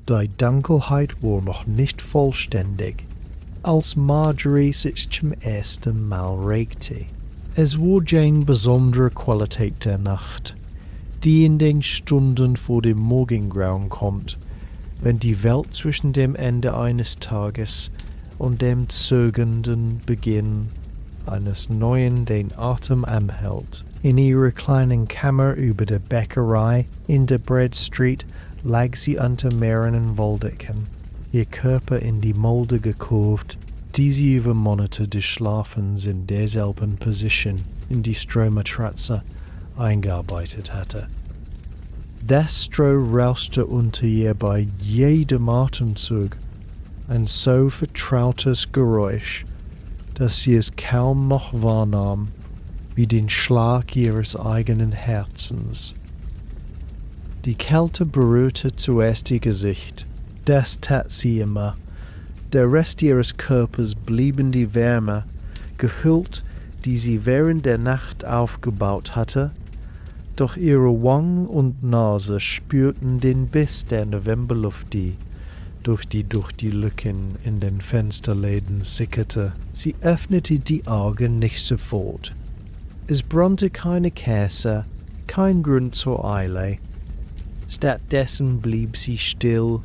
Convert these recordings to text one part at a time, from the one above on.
Die Dunkelheit war noch nicht vollständig, als Marjorie sich zum ersten Mal regte. Es war eine besondere Qualität der Nacht, die in den Stunden vor dem Morgengrauen kommt, wenn die Welt zwischen dem Ende eines Tages und dem zögernden Beginn eines neuen den Atem anhält. In ihrer kleinen Kammer über der Bäckerei in der Bread Street lag sie unter mehreren Wolldecken, ihr Körper in die Molde gekurvt, die sie über Monate des Schlafens in derselben Position in die Strohmatratze eingearbeitet hatte. Das Stroh rauschte unter ihr bei jedem Atemzug, ein so vertrautes Geräusch, dass sie es kaum noch wahrnahm, wie den Schlag ihres eigenen Herzens. Die Kälte berührte zuerst ihr Gesicht, das tat sie immer. Der Rest ihres Körpers blieb in die Wärme, gehüllt, die sie während der Nacht aufgebaut hatte, doch ihre Wangen und Nase spürten den Biss der Novemberluft, die durch die Lücken in den Fensterläden sickerte. Sie öffnete die Augen nicht sofort. Es brannte keine Kerze, kein Grund zur Eile. Stattdessen blieb sie still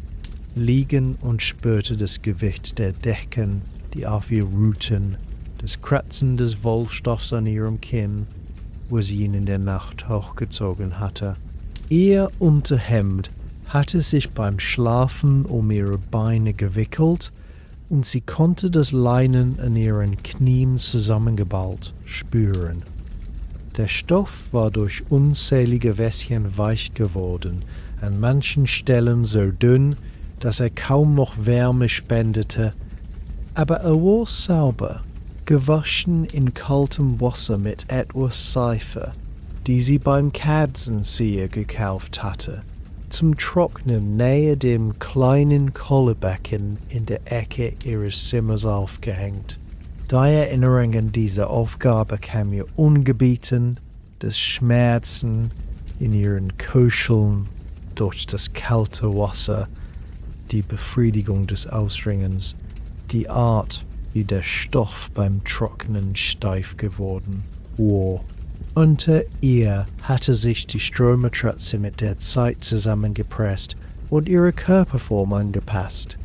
liegen und spürte das Gewicht der Decken, die auf ihr ruhten, das Kratzen des Wollstoffs an ihrem Kinn, wo sie ihn in der Nacht hochgezogen hatte. Ihr Unterhemd hatte sich beim Schlafen um ihre Beine gewickelt und sie konnte das Leinen an ihren Knien zusammengeballt spüren. Der Stoff war durch unzählige Wässchen weich geworden, an manchen Stellen so dünn, dass er kaum noch Wärme spendete, aber er war sauber, gewaschen in kaltem Wasser mit etwas Seife, die sie beim Katzenzieher gekauft hatte, zum Trocknen nähe dem kleinen Kohlebecken in der Ecke ihres Zimmers aufgehängt. Die Erinnerung an diese Aufgabe kam ihr ungebeten, das Schmerzen in ihren Köcheln durch das kalte Wasser, die Befriedigung des Ausringens, die Art, wie der Stoff beim Trocknen steif geworden war. Unter ihr hatte sich die Strohmatratze mit der Zeit zusammengepresst und ihre Körperform angepasst.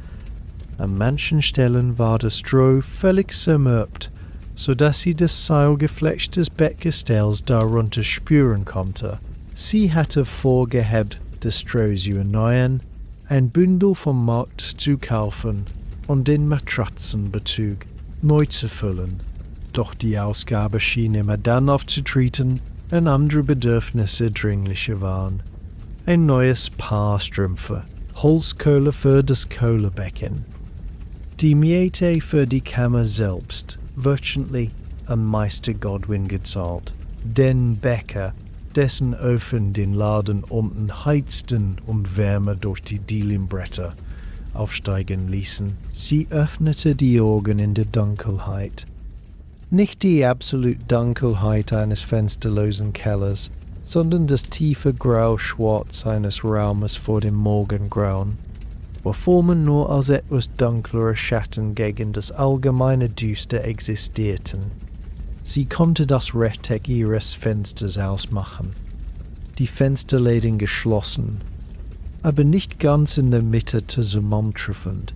An manchen Stellen war das Stroh völlig zermürbt, so dass sie das Seilgeflecht des Bettgestells darunter spüren konnte. Sie hatte vorgehabt, das Stroh zu erneuern, ein Bündel vom Markt zu kaufen und den Matratzenbezug neu zu füllen. Doch die Ausgabe schien immer dann aufzutreten, wenn andere Bedürfnisse dringlicher waren. Ein neues Paar Strümpfe, Holzkohle für das Kohlebecken, die Miete für die Kammer selbst, wöchentlich an Meister Godwin gezahlt, den Bäcker, dessen Öfen den Laden unten heizten und Wärme durch die Dielenbretter aufsteigen ließen. Sie öffnete die Augen in der Dunkelheit. Nicht die absolute Dunkelheit eines fensterlosen Kellers, sondern das tiefe Grauschwarz eines Raumes vor dem Morgengrauen, wovor man nur als etwas dunklere Schatten gegen das allgemeine Düster existierten. Sie konnte das Rechteck ihres Fensters ausmachen, die Fensterläden geschlossen, aber nicht ganz in der Mitte zusammentreffend,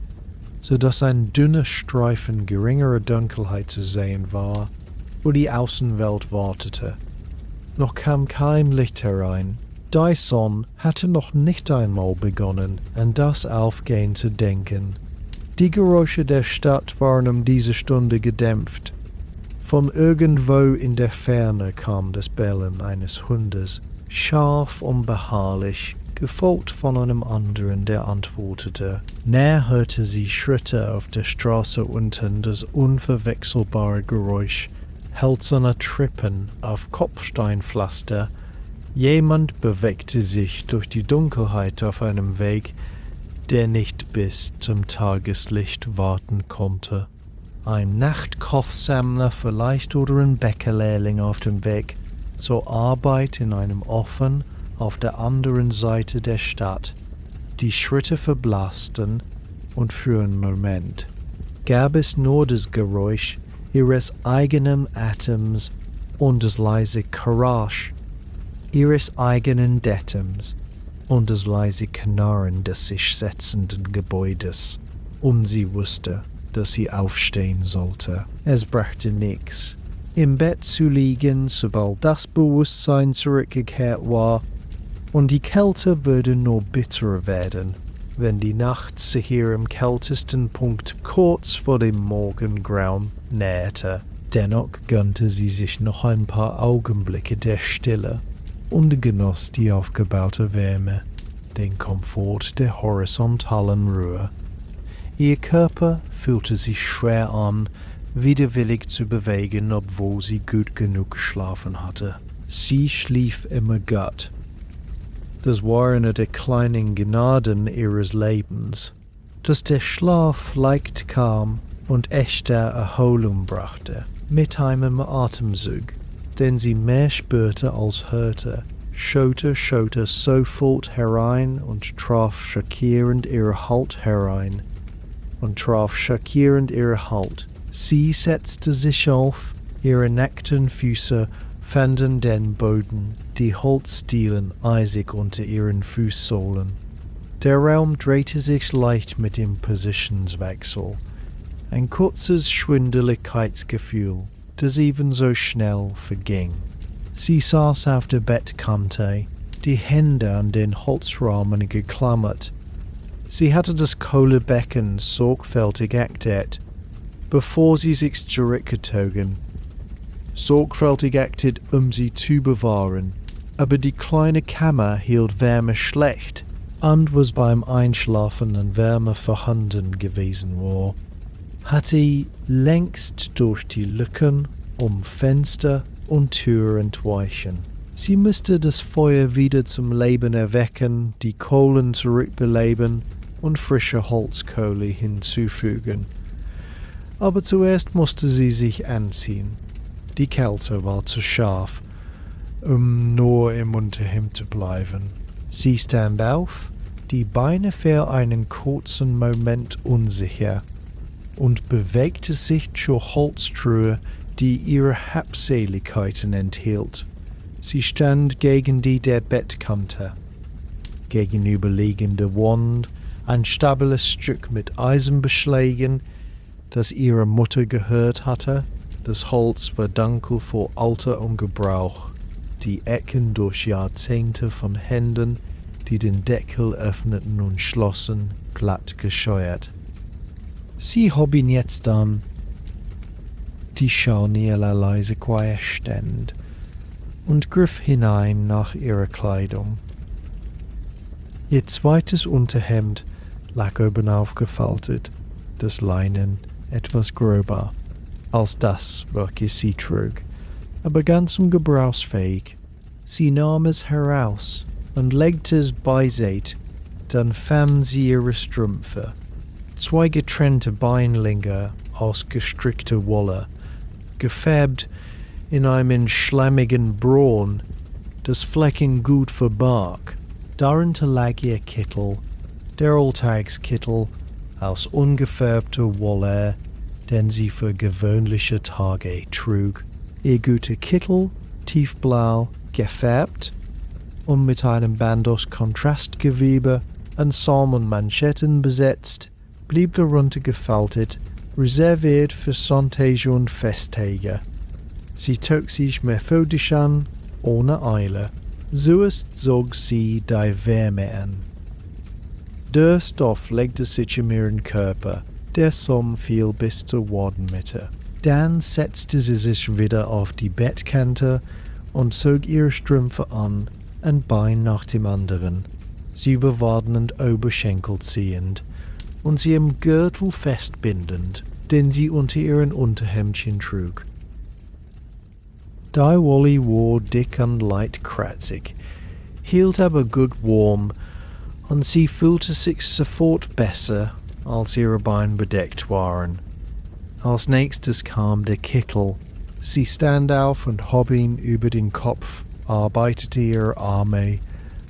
so dass ein dünner Streifen geringerer Dunkelheit zu sehen war, wo die Außenwelt wartete. Noch kam kein Licht herein. Die Sonne hatte noch nicht einmal begonnen, an das Aufgehen zu denken. Die Geräusche der Stadt waren um diese Stunde gedämpft. Von irgendwo in der Ferne kam das Bellen eines Hundes, scharf und beharrlich, gefolgt von einem anderen, der antwortete. Näher hörte sie Schritte auf der Straße unten, das unverwechselbare Geräusch hölzerner Treppen auf Kopfsteinpflaster. Jemand bewegte sich durch die Dunkelheit auf einem Weg, der nicht bis zum Tageslicht warten konnte. Ein Nachtkaufsammler vielleicht oder ein Bäckerlehrling auf dem Weg zur Arbeit in einem Ofen auf der anderen Seite der Stadt. Die Schritte verblassten und für einen Moment gab es nur das Geräusch ihres eigenen Atems und das leise Karasch ihres eigenen Atems und das leise Knarren des sich setzenden Gebäudes. Und sie wusste, dass sie aufstehen sollte. Es brachte nichts, im Bett zu liegen, sobald das Bewusstsein zurückgekehrt war, und die Kälte würde nur bitterer werden, wenn die Nacht sich ihrem kältesten Punkt kurz vor dem Morgengrauen näherte. Dennoch gönnte sie sich noch ein paar Augenblicke der Stille und genoss die aufgebaute Wärme, den Komfort der horizontalen Ruhe. Ihr Körper fühlte sich schwer an, widerwillig zu bewegen, obwohl sie gut genug geschlafen hatte. Sie schlief immer gut. Das war eine der kleinen Gnaden ihres Lebens, dass der Schlaf leicht kam und echte Erholung brachte, mit einem Atemzug, den sie mehr spürte als hörte, schaute sofort herein und traf schockierend ihre Halt herein Sie setzte sich auf, ihre nackten Füße fanden den Boden, die Holzdielen eisig unter ihren Fußsohlen. Der Raum drehte sich leicht mit dem Positionswechsel. Ein kurzes Schwindeligkeitsgefühl, das ebenso schnell verging. Sie saß auf der Bettkante, die Hände an den Holzrahmen geklammert. Sie hatte das Kohlebecken sorgfältig aktiert, bevor sie sich zurückgezogen. Sorgfältig aktiert, sie zu bewahren, aber die kleine Kammer hielt Wärme schlecht und was beim Einschlafen an Wärme vorhanden gewesen war, hatte längst durch die Lücken Fenster und Tür entweichen. Sie musste das Feuer wieder zum Leben erwecken, die Kohlen zurückbeleben und frische Holzkohle hinzufügen. Aber zuerst musste sie sich anziehen. Die Kälte war zu scharf, nur im Unterhemd zu bleiben. Sie stand auf, die Beine für einen kurzen Moment unsicher, und bewegte sich zur Holztruhe, die ihre Habseligkeiten enthielt. Sie stand gegen die der Bettkante. Gegenüberliegende Wand, ein stabiles Stück mit Eisenbeschlägen, das ihrer Mutter gehört hatte. Das Holz war dunkel vor Alter und Gebrauch, die Ecken durch Jahrzehnte von Händen, die den Deckel öffneten und schlossen, glatt gescheuert. Sie hob ihn jetzt an, die Scharniere leise quietschend, und griff hinein nach ihrer Kleidung. Ihr zweites Unterhemd lag obenauf gefaltet, das Leinen etwas gröber als das, welches sie trug, aber ganz ungebrauchsfähig. Sie nahm es heraus und legte es beiseite, dann fand sie ihre Strümpfe, zwei getrennte Beinlinge aus gestrickter Wolle, gefärbt in einem schlammigen Braun, das Flecken gut verbarg. Darunter lag ihr Kittel, der Alltagskittel aus ungefärbter Wolle, den sie für gewöhnliche Tage trug. Ihr guter Kittel, tiefblau, gefärbt und mit einem Band aus Kontrastgewebe und Salmonmanschetten besetzt, blieb darunter gefaltet, reserviert für Sonntage und Festtage. Sie zog sich methodisch an, ohne Eile. Zuerst zog sie die Wärme an. Der Stoff legte sich um ihren Körper, der Sonne fiel bis zur Wadenmitte. Dann setzte sie sich wieder auf die Bettkante und zog ihre Strümpfe an, ein Bein nach dem anderen, sie über Waden und Oberschenkel ziehend und sie im Gürtel festbindend, den sie unter ihren Unterhemdchen trug. Die Wolle war dick und leicht kratzig, hielt aber gut warm, und sie fühlte sich sofort besser, als ihre Beine bedeckt waren. Als nächstes kam der Kittel. Sie stand auf und hob ihn über den Kopf, arbeitete ihre Arme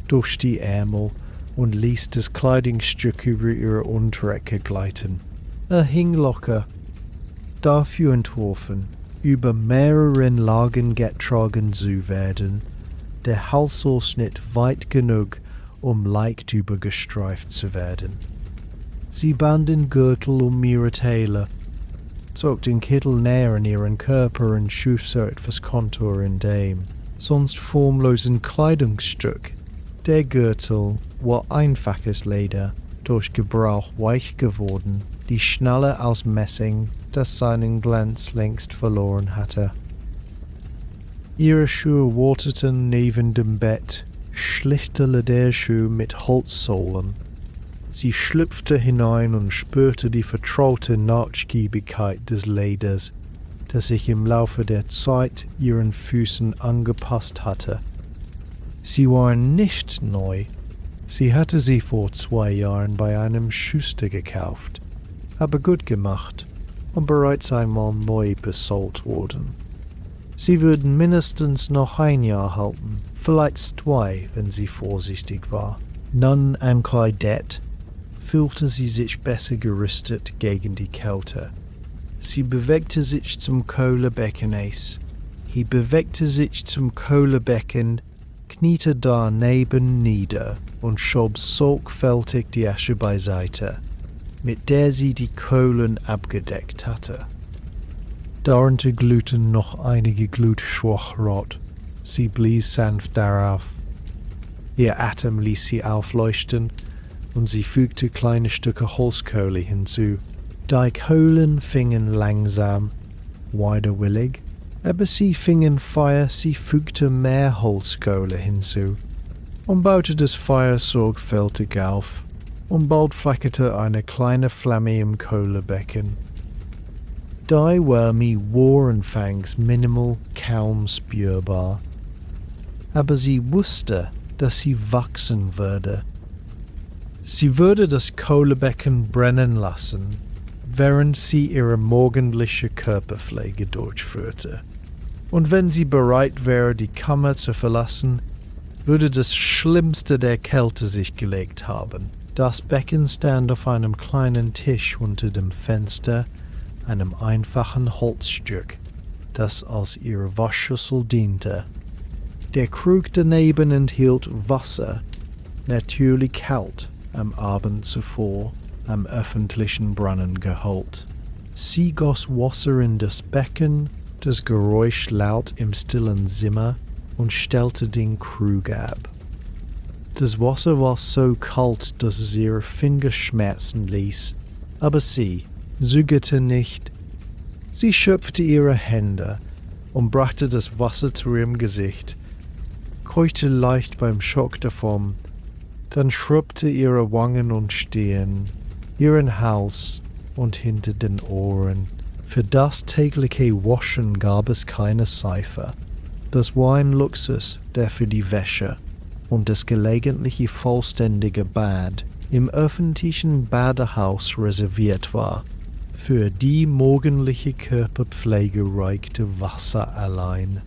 durch die Ärmel und ließ das Kleidungsstück über ihre Unterecke gleiten. Hing locker, dafür entworfen, über mehreren Lagen getragen zu werden, der Halsausschnitt weit genug, leicht übergestreift zu werden. Sie band den Gürtel ihre Teile, zog den Kittel näher an ihren Körper und schuf so etwas Kontur in dem sonst formlosen Kleidungsstück. Der Gürtel war einfaches Leder, durch Gebrauch weich geworden, die Schnalle aus Messing, das seinen Glanz längst verloren hatte. Ihre Schuhe warteten neben dem Bett, schlichte Lederschuhe mit Holzsohlen. Sie schlüpfte hinein und spürte die vertraute Nachgiebigkeit des Leders, das sich im Laufe der Zeit ihren Füßen angepasst hatte. Sie waren nicht neu. Sie hatte sie vor 2 Jahren bei einem Schuster gekauft, aber gut gemacht und bereits einmal neu besohlt worden. Sie würden mindestens noch 1 Jahr halten, vielleicht 2, wenn sie vorsichtig war. Nun ankleidet, fühlte sie sich besser gerüstet gegen die Kälte. Sie bewegte sich zum Kohlebecken. Sie bewegte sich zum Kohlebecken, kniete daneben nieder und schob sorgfältig die Asche beiseite, mit der sie die Kohlen abgedeckt hatte. Darunter glühten noch einige Glutschwach rot. Sie blies sanft darauf. Ihr Atem ließ sie aufleuchten, und sie fügte kleine Stücke Holzkohle hinzu. Die Kohlen fingen langsam, widerwillig, aber sie fingen Feuer, sie fügte mehr Holzkohle hinzu und baute das Feuer sorgfältig auf, und bald flackerte eine kleine Flamme im Kohlebecken. Die Wärme war anfangs minimal, kaum spürbar, aber sie wusste, dass sie wachsen würde. Sie würde das Kohlebecken brennen lassen, während sie ihre morgendliche Körperpflege durchführte. Und wenn sie bereit wäre, die Kammer zu verlassen, würde das Schlimmste der Kälte sich gelegt haben. Das Becken stand auf einem kleinen Tisch unter dem Fenster, einem einfachen Holzstück, das als ihre Waschschüssel diente. Der Krug daneben enthielt Wasser, natürlich kalt, am Abend zuvor am öffentlichen Brunnen geholt. Sie goss Wasser in das Becken, das Geräusch laut im stillen Zimmer, und stellte den Krug ab. Das Wasser war so kalt, dass es ihre Finger schmerzen ließ, aber sie zögerte nicht. Sie schöpfte ihre Hände und brachte das Wasser zu ihrem Gesicht, keuchte leicht beim Schock davon, dann schrubbte ihre Wangen und Stirn, ihren Hals und hinter den Ohren. Für das tägliche Waschen gab es keine Seife. Das war ein Luxus, der für die Wäsche und das gelegentliche vollständige Bad im öffentlichen Badehaus reserviert war. Für die morgendliche Körperpflege reichte Wasser allein.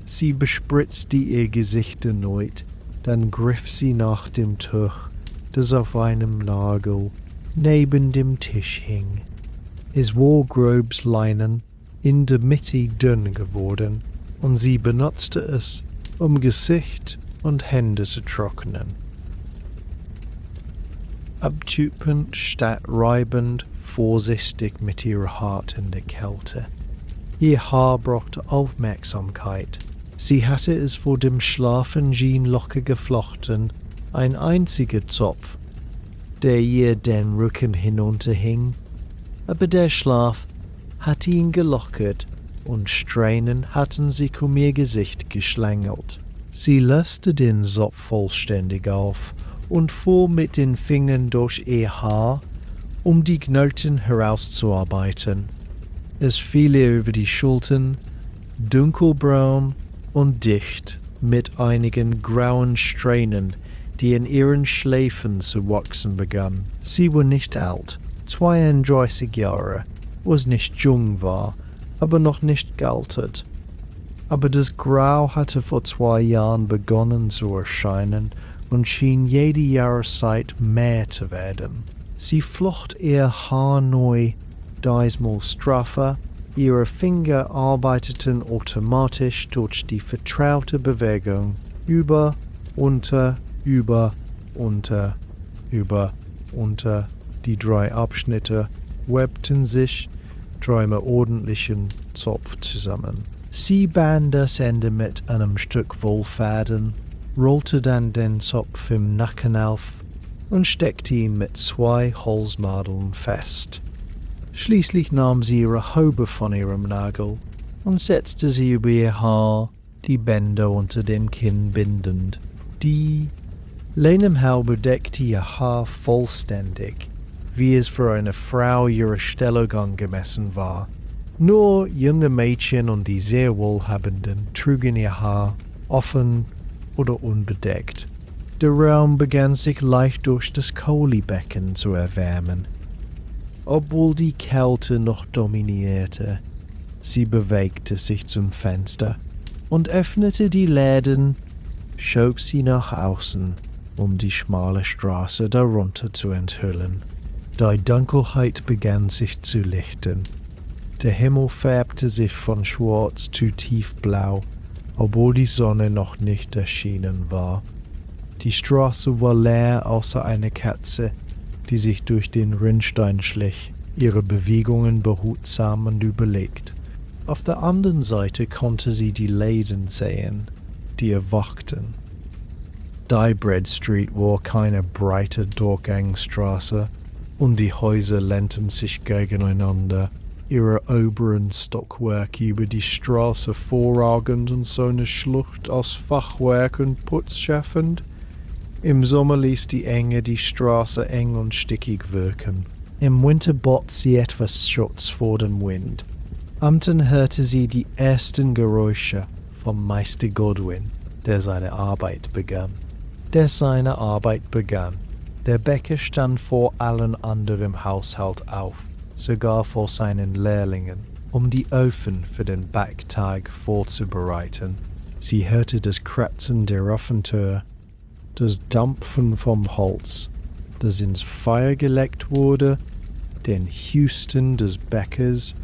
Sie bespritzte ihr Gesicht erneut, dann griff sie nach dem Tuch, das auf einem Nagel neben dem Tisch hing. Es war grobes Leinen, in der Mitte dünn geworden, und sie benutzte es, um Gesicht und Hände zu trocknen. Abtupend statt reibend, vorsichtig mit ihrer Haut in der Kälte. Ihr Haar brauchte Aufmerksamkeit. Sie hatte es vor dem Schlafen Jean locker geflochten, ein einziger Zopf, der ihr den Rücken hinunterhing, aber der Schlaf hatte ihn gelockert und Strähnen hatten sich um ihr Gesicht geschlängelt. Sie löste den Zopf vollständig auf und fuhr mit den Fingern durch ihr Haar, um die Knoten herauszuarbeiten. Es fiel ihr über die Schultern, dunkelbraun und dicht, mit einigen grauen Strähnen, die in ihren Schläfen zu wachsen begannen. Sie war nicht alt, 32 Jahre, was nicht jung war, aber noch nicht gealtert. Aber das Grau hatte vor 2 Jahren begonnen zu erscheinen, und schien jede Jahreszeit mehr zu werden. Sie flocht ihr Haar neu, diesmal straffer, ihre Finger arbeiteten automatisch durch die vertraute Bewegung über, unter, unter. Die 3 Abschnitte webten sich zu einem ordentlichen Zopf zusammen. Sie band das Ende mit einem Stück Wollfaden, rollte dann den Zopf im Nacken auf und steckte ihn mit 2 Holznadeln fest. Schließlich nahm sie ihre Haube von ihrem Nagel und setzte sie über ihr Haar, die Bänder unter dem Kinn bindend. Die Leinenhaube deckte ihr Haar vollständig, wie es für eine Frau ihrer Stellung angemessen war. Nur junge Mädchen und die sehr Wohlhabenden trugen ihr Haar offen oder unbedeckt. Der Raum begann sich leicht durch das Kohlebecken zu erwärmen, obwohl die Kälte noch dominierte. Sie bewegte sich zum Fenster und öffnete die Läden, schob sie nach außen, um die schmale Straße darunter zu enthüllen. Die Dunkelheit begann sich zu lichten. Der Himmel färbte sich von schwarz zu tiefblau, obwohl die Sonne noch nicht erschienen war. Die Straße war leer außer einer Katze, die sich durch den Rinnstein schlich, ihre Bewegungen behutsam und überlegt. Auf der anderen Seite konnte sie die Läden sehen, die erwachten. Die Bread Street war keine breite Durchgangsstraße und die Häuser lehnten sich gegeneinander, ihre oberen Stockwerke über die Straße vorragend und so eine Schlucht aus Fachwerk und Putz schaffend. Im Sommer ließ die Enge die Straße eng und stickig wirken. Im Winter bot sie etwas Schutz vor dem Wind. Amten hörte sie die ersten Geräusche vom Meister Godwin, der seine Arbeit begann. Der Bäcker stand vor allen anderen im Haushalt auf, sogar vor seinen Lehrlingen, um die Öfen für den Backtag vorzubereiten. Sie hörte das Kratzen der Ofentür, das Dampfen vom Holz, das ins Feuer gelegt wurde, den Husten des Bäckers,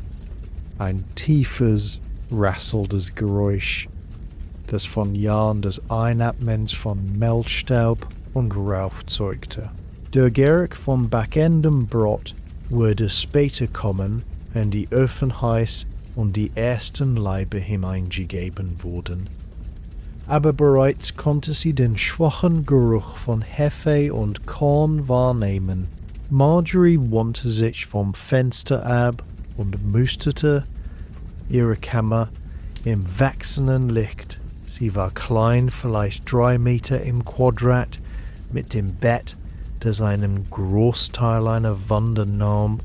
ein tiefes, rasselndes Geräusch, das von Jahren des Einatmens von Melzstaub und Rauch zeugte. Der Geruch vom backendem Brot würde später kommen, wenn die Öfen heiß und die ersten Laibe hineingegeben wurden. Aber bereits konnte sie den schwachen Geruch von Hefe und Korn wahrnehmen. Marjorie wandte sich vom Fenster ab und musterte ihre Kammer im wachsenden Licht. Sie war klein, vielleicht 3 Meter im Quadrat, mit dem Bett, das einen Großteil einer Wand nahm,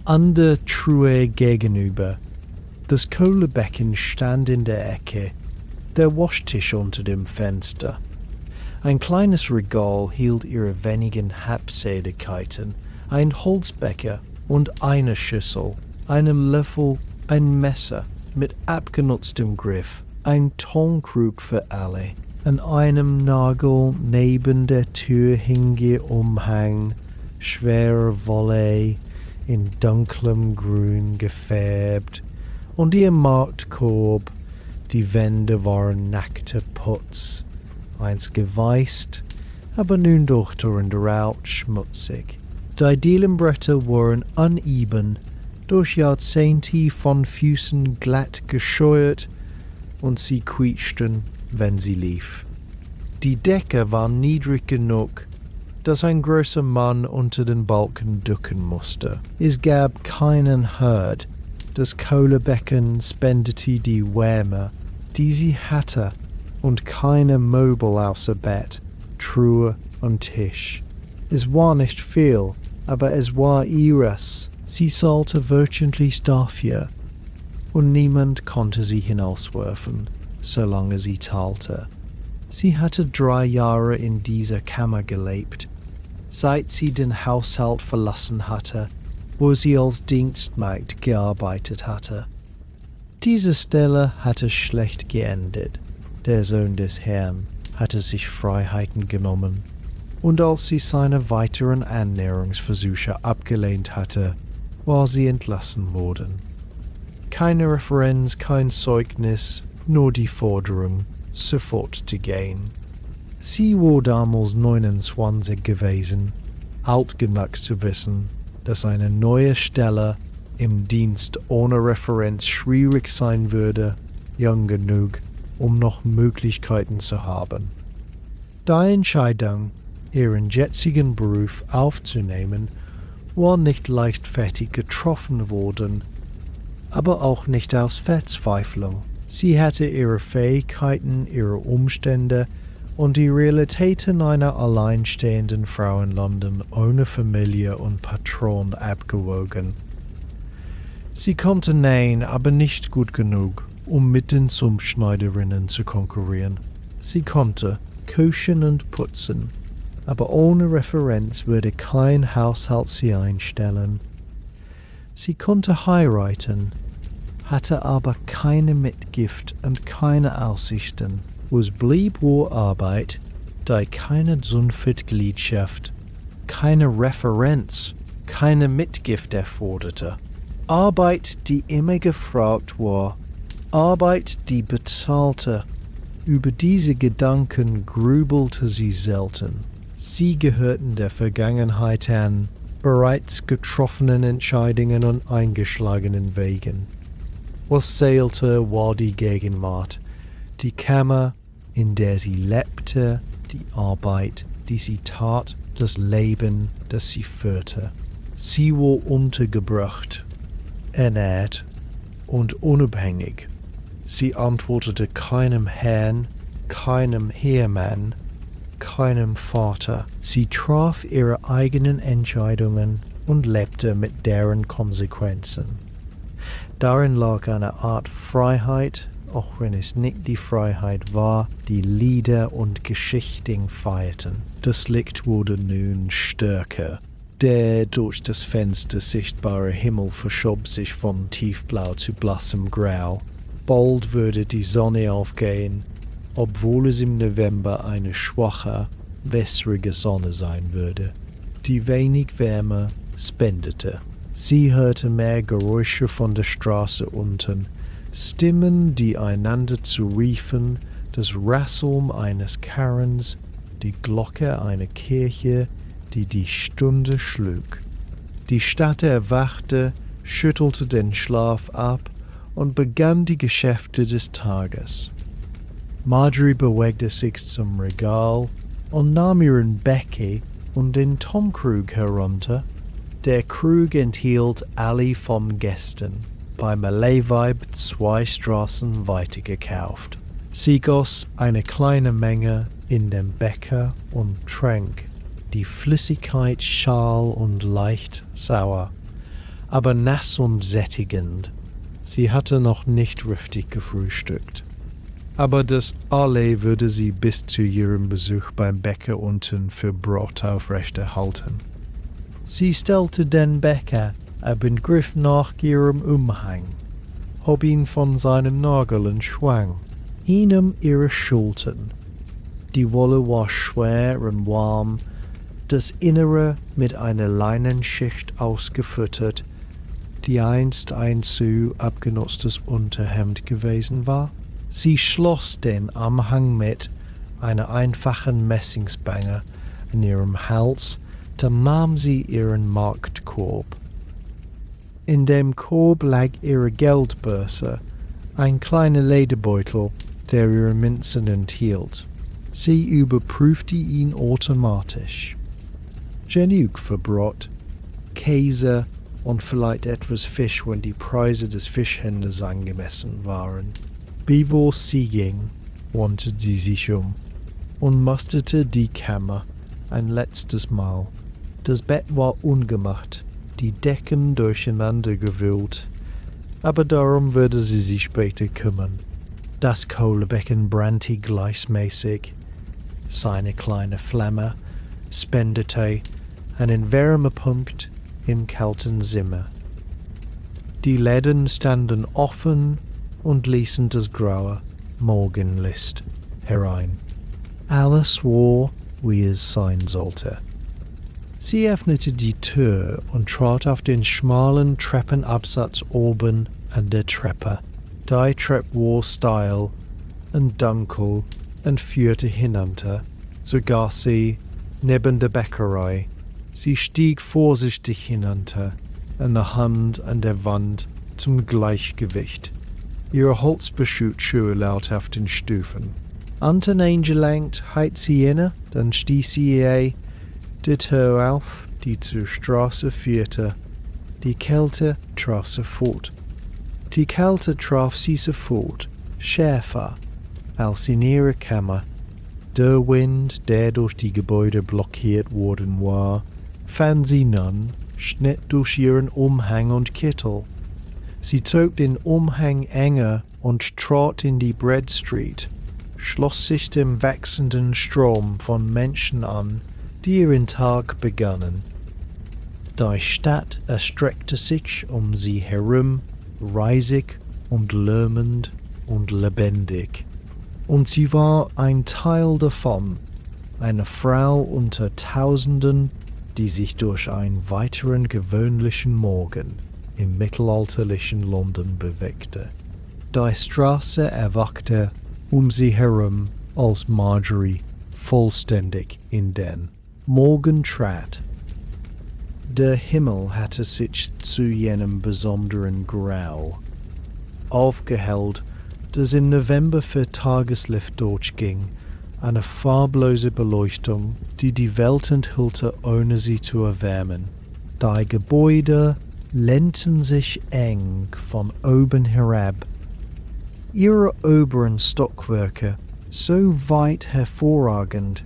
an der Truhe gegenüber. Das Kohlebecken stand in der Ecke, der Waschtisch unter dem Fenster. Ein kleines Regal hielt ihre wenigen Habseligkeiten, ein Holzbecher und eine Schüssel, einen Löffel, ein Messer mit abgenutztem Griff, ein Tonkrug für alle. An einem Nagel neben der Tür hing ihr Umhang, schwerer Wolle, in dunklem Grün gefärbt, und ihr Marktkorb. Die Wände waren nackter Putz, einst geweißt, aber nun durchdringend rau schmutzig. Die Dielenbretter waren uneben, durch Jahrzehnte von Füßen glatt gescheuert, und sie quietschten, wenn sie lief. Die Decke war niedrig genug, dass ein großer Mann unter den Balken ducken musste. Es gab keinen Herd. Das Kohlebecken spendete die Wärme, die sie hatte, und keine Möbel außer Bett, Truhe und Tisch. Es war nicht viel, aber es war ihres. Sie zahlte wöchentlich dafür, und niemand konnte sie hinauswerfen, solange sie zahlte. Sie hatte 3 Jahre in dieser Kammer gelebt, seit sie den Haushalt verlassen hatte, wo sie als Dienstmagd gearbeitet hatte. Diese Stelle hatte schlecht geendet. Der Sohn des Herrn hatte sich Freiheiten genommen, und als sie seine weiteren Annäherungsversuche abgelehnt hatte, war sie entlassen worden. Keine Referenz, kein Zeugnis, nur die Forderung, sofort zu gehen. Sie war damals 29 gewesen, alt genug zu wissen, dass eine neue Stelle im Dienst ohne Referenz schwierig sein würde, jung genug, um noch Möglichkeiten zu haben. Die Entscheidung, ihren jetzigen Beruf aufzunehmen, war nicht leichtfertig getroffen worden, aber auch nicht aus Verzweiflung. Sie hatte ihre Fähigkeiten, ihre Umstände und die Realitäten einer alleinstehenden Frau in London ohne Familie und Patron abgewogen. Sie konnte nähen, aber nicht gut genug, um mit den Sumpfschneiderinnen zu konkurrieren. Sie konnte kochen und putzen, aber ohne Referenz würde kein Haushalt sie einstellen. Sie konnte heiraten, hatte aber keine Mitgift und keine Aussichten. Was blieb, war Arbeit, die keine Sanftgliedschaft, keine Referenz, keine Mitgift erforderte. Arbeit, die immer gefragt war, Arbeit, die bezahlte. Über diese Gedanken grübelte sie selten. Sie gehörten der Vergangenheit an, bereits getroffenen Entscheidungen und eingeschlagenen Wegen. Was zählte, war die Gegenwart, die Kammer, in der sie lebte, die Arbeit, die sie tat, das Leben, das sie führte. Sie war untergebracht, ernährt und unabhängig. Sie antwortete keinem Herrn, keinem Ehemann, keinem Vater. Sie traf ihre eigenen Entscheidungen und lebte mit deren Konsequenzen. Darin lag eine Art Freiheit, auch wenn es nicht die Freiheit war, die Lieder und Geschichten feierten. Das Licht wurde nun stärker. Der durch das Fenster sichtbare Himmel verschob sich von tiefblau zu blassem Grau. Bald würde die Sonne aufgehen, obwohl es im November eine schwache, wässrige Sonne sein würde, die wenig Wärme spendete. Sie hörte mehr Geräusche von der Straße unten, Stimmen, die einander zuriefen, das Rasseln eines Karrens, die Glocke einer Kirche, die die Stunde schlug. Die Stadt erwachte, schüttelte den Schlaf ab und begann die Geschäfte des Tages. Marjorie bewegte sich zum Regal und nahm ihren Becher und den Tomkrug herunter. Der Krug enthielt alle vom Gästen, beim Malay-Weib 2 Straßen weiter gekauft. Sie goss eine kleine Menge in den Becher und trank, die Flüssigkeit schal und leicht sauer, aber nass und sättigend. Sie hatte noch nicht richtig gefrühstückt. Aber das alle würde sie bis zu ihrem Besuch beim Bäcker unten für Brot aufrechterhalten. Sie stellte den Bäcker ab und griff nach ihrem Umhang, hob ihn von seinem Nagel und schwang ihn um ihre Schultern. Die Wolle war schwer und warm, das Innere mit einer Leinenschicht ausgefüttert, die einst ein zu abgenutztes Unterhemd gewesen war. Sie schloss den Umhang mit einer einfachen Messingsbange an ihrem Hals, dann nahm sie ihren Marktkorb. In dem Korb lag ihre Geldbörse, ein kleiner Lederbeutel, der ihre Münzen enthielt. Sie überprüfte ihn automatisch. Genug für Brot, Käse und vielleicht etwas Fisch, wenn die Preise des Fischhändlers angemessen waren. Bevor sie ging, wandte sie sich um und musterte die Kammer ein letztes Mal. Das Bett war ungemacht, die Decken durcheinandergewühlt, aber darum würde sie sich später kümmern. Das Kohlebecken brannte gleichmäßig. Seine kleine Flamme spendete einen Wärmepunkt im kalten Zimmer. Die Läden standen offen und ließen das graue Morgenlicht herein. Alles war, wie es sein sollte. Sie öffnete die Tür und trat auf den schmalen Treppenabsatz oben an der Treppe. Die Treppe war steil und dunkel und führte hinunter, sogar sie neben der Bäckerei. Sie stieg vorsichtig hinunter, eine Hand an der Wand zum Gleichgewicht. Ihre Holzbeschutzschuhe laut auf den Stufen. Anten eingelenkt heit sie inne, dann stieß sie die Tür auf, die zur Straße führte. Die Kälte traf sie fort. Die Kälte traf sie sofort, schärfer als in ihrer Kammer. Der Wind, der durch die Gebäude blockiert worden war, fand sie nun, schnitt durch ihren Umhang und Kittel. Sie zog den Umhang enger und trat in die Bread Street, schloss sich dem wachsenden Strom von Menschen an, die ihren Tag begannen. Die Stadt erstreckte sich um sie herum, reisig und lärmend und lebendig. Und sie war ein Teil davon, eine Frau unter Tausenden, die sich durch einen weiteren gewöhnlichen Morgen im mittelalterlichen London bewegte. Die Straße erwachte um sie herum, als Marjorie vollständig in den Morgen trat. Der Himmel hatte sich zu jenem besonderen Grau aufgehellt, das im November für Tageslicht durchging, eine farblose Beleuchtung, die die Welt enthüllte, ohne sie zu erwärmen. Die Gebäude lehnten sich eng von oben herab, ihre oberen Stockwerke so weit hervorragend,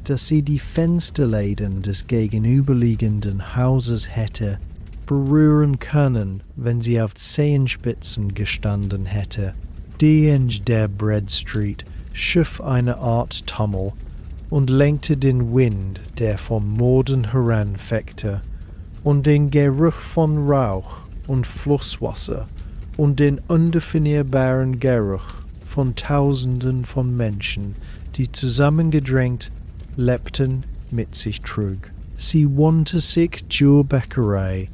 dass sie die Fensterläden des gegenüberliegenden Hauses hätte berühren können, wenn sie auf Zehenspitzen gestanden hätte. Die Enge der Bread Street schuf eine Art Tummel und lenkte den Wind, der vom Norden heranfegte, und den Geruch von Rauch und Flusswasser und den undefinierbaren Geruch von Tausenden von Menschen, die zusammengedrängt lebten, mit sich trug. Sie wandte sich zur Bäckerei,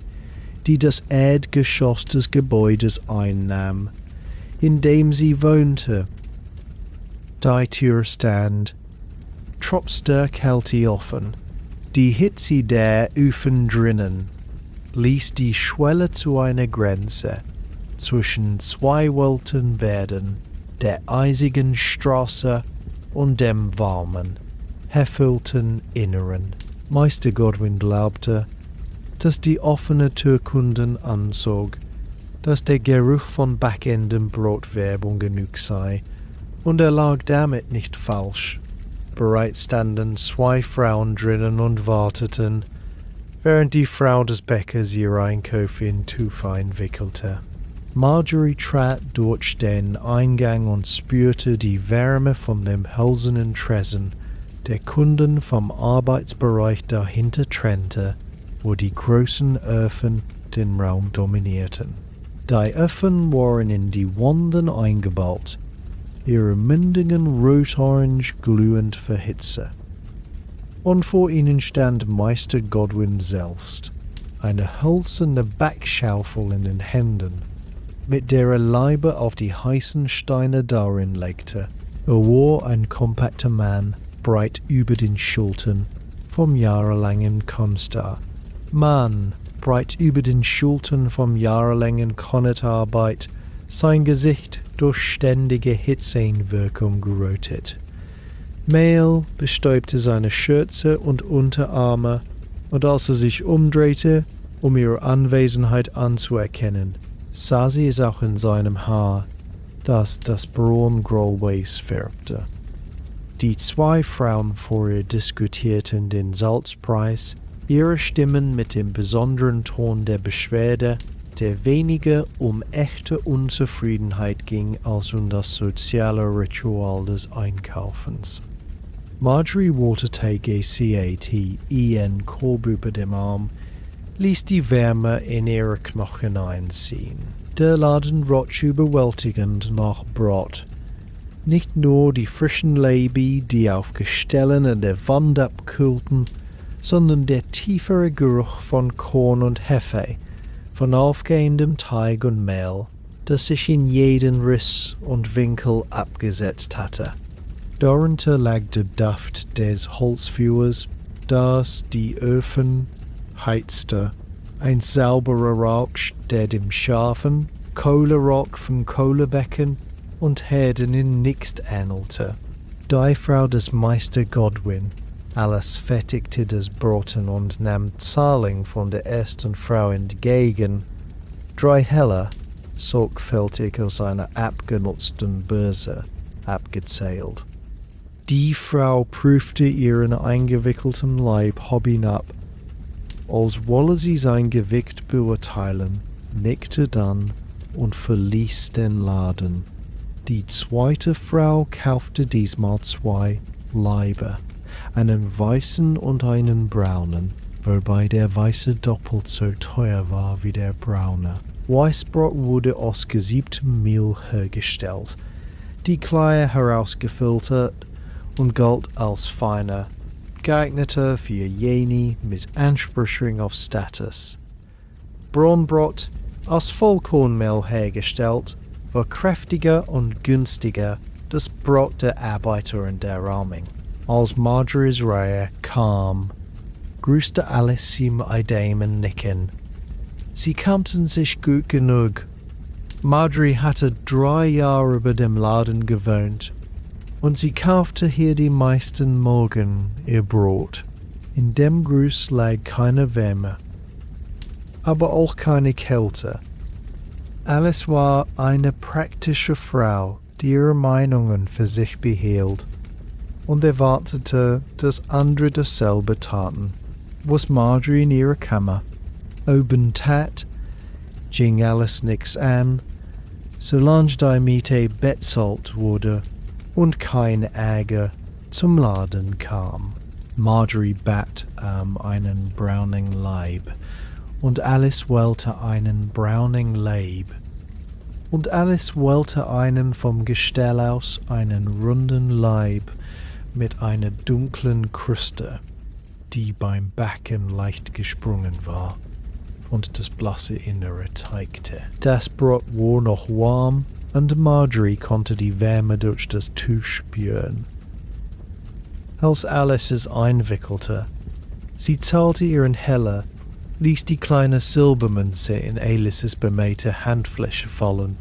die das Erdgeschoss des Gebäudes einnahm, in dem sie wohnte. Die Tür stand trotz der Kälte offen. Die Hitze der Öfen drinnen ließ die Schwelle zu einer Grenze zwischen zwei Welten werden, der eisigen Straße und dem warmen, erfüllten Inneren. Meister Godwin glaubte, dass die offene Türkunden anzog, dass der Geruch von backendem Brotwerbung genug sei, und er lag damit nicht falsch. Bereits standen zwei Frauen drinnen und warteten, während die Frau des Bäckers ihre Einkäufe in Tuchwein wickelte. Marjorie trat durch den Eingang und spürte die Wärme von dem hölzernen Tresen, der Kunden vom Arbeitsbereich dahinter trennte, wo die großen Öfen den Raum dominierten. Die Öfen waren in die Wanden eingebaut, ihre Mündungen rot-orange glühend vor Hitze. Und vor ihnen stand Meister Godwin selbst, eine hölzerne Backschaufel in den Händen, mit der er Leibe auf die heißen Steine darin legte. Er war ein kompakter Mann, breit über den Schultern, vom jahrelangen Kunstjahr. Mann, breit über den Schultern vom jahrelangen Konnerarbeit, sein Gesicht durch ständige Hitzeeinwirkung gerötet. Mehl bestäubte seine Schürze und Unterarme, und als er sich umdrehte, um ihre Anwesenheit anzuerkennen, sah sie es auch in seinem Haar, das braun-grau-weiß färbte. Die zwei Frauen vor ihr diskutierten den Salzpreis, ihre Stimmen mit dem besonderen Ton der Beschwerde, der weniger um echte Unzufriedenheit ging als um das soziale Ritual des Einkaufens. Marjorie wollte ihren Korb über dem Arm, ließ die Wärme in ihre Knochen einziehen. Der Laden roch überwältigend nach Brot, Nicht nur die frischen Leibe, die auf Gestellen an der Wand abkühlten, sondern der tiefere Geruch von Korn und Hefe, von aufgehendem Teig und Mehl, das sich in jeden Riss und Winkel abgesetzt hatte. Darunter lag der Duft des Holzfeuers, das die Öfen heizte, ein sauberer Rauch, der dem scharfen Kohlerauch vom Kohlebecken und Herden in nichts ähnelte. Die Frau des Meister Godwin, alles fertigte das Broten und nahm Zahlung von der ersten Frau entgegen, 3 Heller, sorgfältig aus einer abgenutzten Börse, abgezählt. Die Frau prüfte ihren eingewickelten Leib hinab, als wolle sie sein Gewicht beurteilen, nickte dann und verließ den Laden. Die zweite Frau kaufte diesmal 2 Leiber, einen weißen und einen braunen, wobei der weiße doppelt so teuer war wie der braune. Weißbrot wurde aus gesiebtem Mehl hergestellt, die Kleie herausgefiltert und galt als feiner, geeigneter für jene mit Ansprüchen auf Status. Braunbrot, aus Vollkornmehl hergestellt, war kräftiger und günstiger, das Brot der Arbeiter und der Armen. Als Marjorie's Reihe kam, grüßte Alice sie mit einem Nicken. Sie kannten sich gut genug. Marjorie hatte 3 Jahre über dem Laden gewohnt, und sie kaufte hier die meisten Morgen ihr Brot. In dem Gruß lag keine Wärme, aber auch keine Kälte. Alice war eine praktische Frau, die ihre Meinungen für sich behielt und erwartete, dass andere dasselbe taten. Was Marjorie in ihrer Kammer oben tat, ging Alice nix an, solange die Miete bezahlt wurde und kein Ärger zum Laden kam. Marjorie bat einen braunen Leib, und Alice wollte einen braunen Leib. Und Alice wollte einen vom Gestell aus, einen runden Leib mit einer dunklen Kruste, die beim Backen leicht gesprungen war und das blasse Innere teigte. Das Brot war noch warm, und Marjorie konnte die Wärme durch das Tuch spüren. Als Alice es einwickelte, sie zahlte ihren Heller, ließ die kleine Silbermünze in Alices bemähte Handfläche fallen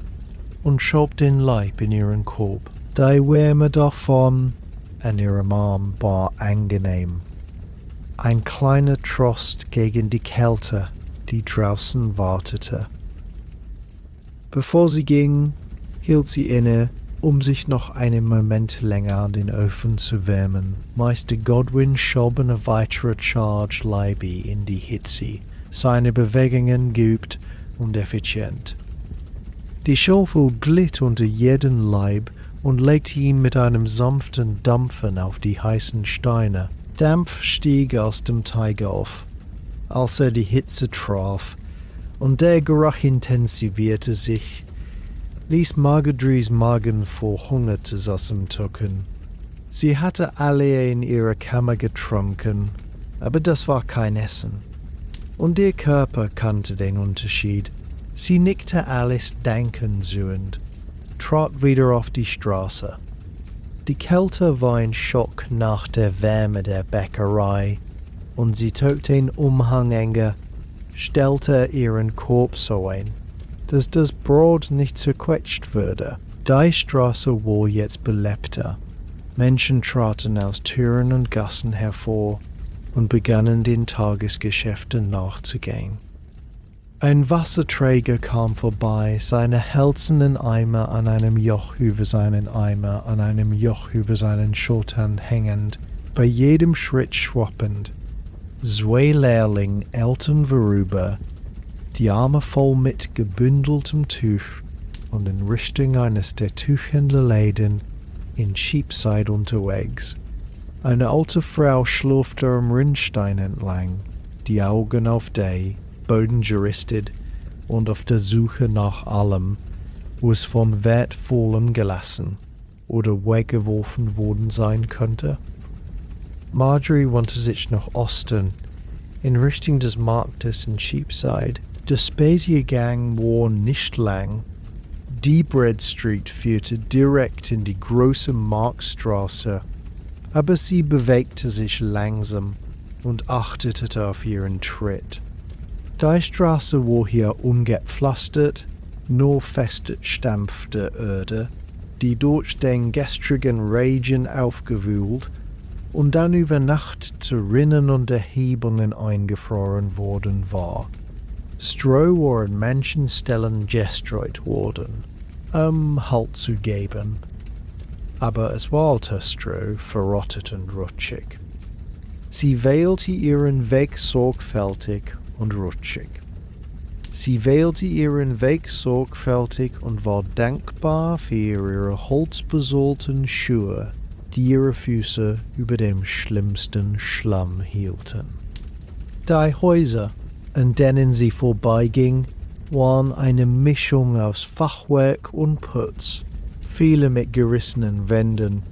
und schob den Leib in ihren Korb. Die Wärme davon an ihrem Arm war angenehm. Ein kleiner Trost gegen die Kälte, die draußen wartete. Bevor sie ging, hielt sie inne, um sich noch einen Moment länger an den Ofen zu wärmen. Meister Godwin schob eine weitere Charge Leibe in die Hitze, seine Bewegungen geübt und effizient. Die Schaufel glitt unter jeden Leib und legte ihn mit einem sanften Dampfen auf die heißen Steine. Dampf stieg aus dem Teig auf, als die Hitze traf, und der Geruch intensivierte sich, ließ Marjorie's Magen vor Hunger zusammenzucken. Sie hatte alle in ihrer Kammer getrunken, aber das war kein Essen. Und ihr Körper kannte den Unterschied. Sie nickte Alice dankend, trat wieder auf die Straße. Die Kälte war ein Schock nach der Wärme der Bäckerei, und sie zog den Umhang enger, stellte ihren Korb so ein, dass das Brot nicht zerquetscht würde. Die Straße war jetzt belebter. Menschen traten aus Türen und Gassen hervor und begannen den Tagesgeschäften nachzugehen. Ein Wasserträger kam vorbei, seine hölzernen Eimer an einem Joch über seinen Eimer, an einem Joch über seinen Schultern hängend, bei jedem Schritt schwappend. 2 Lehrling eilten vorüber, die Arme voll mit gebündeltem Tuch und in Richtung eines der Tuchhändlerläden in Cheapside unterwegs. Eine alte Frau schlurfte am Rinnstein entlang, die Augen auf die, Boden gerichtet und auf der Suche nach allem, was von Wertvollem gelassen. oder weggeworfen worden sein könnte. Marjorie wandte sich nach Osten, in Richtung des Marktes in Cheapside. Der Spaziergang war nicht lang. Die Bread Street führte direkt in die große Marktstraße, aber sie bewegte sich langsam und achtete auf ihren Tritt. Die Straße war hier ungepflastert, nur feste stampfte Erde, die durch den gestrigen Regen aufgewühlt und dann über Nacht zu Rinnen und Erhebungen eingefroren worden war. Stroh war an manchen Stellen gestreut worden, Halt zu geben. Aber es war alter Stroh, verrottet und rutschig. Sie wählte ihren Weg sorgfältig und rutschig. Sie wählte ihren Weg sorgfältig und war dankbar für ihre holzbesohlten Schuhe, die ihre Füße über dem schlimmsten Schlamm hielten. Die Häuser, an denen sie vorbeiging, waren eine Mischung aus Fachwerk und Putz, viele mit gerissenen Wänden.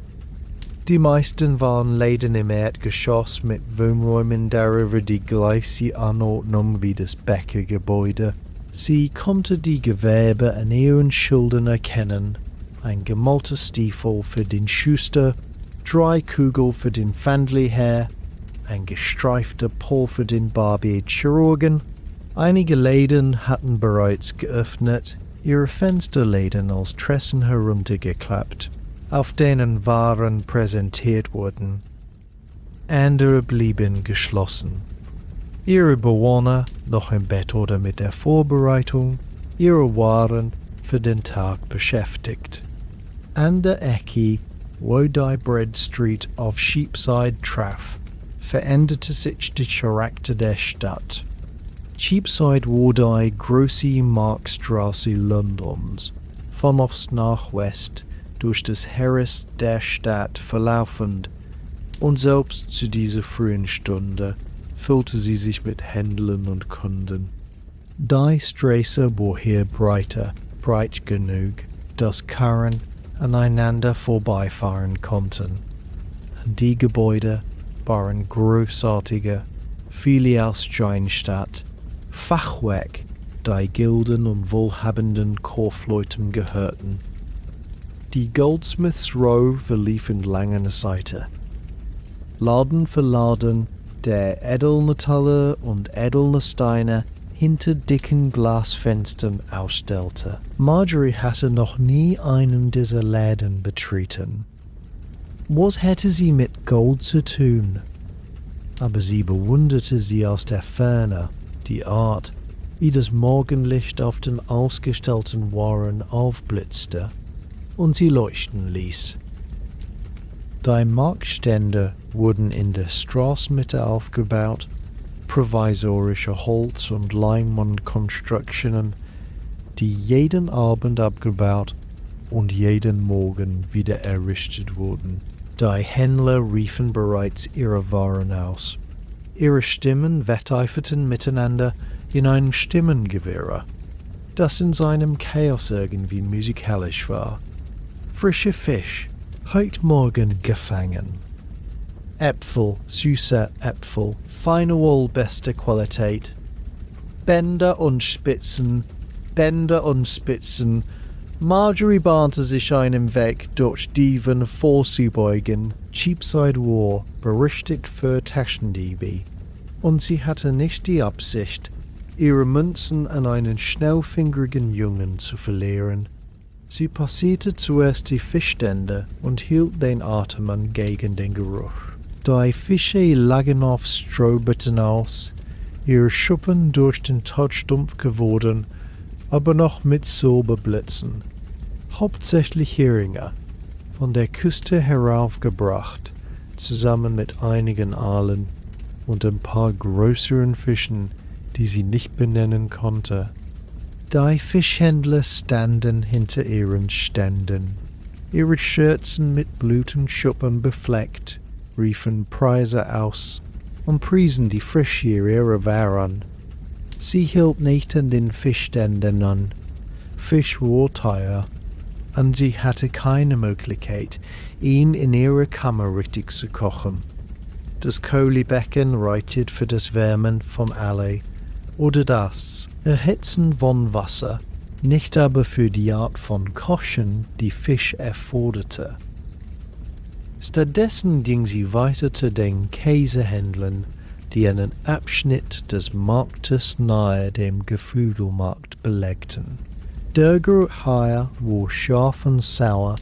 Die meisten waren Läden im Erdgeschoss mit Wohnräumen darüber die gleiche Anordnung wie das Bäckergebäude. Sie konnte die Gewerbe an ihren Schildern erkennen: ein gemalter Stiefel für den Schuster, 3 Kugeln für den Pfandleiher, ein gestreifter Pol für den Barbierchirurgen. Einige Läden hatten bereits geöffnet, ihre Fensterläden als Tressen heruntergeklappt, auf denen Waren präsentiert wurden. Andere blieben geschlossen. Ihre Bewohner noch im Bett oder mit der Vorbereitung ihrer Waren für den Tag beschäftigt. An der Ecke, wo die Bread Street auf Cheapside traf, veränderte sich der Charakter der Stadt. Cheapside war die große Marktstraße Londons, von Ost nach West durch das Heeres der Stadt verlaufend, und selbst zu dieser frühen Stunde füllte sie sich mit Händlern und Kunden. Die Straße war hier breit genug, dass Karren aneinander vorbeifahren konnten. Die Gebäude waren großartige, viele aus Steinstadt, Fachwerk, die Gilden und wohlhabenden Kaufleuten gehörten. Die Goldsmiths Row verlief entlang einer Seite. Laden für Laden, der Edelmetalle und edle Steine hinter dicken Glasfenstern ausstellte. Marjorie hatte noch nie einen dieser Läden betreten. Was hätte sie mit Gold zu tun? Aber sie bewunderte sie aus der Ferne, die Art, wie das Morgenlicht auf den ausgestellten Waren aufblitzte und sie leuchten ließ. Die Marktstände wurden in der Straßenmitte aufgebaut, provisorische Holz- und Leinwandkonstruktionen, die jeden Abend abgebaut und jeden Morgen wieder errichtet wurden. Die Händler riefen bereits ihre Waren aus. Ihre Stimmen wetteiferten miteinander in einem Stimmengewirr, das in seinem Chaos irgendwie musikalisch war. Frischer Fisch, heute Morgen gefangen. Äpfel, süße Äpfel, feine Wohl bester Qualität. Bänder und Spitzen, Marjorie bahnte sich einen Weg durch Dieven vorzubeugen. Cheapside war berüchtigt für Taschendiebe, und sie hatte nicht die Absicht, ihre Münzen an einen schnellfingerigen Jungen zu verlieren. Sie passierte zuerst die Fischstände und hielt den Atem an gegen den Geruch. Die Fische lagen auf Strohbetten aus, ihre Schuppen durch den Tod stumpf geworden, aber noch mit Silberblitzen. Hauptsächlich Heringe, von der Küste heraufgebracht, zusammen mit einigen Aalen und ein paar größeren Fischen, die sie nicht benennen konnte. Die Fischhändler standen hinter ihren Ständen, ihre Schürzen mit Blutenschuppen befleckt, riefen Preise aus und priesen die Frische ihrer Waren. Sie hielt nicht an den Fischständen an. Fisch war teuer, und sie hatte keine Möglichkeit, ihn in ihrer Kammer richtig zu kochen. Das Kohlebecken reichte für das Wärmen vom Alley oder das Erhitzen von Wasser, nicht aber für die Art von Kochen, die Fisch erforderte. Stattdessen ging sie weiter zu den Käsehändlern, die einen Abschnitt des Marktes nahe dem Geflügelmarkt belegten. Der Geruch war scharf und sauer,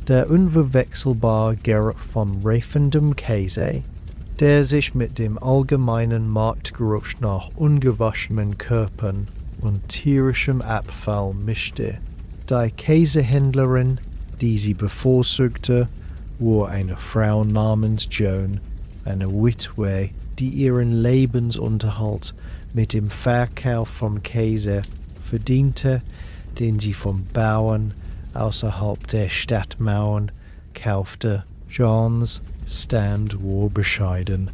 der unverwechselbare Geruch von reifendem Käse, der sich mit dem allgemeinen Marktgeruch nach ungewaschenen Körpern und tierischem Abfall mischte. Die Käsehändlerin, die sie bevorzugte, war eine Frau namens Joan, eine Witwe, die ihren Lebensunterhalt mit dem Verkauf von Käse verdiente, den sie vom Bauern außerhalb der Stadtmauern kaufte. Johns Stand war bescheiden,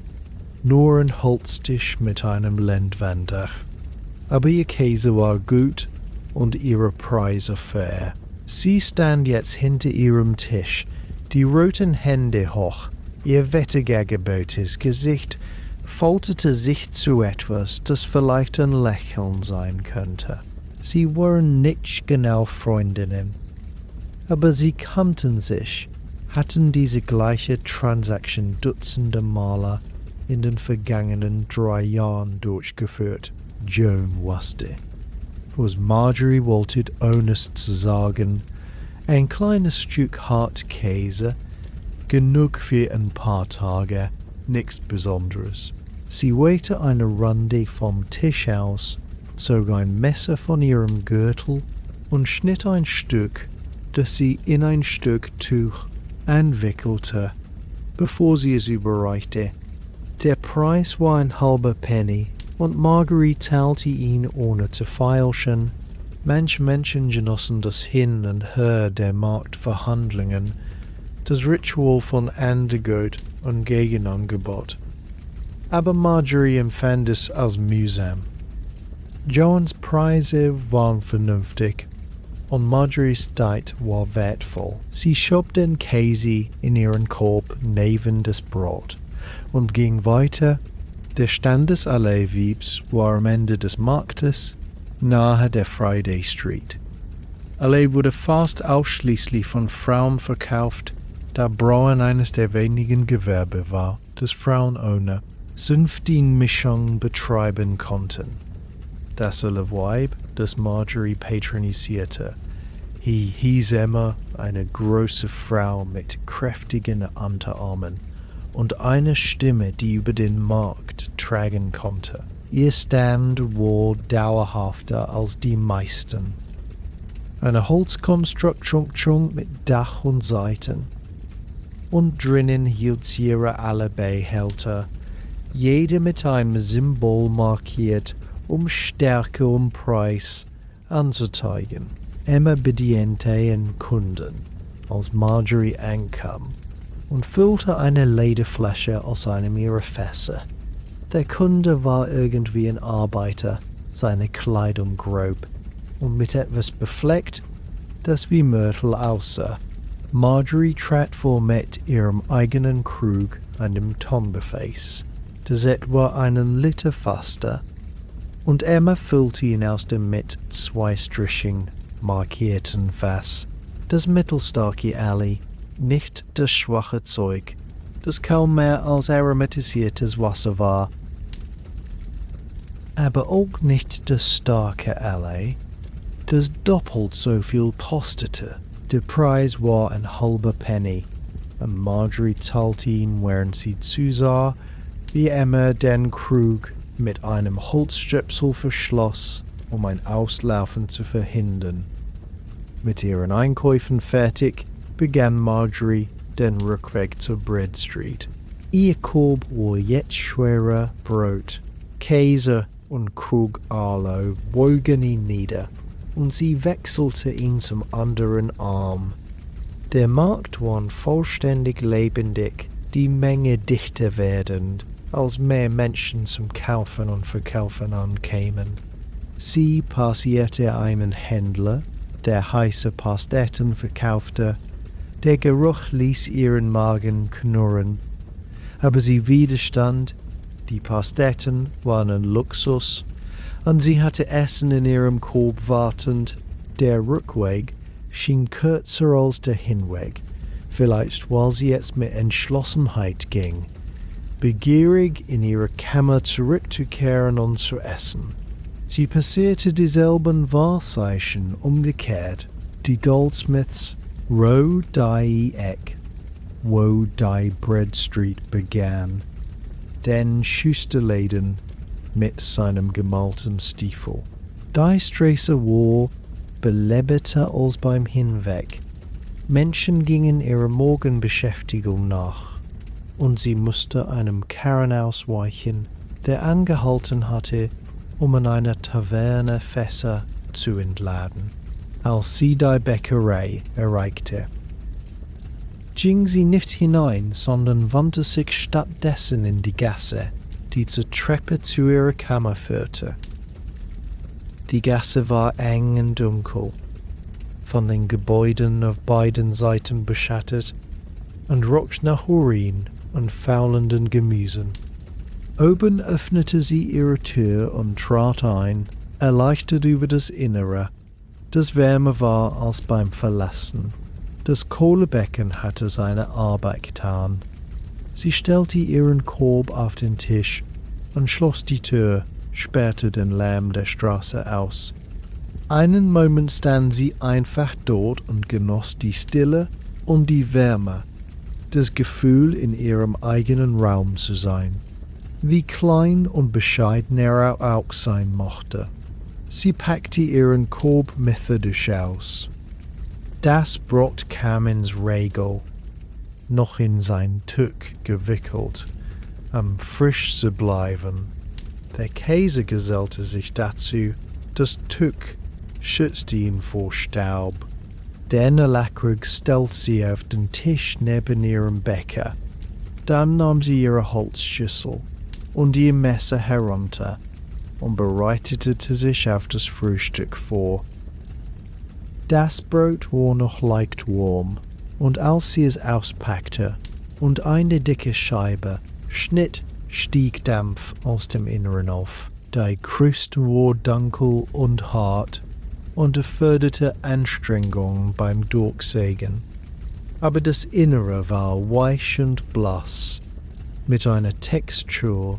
nur ein Holztisch mit einem Leinwanddach. Aber ihr Käse war gut und ihre Preise fair. Sie stand jetzt hinter ihrem Tisch, die roten Hände hoch, ihr wettergebautes Gesicht faltete sich zu etwas, das vielleicht ein Lächeln sein könnte. Sie waren nicht genau Freundinnen, aber sie kannten sich, hatten diese gleiche Transaktion dutzende Male in den vergangenen 3 Jahren durchgeführt. Joan wusste, was Marjorie wollte, ohne es zu sagen, ein kleines Stück Hartkäse, genug für ein paar Tage, nichts Besonderes. Sie wehte eine Runde vom Tisch aus, zog ein Messer von ihrem Gürtel und schnitt ein Stück, das sie in ein Stück Tuch einwickelte, bevor sie es überreichte. Der Preis war ein halber Penny, und Marguerite teilte ihn ohne zu feilschen. Manche Menschen genossen das Hin und Her der Marktverhandlungen, das Ritual von Angebot und Gegenangebot. Aber Marjorie empfand es als mühsam. Joans Preise waren vernünftig und Marjories Zeit war wertvoll. Sie schob den Käse in ihren Korb neben das Brot und ging weiter. Der Standesallee Wiebs war am Ende des Marktes, nahe der Friday Street. Allee wurde fast ausschließlich von Frauen verkauft, da Brauen eines der wenigen Gewerbe war, das Frauen ohne sanften Mischung betreiben konnten. Das Weib, das Marjorie patronisierte, hieß immer eine große Frau mit kräftigen Unterarmen und eine Stimme, die über den Markt tragen konnte. Ihr Stand war dauerhafter als die meisten. Eine Holzkonstruktion mit Dach und Seiten. Und drinnen hielt sie ihre Allerbehälter, jede mit einem Symbol markiert, um Stärke und Preis anzuzeigen. Emma bediente einen Kunden, als Marjorie ankam, und füllte eine Lederflasche aus einem ihrer Fässer. Der Kunde war irgendwie ein Arbeiter, seine Kleidung grob und mit etwas befleckt, das wie Mörtel aussah. Marjorie trat vor mit ihrem eigenen Krug, einem Tonbefäß, das etwa einen Liter fasste, und Emma füllte ihn aus dem mit 2 Strichen markierten Fass, das mittelstarke Ali, nicht das schwache Zeug, das kaum mehr als aromatisiertes Wasser war, aber auch nicht das starke Ali, das doppelt so viel kostete. Der Preis war ein halber Penny, und Marjorie zahlte ihn, während sie zusah, wie Emma den Krug mit einem Holzstöpsel verschloss, um ein Auslaufen zu verhindern. Mit ihren Einkäufen fertig, begann Marjorie den Rückweg zur Bread Street. Ihr Korb war jetzt schwerer Brot, Käse und Krug Arlo wogen ihn nieder, und sie wechselte ihn zum anderen Arm. Der Markt war vollständig lebendig, die Menge dichter werdend, als mehr Menschen zum Kaufen und Verkaufen ankämen. Sie passierte einen Händler, der heiße Pasteten verkaufte. Der Geruch ließ ihren Magen knurren, aber sie widerstand. Die Pasteten waren ein Luxus, und sie hatte Essen in ihrem Korb wartend. Der Rückweg schien kürzer als der Hinweg, vielleicht weil sie jetzt mit Entschlossenheit ging, begierig in ihre Kammer zurückzukehren und zu essen. Sie passierte dieselben Wahrzeichen umgekehrt, die Goldsmiths Row Die Eck, wo Die Bread Street begann, den Schusterläden mit seinem gemalten Stiefel. Die Straße war belebter als beim Hinweg. Menschen gingen ihrer Morgenbeschäftigung nach, und sie musste einem Karren ausweichen, der angehalten hatte, um in einer Taverne Fässer zu entladen. Als sie die Bäckerei erreichte, ging sie nicht hinein, sondern wandte sich stattdessen in die Gasse, die zur Treppe zu ihrer Kammer führte. Die Gasse war eng und dunkel, von den Gebäuden auf beiden Seiten beschattet und roch nach Urin und faulenden Gemüsen. Oben öffnete sie ihre Tür und trat ein, erleichtert über das Innere, das wärmer war als beim Verlassen. Das Kohlebecken hatte seine Arbeit getan. Sie stellte ihren Korb auf den Tisch und schloss die Tür, sperrte den Lärm der Straße aus. Einen Moment stand sie einfach dort und genoss die Stille und die Wärme, das Gefühl, in ihrem eigenen Raum zu sein. Wie klein und bescheiden er auch sein mochte. Sie packte ihren Korb methodisch aus. Das Brot kam ins Regel, noch in sein Tuch gewickelt, frisch zu bleiben. Der Käse gesellte sich dazu, das Tuch schützte ihn vor Staub. Dann lackrig stellte sie auf den Tisch neben ihrem Becher. Dann nahm sie ihre Holzschüssel und ihr Messer herunter und bereitete sich auf das Frühstück vor. Das Brot war noch leicht warm, und als sie es auspackte und eine dicke Scheibe schnitt, stieg Dampf aus dem Inneren auf. Die Kruste war dunkel und hart und erforderte Anstrengung beim Durchsägen. Aber das Innere war weich und blass, mit einer Textur,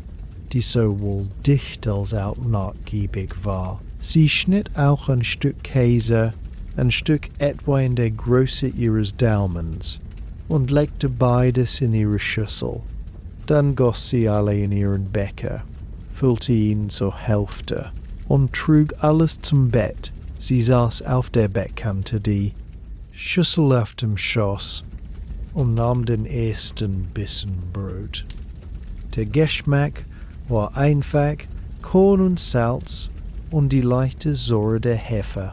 die sowohl dicht als auch nachgiebig war. Sie schnitt auch ein Stück Käse, ein Stück etwa in der Größe ihres Daumens, und legte beides in ihre Schüssel. Dann goss sie alle in ihren Becher, füllte ihn zur Hälfte und trug alles zum Bett. Sie saß auf der Bettkante, die Schüssel auf dem Schoß, und nahm den ersten Bissen Brot. Der Geschmack war einfach Korn und Salz und die leichte Säure der Hefe,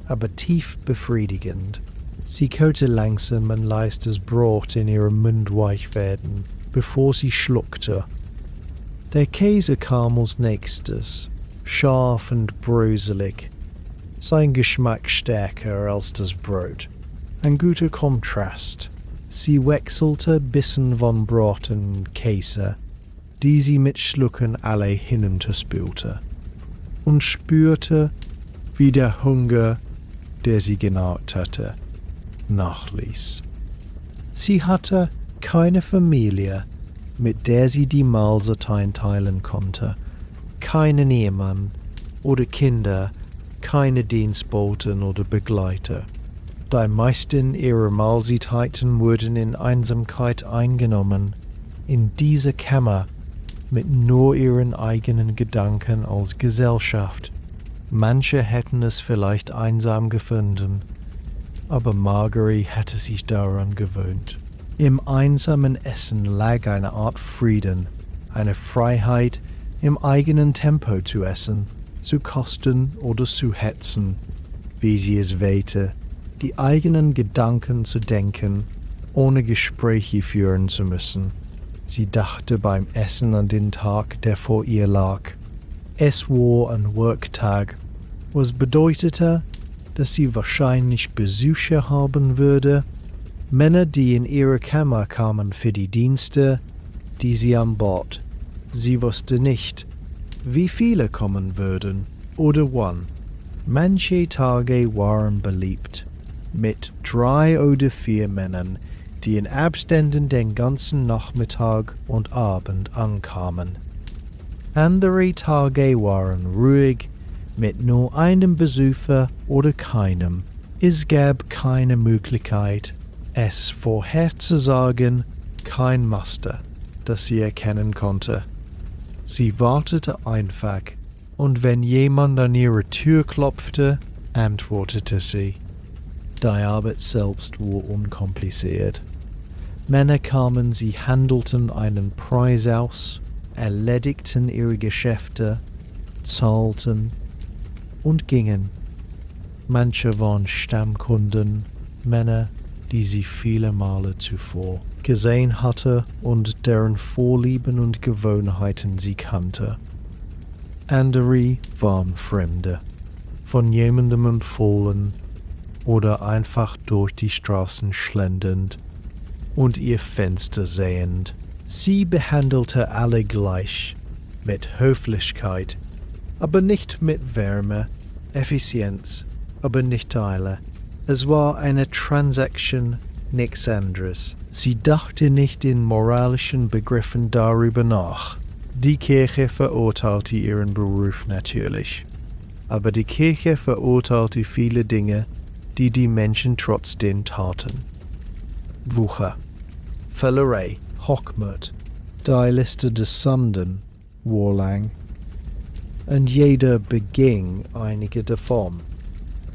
aber tief befriedigend. Sie kaute langsam und ließ das Brot in ihrem Mund weich werden, bevor sie schluckte. Der Käse kam als nächstes, scharf und bröselig, sein Geschmack stärker als das Brot. Ein guter Kontrast. Sie wechselte Bissen von Brot und Käse, die sie mit Schlucken alle hinunterspülte, und spürte, wie der Hunger, der sie genagt hatte, nachließ. Sie hatte keine Familie, mit der sie die Mahlzeiten teilen konnte, keinen Ehemann oder Kinder, keine Dienstboten oder Begleiter. Die meisten ihrer Mahlzeiten wurden in Einsamkeit eingenommen, in dieser Kammer, mit nur ihren eigenen Gedanken als Gesellschaft. Manche hätten es vielleicht einsam gefunden, aber Marguerite hatte sich daran gewöhnt. Im einsamen Essen lag eine Art Frieden, eine Freiheit, im eigenen Tempo zu essen, zu kosten oder zu hetzen, wie sie es wählte, die eigenen Gedanken zu denken, ohne Gespräche führen zu müssen. Sie dachte beim Essen an den Tag, der vor ihr lag. Es war ein Worktag, was bedeutete, dass sie wahrscheinlich Besucher haben würde, Männer, die in ihre Kammer kamen für die Dienste, die sie an Bord. Sie wusste nicht, wie viele kommen würden oder wann. Manche Tage waren beliebt, mit 3 oder 4 Männern, die in Abständen den ganzen Nachmittag und Abend ankamen. Andere Tage waren ruhig, mit nur einem Besucher oder keinem. Es gab keine Möglichkeit, es vorherzusagen, kein Muster, das sie erkennen konnte. Sie wartete einfach, und wenn jemand an ihre Tür klopfte, antwortete sie. Die Arbeit selbst war unkompliziert. Männer kamen, sie handelten einen Preis aus, erledigten ihre Geschäfte, zahlten und gingen. Manche waren Stammkunden, Männer, die sie viele Male zuvor gesehen hatte und deren Vorlieben und Gewohnheiten sie kannte. Andere waren Fremde, von jemandem empfohlen oder einfach durch die Straßen schlendernd und ihr Fenster sehend. Sie behandelte alle gleich, mit Höflichkeit, aber nicht mit Wärme, Effizienz, aber nicht Eile. Es war eine Transaction, nichts anderes. Sie dachte nicht in moralischen Begriffen darüber nach. Die Kirche verurteilte ihren Beruf natürlich. Aber die Kirche verurteilte viele Dinge, die die Menschen trotzdem taten. Wucher, Völlerei, Hochmut, die Liste des Sanften war lang, und jeder beging einige davon.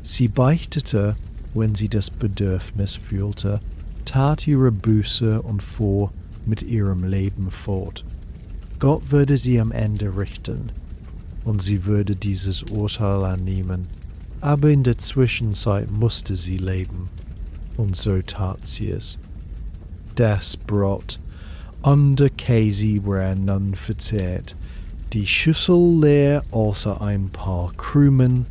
Sie beichtete, wenn sie das Bedürfnis fühlte, tat ihre Buße und fuhr mit ihrem Leben fort. Gott würde sie am Ende richten, und sie würde dieses Urteil annehmen, aber in der Zwischenzeit musste sie leben, und so tat sie es. Das Brot und der Käse waren nun verzehrt, die Schüssel leer außer ein paar Krumen,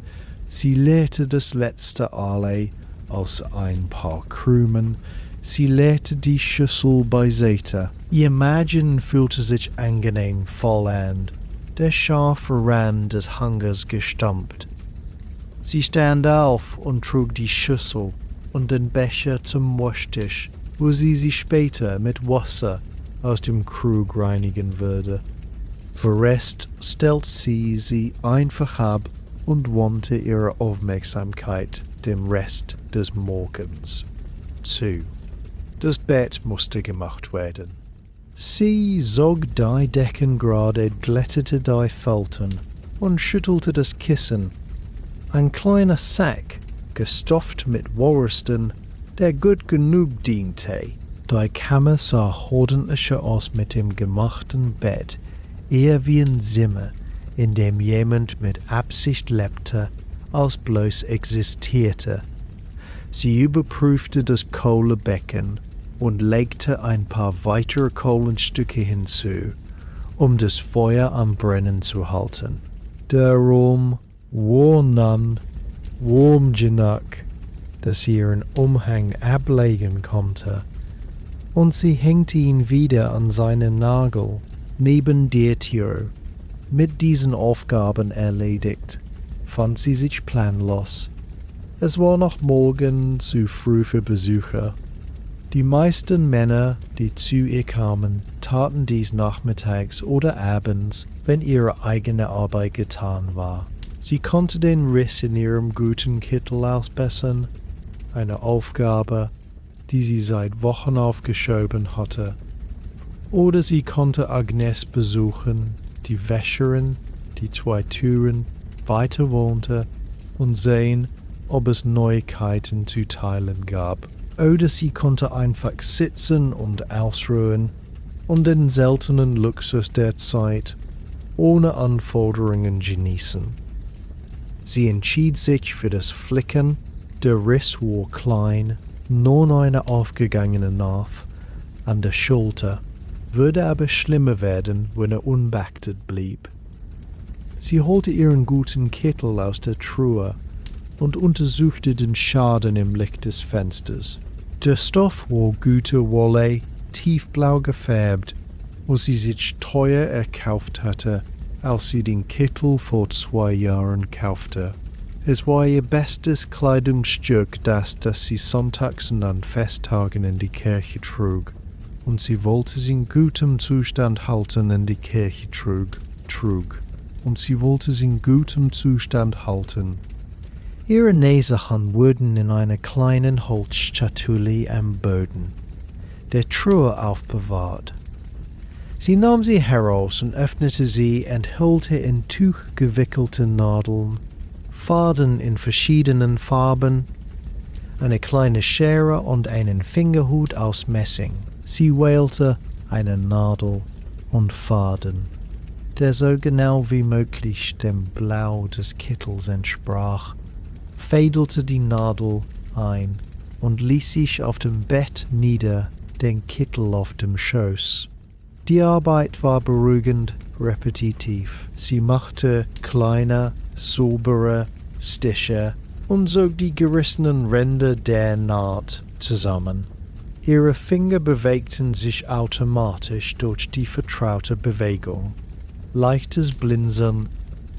sie leerte das letzte alle außer ein paar Krumen, sie leerte die Schüssel beiseite. Ihr Magen fühlte sich angenehm voll an, der scharfe Rand des Hungers gestampft. Sie stand auf und trug die Schüssel und den Becher zum Waschtisch, wo sie später mit Wasser aus dem Krug reinigen würde. Für Rest stellte sie einfach ab und wandte ihre Aufmerksamkeit dem Rest des Morgens zu. Das Bett musste gemacht werden. Sie zog die Decken gerade, glättete die Falten und schüttelte das Kissen. Ein kleiner Sack, gestopft mit Wursten, der gut genug diente. Die Kammer sah ordentlicher aus mit dem gemachten Bett, eher wie ein Zimmer, in dem jemand mit Absicht lebte, als bloß existierte. Sie überprüfte das Kohlebecken und legte ein paar weitere Kohlenstücke hinzu, um das Feuer am Brennen zu halten. Der Raum war nun warm genug, dass sie ihren Umhang ablegen konnte, und sie hängte ihn wieder an seinen Nagel neben der Tür. Mit diesen Aufgaben erledigt, fand sie sich planlos. Es war noch morgen zu früh für Besucher. Die meisten Männer, die zu ihr kamen, taten dies nachmittags oder abends, wenn ihre eigene Arbeit getan war. Sie konnte den Riss in ihrem guten Kittel ausbessern, eine Aufgabe, die sie seit Wochen aufgeschoben hatte. Oder sie konnte Agnes besuchen, die Wäscherin, die 2 Türen weiter wohnte, und sehen, ob es Neuigkeiten zu teilen gab. Oder sie konnte einfach sitzen und ausruhen und den seltenen Luxus der Zeit ohne Anforderungen genießen. Sie entschied sich für das Flicken, der Riss war klein, nur eine aufgegangene Narbe an der Schulter, würde aber schlimmer werden, wenn er unbeachtet blieb. Sie holte ihren guten Kittel aus der Truhe und untersuchte den Schaden im Licht des Fensters. Der Stoff war gute Wolle, tiefblau gefärbt, wo sie sich teuer erkauft hatte, als sie den Kittel vor 2 Jahren kaufte. Es war ihr bestes Kleidungsstück, das sie sonntags und an Festtagen in die Kirche trug, und sie wollte sie in gutem Zustand halten in die Kirche und sie wollte sie in gutem Zustand halten. Ihre Nähsachen wurden in einer kleinen Holzschatulle am Boden der Truhe aufbewahrt. Sie nahm sie heraus und öffnete sie, enthüllte in Tuch gewickelte Nadeln, Faden in verschiedenen Farben, eine kleine Schere und einen Fingerhut aus Messing. Sie wählte eine Nadel und Faden, der so genau wie möglich dem Blau des Kittels entsprach, fädelte die Nadel ein und ließ sich auf dem Bett nieder, den Kittel auf dem Schoß. Die Arbeit war beruhigend repetitiv. Sie machte kleine, saubere Stiche und sog die gerissenen Ränder der Naht zusammen. Ihre Finger bewegten sich automatisch durch die vertraute Bewegung. Leichtes Blinzeln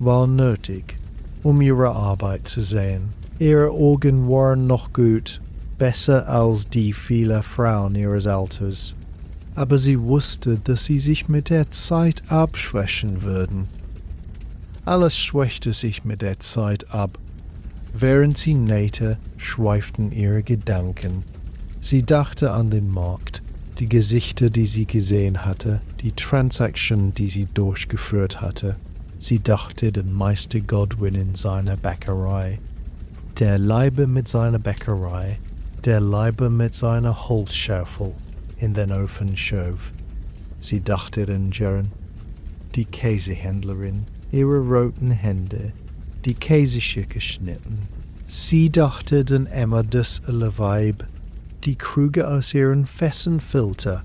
war nötig, um ihre Arbeit zu sehen. Ihre Augen waren noch gut, besser als die vieler Frauen ihres Alters. Aber sie wusste, dass sie sich mit der Zeit abschwächen würden. Alles schwächte sich mit der Zeit ab. Während sie nähte, schweiften ihre Gedanken. Sie dachte an den Markt, die Gesichter, die sie gesehen hatte, die Transaktionen, die sie durchgeführt hatte. Sie dachte den Meister Godwin in seiner Bäckerei, der Liebe mit seiner Bäckerei, der Liebe mit seiner Holzschaufel in den Ofen schob. Sie dachte den Jern, die Käsehändlerin, ihre roten Hände, die Käsestücke schnitten. Sie dachte den Emma des Weib, die Krüge aus ihren Fässern füllte.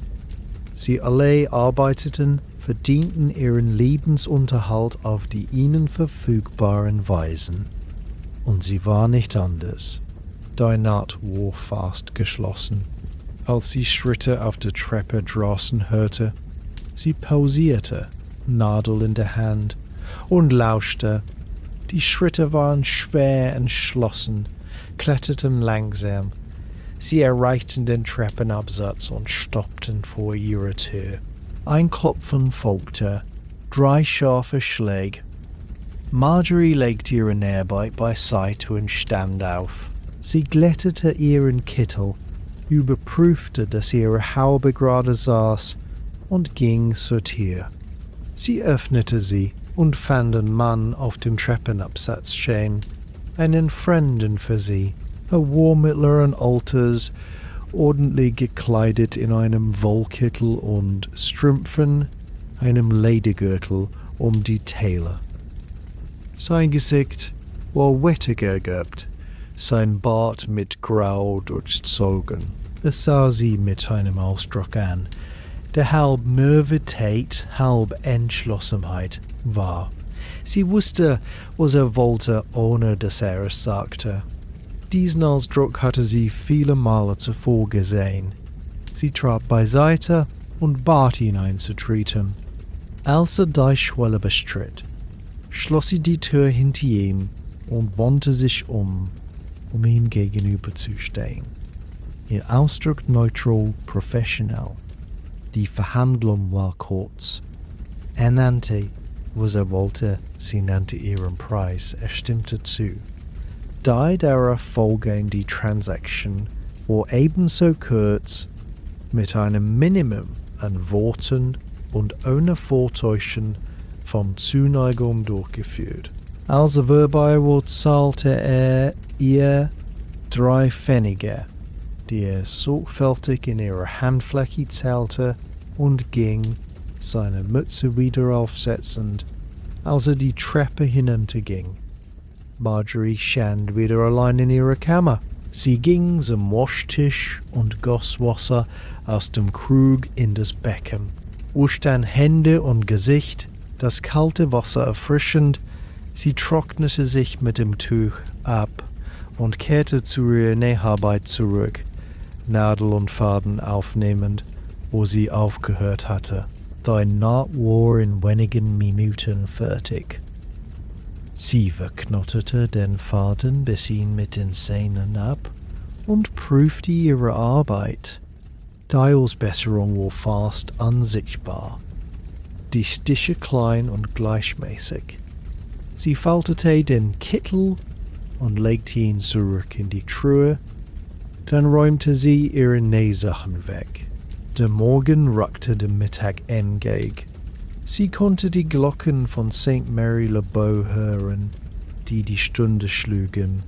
Sie alle arbeiteten, verdienten ihren Lebensunterhalt auf die ihnen verfügbaren Weisen. Und sie war nicht anders. Die Naht war fast geschlossen. Als sie Schritte auf der Treppe draußen hörte, sie pausierte, Nadel in der Hand, und lauschte. Die Schritte waren schwer entschlossen, kletterten langsam. Sie erreichten den Treppenabsatz und stoppten vor ihrer Tür. Ein Klopfen folgte, 3 scharfe Schläge. Marjorie legte ihre Näharbeit beiseite und stand auf. Sie glättete ihren Kittel, überprüfte, dass ihre Haube gerade saß und ging zur Tür. Sie öffnete sie und fand einen Mann auf dem Treppenabsatz stehen, einen Fremden für sie. Er war mittleren Alters, ordentlich gekleidet in einem Wollkittel und Strümpfen, einem Ledergürtel um die Taille. Sein Gesicht war wettiger gehabt, sein Bart mit Grau durchzogen. Es sah sie mit einem Ausdruck an, der halb Nervosität, halb Entschlossenheit war. Sie wusste, was er wollte, ohne dass er es sagte. Diesen Ausdruck hatte sie viele Male zuvor gesehen. Sie trat beiseite und bat ihn einzutreten. Als er die Schwelle bestritt, schloss sie die Tür hinter ihm und wandte sich um ihm gegenüber zu stehen. Ihr Ausdruck neutral, professionell. Die Verhandlung war kurz. Er nannte, was er wollte, sie nannte ihren Preis, er stimmte zu. Die darauf folgende Transaktion war ebenso kurz, mit einem Minimum an Worten und ohne Vortäuschen von Zuneigung durchgeführt. Als er vorbei war, zahlte er ihr 3 Pfennige, die er sorgfältig in ihre Handfläche zählte, und ging, seine Mütze wieder aufsetzend, als er die Treppe hinunterging. Marjorie stand wieder allein in ihrer Kammer. Sie ging zum Waschtisch und goss Wasser aus dem Krug in das Becken, wusch dann Hände und Gesicht, das kalte Wasser erfrischend. Sie trocknete sich mit dem Tuch ab und kehrte zu ihrer Näharbeit zurück, Nadel und Faden aufnehmend, wo sie aufgehört hatte. Die Naht war in wenigen Minuten fertig. Sie verknottete den Faden bis ihn mit den Zähnen ab und prüfte ihre Arbeit. Die Ausbesserung war fast unsichtbar. Die Stiche klein und gleichmäßig. Sie faltete den Kittel und legte ihn zurück in die Truhe. Dann räumte sie ihre Nähsachen weg. Der Morgen rückte dem Mittag entgegen. Sie konnte die Glocken von St. Mary le Bow hören, die Stunde schlugen,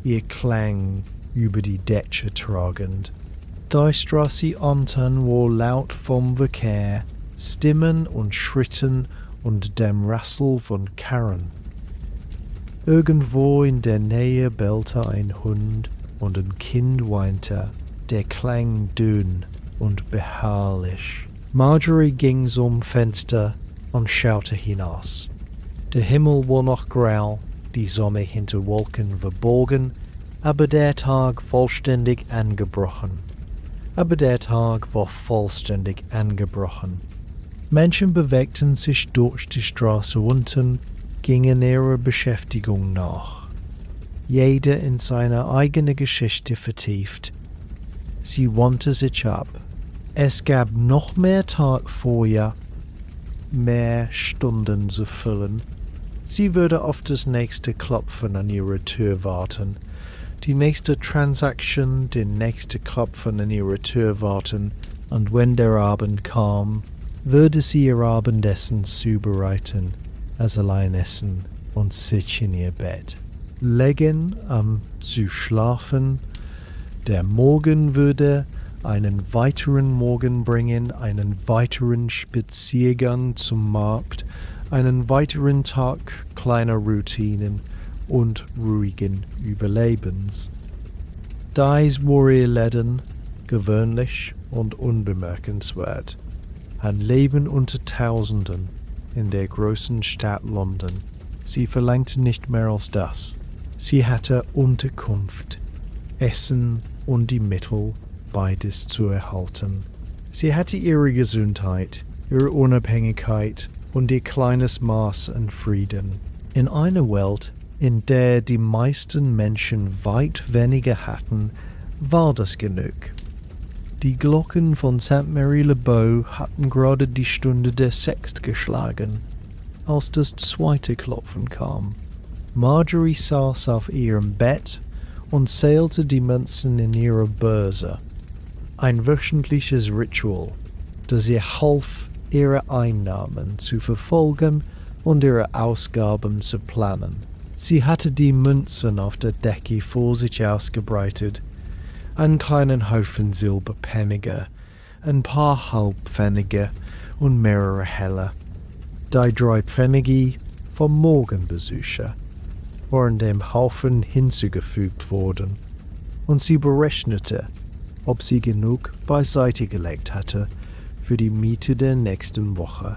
ihr Klang über die Dächer tragend. Die Straße unten war laut vom Verkehr, Stimmen und Schritten und dem Rassel von Karren. Irgendwo in der Nähe bellte ein Hund und ein Kind weinte, der klang dünn und beharrlich. Marjorie ging zum Fenster und schaute hinaus. Der Himmel war noch grau, die Sonne hinter Wolken verborgen, aber der Tag vollständig angebrochen. Menschen bewegten sich durch die Straße unten, gingen ihrer Beschäftigung nach. Jeder in seine eigene Geschichte vertieft. Sie wandte sich ab. Es gab noch mehr Tag vor ihr, mehr Stunden zu füllen. Sie würde auf das nächste Klopfen an ihrer Tür warten, die nächste Transaktion, den nächsten Klopfen an ihrer Tür warten, und wenn der Abend kam, würde sie ihr Abendessen zubereiten, als allein essen und sich in ihr Bett legen, zu schlafen. Der Morgen würde einen weiteren Morgen bringen, einen weiteren Spaziergang zum Markt, einen weiteren Tag kleiner Routinen und ruhigen Überlebens. Dies war ihr Leben, gewöhnlich und unbemerkenswert. Ein Leben unter Tausenden in der großen Stadt London. Sie verlangte nicht mehr als das. Sie hatte Unterkunft, Essen und die Mittel, beides zu erhalten. Sie hatte ihre Gesundheit, ihre Unabhängigkeit und ihr kleines Maß an Frieden. In einer Welt, in der die meisten Menschen weit weniger hatten, war das genug. Die Glocken von St. Mary le Bow hatten gerade die Stunde der 6 geschlagen, als das zweite Klopfen kam. Marjorie saß auf ihrem Bett und zählte die Münzen in ihrer Börse. Ein wöchentliches Ritual, das ihr half, ihre Einnahmen zu verfolgen und ihre Ausgaben zu planen. Sie hatte die Münzen auf der Decke vor sich ausgebreitet, einen kleinen Haufen Silberpfennige, ein paar Halbpfennige und mehrere Helle. Die 3 Pfennige vom Morgenbesucher waren dem Haufen hinzugefügt worden, und sie berechnete, ob sie genug beiseite gelegt hatte für die Miete der nächsten Woche.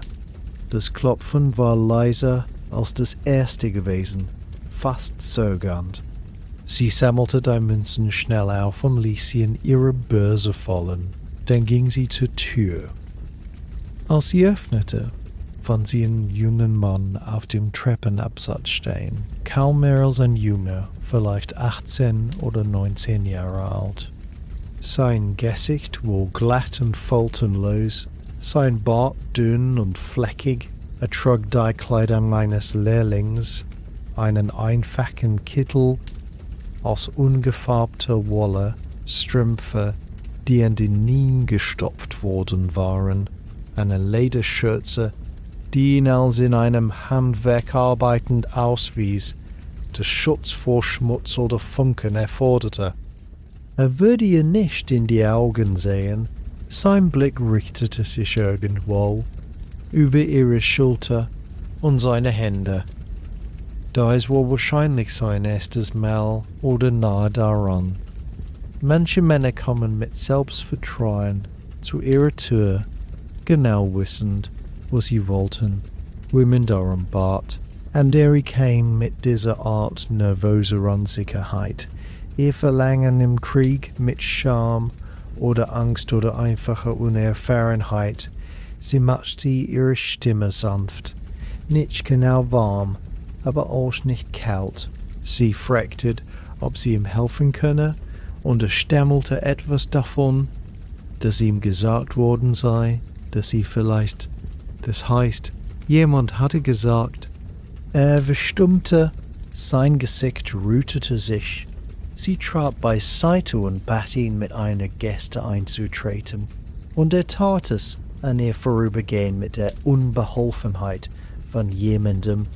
Das Klopfen war leiser als das erste gewesen, fast zögernd. Sie sammelte die Münzen schnell auf und ließ sie in ihre Börse fallen. Dann ging sie zur Tür. Als sie öffnete, fand sie einen jungen Mann auf dem Treppenabsatz stehen, kaum mehr als ein Junge, vielleicht 18 oder 19 Jahre alt. Sein Gesicht war glatt und faltenlos, sein Bart dünn und fleckig. Er trug die Kleidung eines Lehrlings, einen einfachen Kittel aus ungefärbter Wolle, Strümpfe, die in die Knien gestopft worden waren, eine Lederschürze, die ihn als in einem Handwerk arbeitend auswies, der Schutz vor Schmutz oder Funken erforderte. Er würde ihr nicht in die Augen sehen, sein Blick richtete sich irgendwo, über ihre Schulter und seine Hände. Dies war wahrscheinlich sein erstes Mal oder nahe daran. Manche Männer kommen mit Selbstvertrauen zu ihrer Tür, genau wissend, was sie wollten, wie man darum bat. Und kam mit dieser Art nervöser Unsicherheit, ihr Verlangen im Krieg mit Scham oder Angst oder einfacher Unerfahrenheit. Sie machte ihre Stimme sanft, nicht genau warm, aber auch nicht kalt. Sie fragte, ob sie ihm helfen könne, und stammelte etwas davon, dass ihm gesagt worden sei, dass sie vielleicht, das heißt, jemand hatte gesagt. Er verstummte, sein Gesicht rötete sich. Sie trat beiseite und bat ihn, mit einer Geste einzutreten, und er tat es an ihr vorübergehen mit der Unbeholfenheit von jemandem,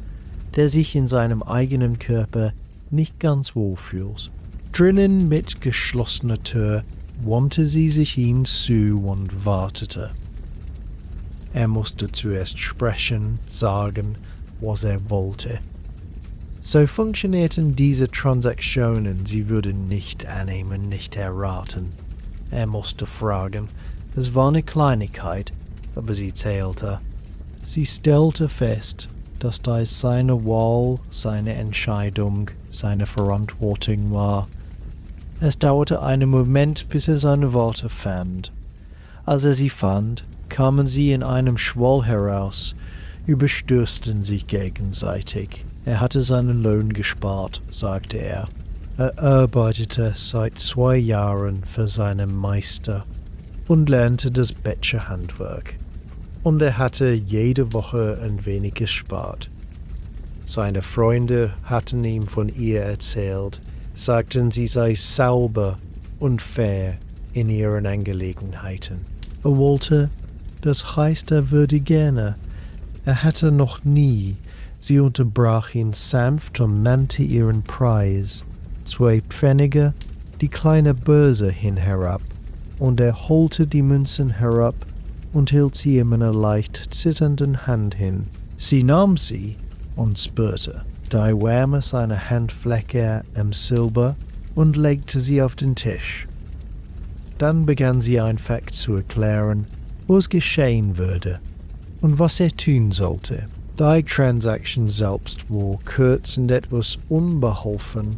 der sich in seinem eigenen Körper nicht ganz wohl fühlt. Drinnen mit geschlossener Tür wandte sie sich ihm zu und wartete. Er musste zuerst sprechen, sagen, was er wollte. So funktionierten diese Transaktionen, sie würden nicht annehmen, nicht erraten. Er musste fragen, es war eine Kleinigkeit, aber sie zählte. Sie stellte fest, dass das seine Wahl, seine Entscheidung, seine Verantwortung war. Es dauerte einen Moment, bis er seine Worte fand. Als er sie fand, kamen sie in einem Schwall heraus, überstürzten sich gegenseitig. Er hatte seinen Lohn gespart, sagte er. Er arbeitete seit 2 Jahren für seinen Meister und lernte das Bettcherhandwerk. Und er hatte jede Woche ein wenig gespart. Seine Freunde hatten ihm von ihr erzählt, sagten, sie sei sauber und fair in ihren Angelegenheiten. Er wollte, das heißt, er würde gerne. Er hatte noch nie. Sie unterbrach ihn sanft und nannte ihren Preis. 2 Pfennige, die kleine Börse hin herab, und er holte die Münzen herab und hielt sie ihm in einer leicht zitternden Hand hin. Sie nahm sie und spürte die Wärme seiner Handfläche im Silber und legte sie auf den Tisch. Dann begann sie einfach zu erklären, was geschehen würde und was er tun sollte. Die Transaktion selbst war kurz und etwas unbeholfen,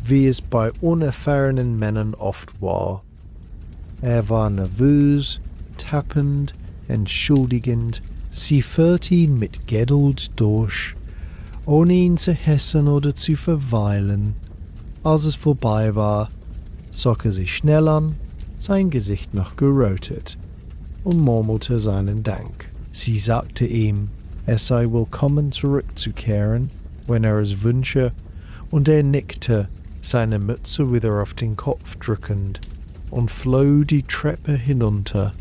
wie es bei unerfahrenen Männern oft war. Er war nervös, tappend, entschuldigend. Sie führte ihn mit Geduld durch, ohne ihn zu hetzen oder zu verweilen. Als es vorbei war, zog er sich schnell an, sein Gesicht noch gerötet, und murmelte seinen Dank. Sie sagte ihm, er sei willkommen zurückzukehren, wenn er es wünsche, und er nickte, seine Mütze wieder auf den Kopf drückend, und floh die Treppe hinunter,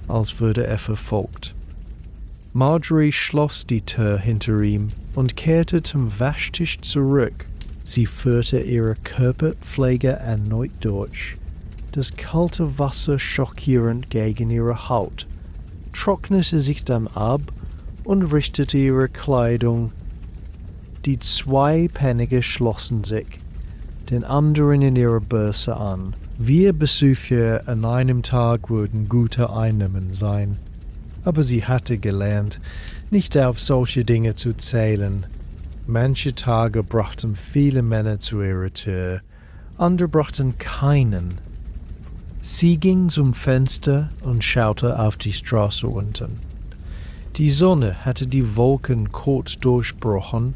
als würde er verfolgt. Marjorie schloss die Tür hinter ihm und kehrte zum Waschtisch zurück. Sie führte ihre Körperpflege erneut durch. Das kalte Wasser schockierend gegen ihre Haut, trocknete sich dann ab und richtete ihre Kleidung. Die 2 Pfennige schlossen sich, den anderen in ihrer Börse an. Wir Besucher an einem Tag würden gute Einnahmen sein. Aber sie hatte gelernt, nicht auf solche Dinge zu zählen. Manche Tage brachten viele Männer zu ihrer Tür, andere brachten keinen. Sie ging zum Fenster und schaute auf die Straße unten. Die Sonne hatte die Wolken kurz durchbrochen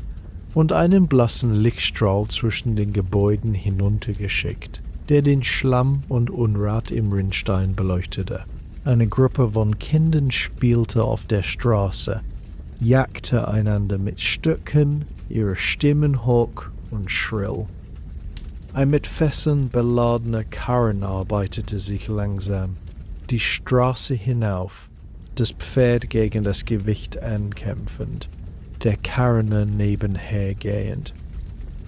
und einen blassen Lichtstrahl zwischen den Gebäuden hinuntergeschickt, der den Schlamm und Unrat im Rinnstein beleuchtete. Eine Gruppe von Kindern spielte auf der Straße, jagte einander mit Stöcken, ihre Stimmen hoch und schrill. Ein mit Fesseln beladener Karren arbeitete sich langsam die Straße hinauf, das Pferd gegen das Gewicht ankämpfend, der Karren nebenher gehend.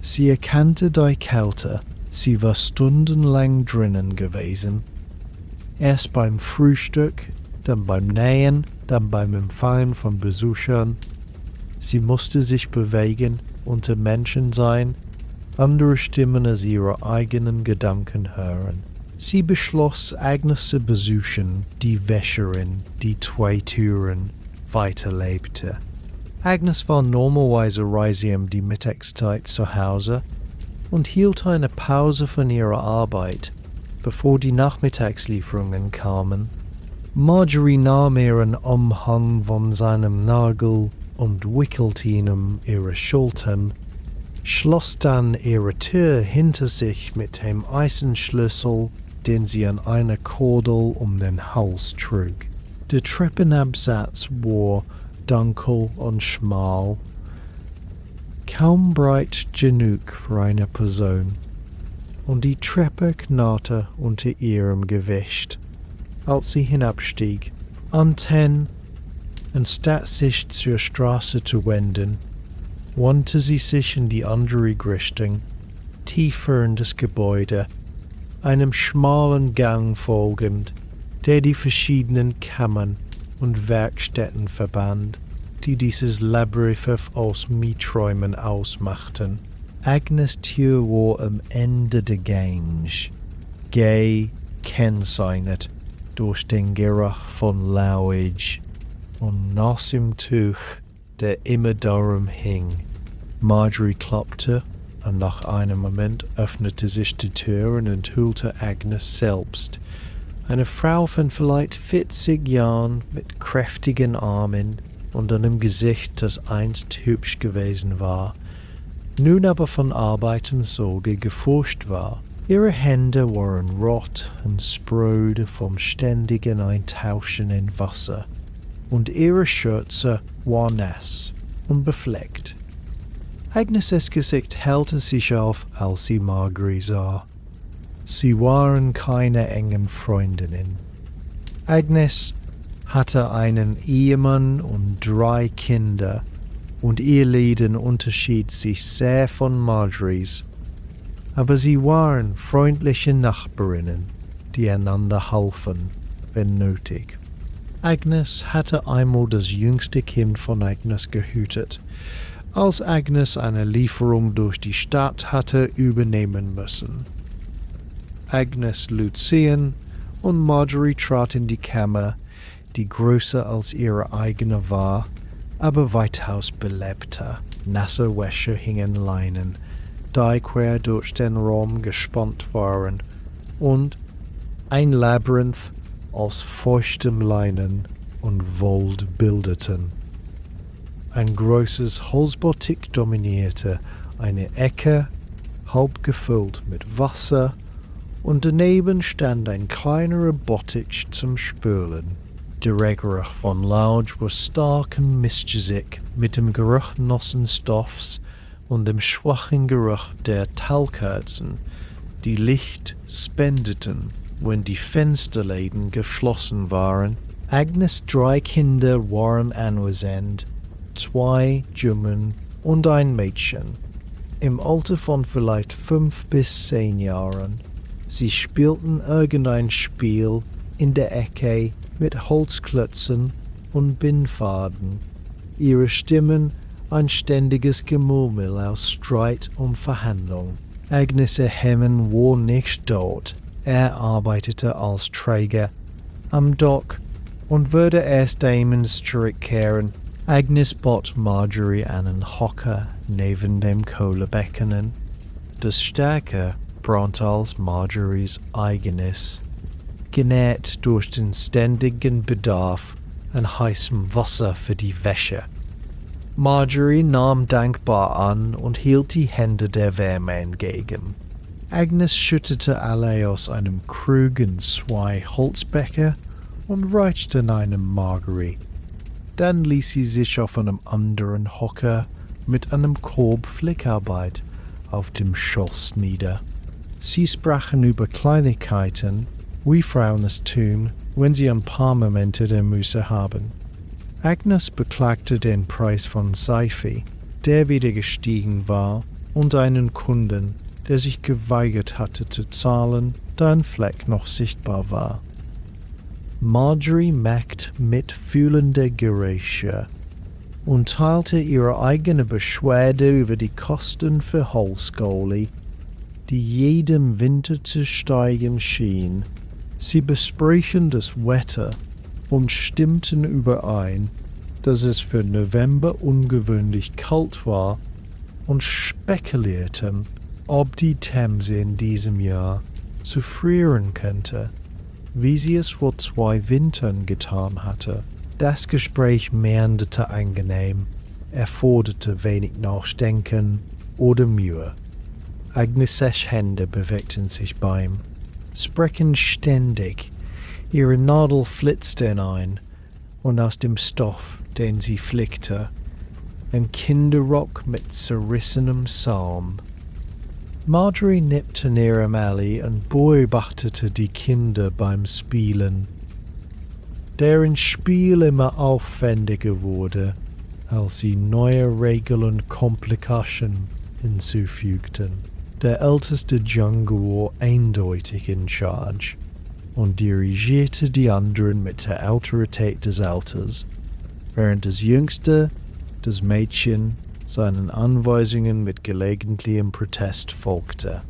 Sie erkannte die Kälte, sie war stundenlang drinnen gewesen. Erst beim Frühstück, dann beim Nähen, dann beim Empfangen von Besuchern. Sie musste sich bewegen, unter Menschen sein, andere Stimmen als ihre eigenen Gedanken hören. Sie beschloss, Agnes zu besuchen, die Wäscherin, die 2 Türen weiterlebte. Agnes war normalerweise reisig die Mittagszeit zu Hause und hielt eine Pause von ihrer Arbeit, bevor die Nachmittagslieferungen kamen. Marjorie nahm ihren Umhang von seinem Nagel und wickelte ihn um ihre Schultern, schloss dann ihre Tür hinter sich mit dem Eisenschlüssel, den sie an einer Kordel um den Hals trug. Der Treppenabsatz war dunkel und schmal, kaum breit genug für eine Person, und die Treppe knarrte unter ihrem Gewicht, als sie hinabstieg. Anstatt sich zur Straße zu wenden, wandte sie sich in die andere Richtung, tiefer in das Gebäude, einem schmalen Gang folgend, der die verschiedenen Kammern und Werkstätten verband, die dieses Labyrinth aus Mieträumen ausmachten. Agnes' Tür war am Ende des Gangs, gekennzeichnet durch den Geruch von Lauge und nassem Tuch, der immer darum hing. Marjorie klappte, und nach einem Moment öffnete sich die Tür und enthüllte Agnes selbst, eine Frau von vielleicht 40 Jahren mit kräftigen Armen und einem Gesicht, das einst hübsch gewesen war, nun aber von Arbeit und Sorge gefurcht war. Ihre Hände waren rot und spröde vom ständigen Eintauschen in Wasser, und ihre Schürze war nass und befleckt. Agnes' Gesicht hellte sich auf, als sie Marjorie sah. Sie waren keine engen Freundinnen. Agnes hatte einen Ehemann und 3 Kinder, und ihr Leben unterschied sich sehr von Marjories, aber sie waren freundliche Nachbarinnen, die einander halfen, wenn nötig. Agnes hatte einmal das jüngste Kind von Agnes gehütet, als Agnes eine Lieferung durch die Stadt hatte übernehmen müssen. Agnes lud ziehen, und Marjorie trat in die Kammer, die größer als ihre eigene war, aber weitaus belebter. Nasse Wäsche hingen Leinen, die quer durch den Raum gespannt waren, und ein Labyrinth aus feuchtem Leinen und Wold bildeten. Ein großes Holzbottich dominierte eine Ecke, halb gefüllt mit Wasser, und daneben stand ein kleinerer Bottich zum Spülen. Der Geruch von Lauge war stark und mischig mit dem Geruch nassen Stoffs und dem schwachen Geruch der Talkerzen, die Licht spendeten, wenn die Fensterläden geschlossen waren. Agnes' 3 Kinder waren anwesend, 2 Jungen und ein Mädchen, im Alter von vielleicht 5 bis 10 Jahren. Sie spielten irgendein Spiel in der Ecke mit Holzklötzen und Bindfaden. Ihre Stimmen ein ständiges Gemurmel aus Streit und Verhandlung. Agnes' Hemmen war nicht dort. Er arbeitete als Träger am Dock und würde erst abends zurückkehren. Agnes bot Marjorie einen Hocker neben dem Kohlebecken. Das Stärke brannte als Marjories eigenes, genährt durch den ständigen Bedarf an heißem Wasser für die Wäsche. Marjorie nahm dankbar an und hielt die Hände der Wärme entgegen. Agnes schüttete alle aus einem Krug in 2 Holzbecher und reichte in einem Marjorie. Dann ließ sie sich auf einem anderen Hocker mit einem Korb Flickarbeit auf dem Schoß nieder. Sie sprachen über Kleinigkeiten, wie Frauen es tun, wenn sie ein paar Momente der Muße haben. Agnes beklagte den Preis von Seife, der wieder gestiegen war, und einen Kunden, der sich geweigert hatte zu zahlen, da ein Fleck noch sichtbar war. Marjorie merkte mitfühlende Geräusche und teilte ihre eigene Beschwerde über die Kosten für Holzkohle, die jedem Winter zu steigen schien. Sie besprachen das Wetter und stimmten überein, dass es für November ungewöhnlich kalt war und spekulierten, ob die Themse in diesem Jahr zu frieren könnte, wie sie es vor 2 Wintern getan hatte. Das Gespräch meanderte angenehm, erforderte wenig Nachdenken oder Mühe. Agnes' Hände bewegten sich beim Sprechen ständig, ihre Nadel flitzte hinein, und aus dem Stoff, den sie flickte, ein Kinderrock mit zerrissenem Saum. Marjorie nippte neben Ellie und beobachtete die Kinder beim Spielen. Deren Spiel immer aufwendiger wurde, als sie neue Regeln und Komplikationen hinzufügten. Der älteste Junge war eindeutig in Charge und dirigierte die anderen mit der Autorität des Alters, während das Jüngste, das Mädchen, seinen Anweisungen mit gelegentlichem Protest folgte.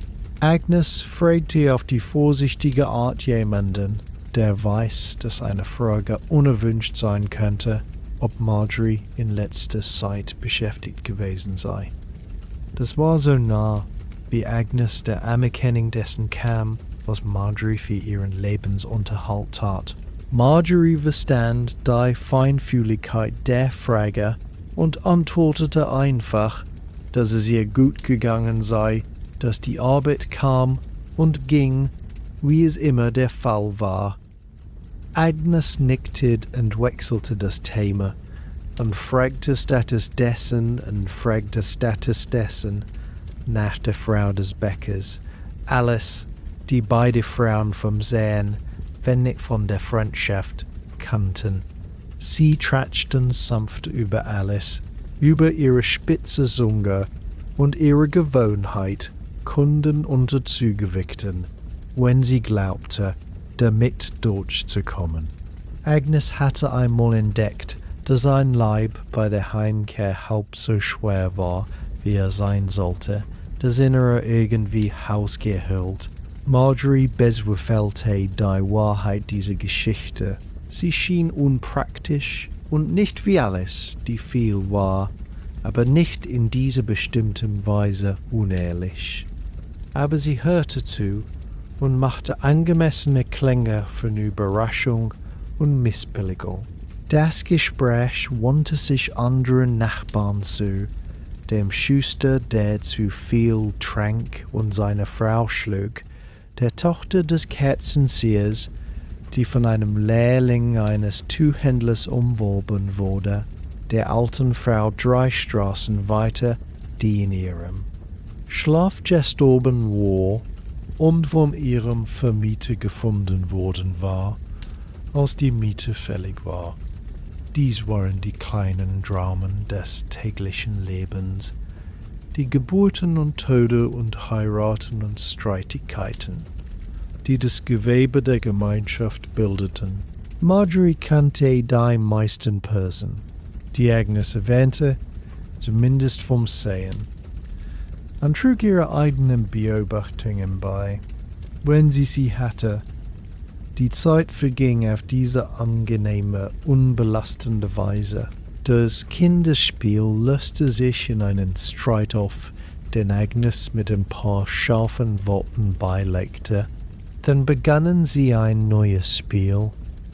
Agnes fragte auf die vorsichtige Art jemanden, der weiß, dass eine Frage unerwünscht sein könnte, ob Marjorie in letzter Zeit beschäftigt gewesen sei. Das war so nah, wie Agnes der Anerkennung dessen kam, was Marjorie für ihren Lebensunterhalt tat. Marjorie verstand die Feinfühligkeit der Frage und antwortete einfach, dass es ihr gut gegangen sei, dass die Arbeit kam und ging, wie es immer der Fall war. Agnes nickte und wechselte das Thema und fragte statt dessen nach der Frau des Bäckers, Alice, die beide Frauen vom Sehen, wenn nicht von der Freundschaft, kannten. Sie tratschten sanft über Alice, über ihre spitze Zunge und ihre Gewohnheit, Kunden unterzugewichten, wenn sie glaubte, damit durchzukommen. Agnes hatte einmal entdeckt, dass sein Leib bei der Heimkehr halb so schwer war, wie er sein sollte, das Innere irgendwie hausgehüllt. Marjorie bezweifelte die Wahrheit dieser Geschichte. Sie schien unpraktisch und nicht wie Alice, die viel war, aber nicht in dieser bestimmten Weise unehrlich. Aber sie hörte zu und machte angemessene Klänge von Überraschung und Missbilligung. Das Gespräch wandte sich anderen Nachbarn zu, dem Schuster, der zu viel trank und seine Frau schlug, der Tochter des Kerzenziehers, die von einem Lehrling eines Tuchhändlers umworben wurde, der alten Frau 3 Straßen weiter, die in ihrem Schlaf gestorben war und von ihrem Vermieter gefunden worden war, als die Miete fällig war. Dies waren die kleinen Dramen des täglichen Lebens, die Geburten und Tode und Heiraten und Streitigkeiten, die das Gewebe der Gemeinschaft bildeten. Marjorie kannte die meisten Personen, die Agnes erwähnte, zumindest vom Sehen, und trug ihre eigenen Beobachtungen bei, wenn sie hatte. Die Zeit verging auf diese angenehme, unbelastende Weise. Das Kinderspiel löste sich in einen Streit auf, den Agnes mit ein paar scharfen Worten beilegte. Dann begannen sie ein neues Spiel,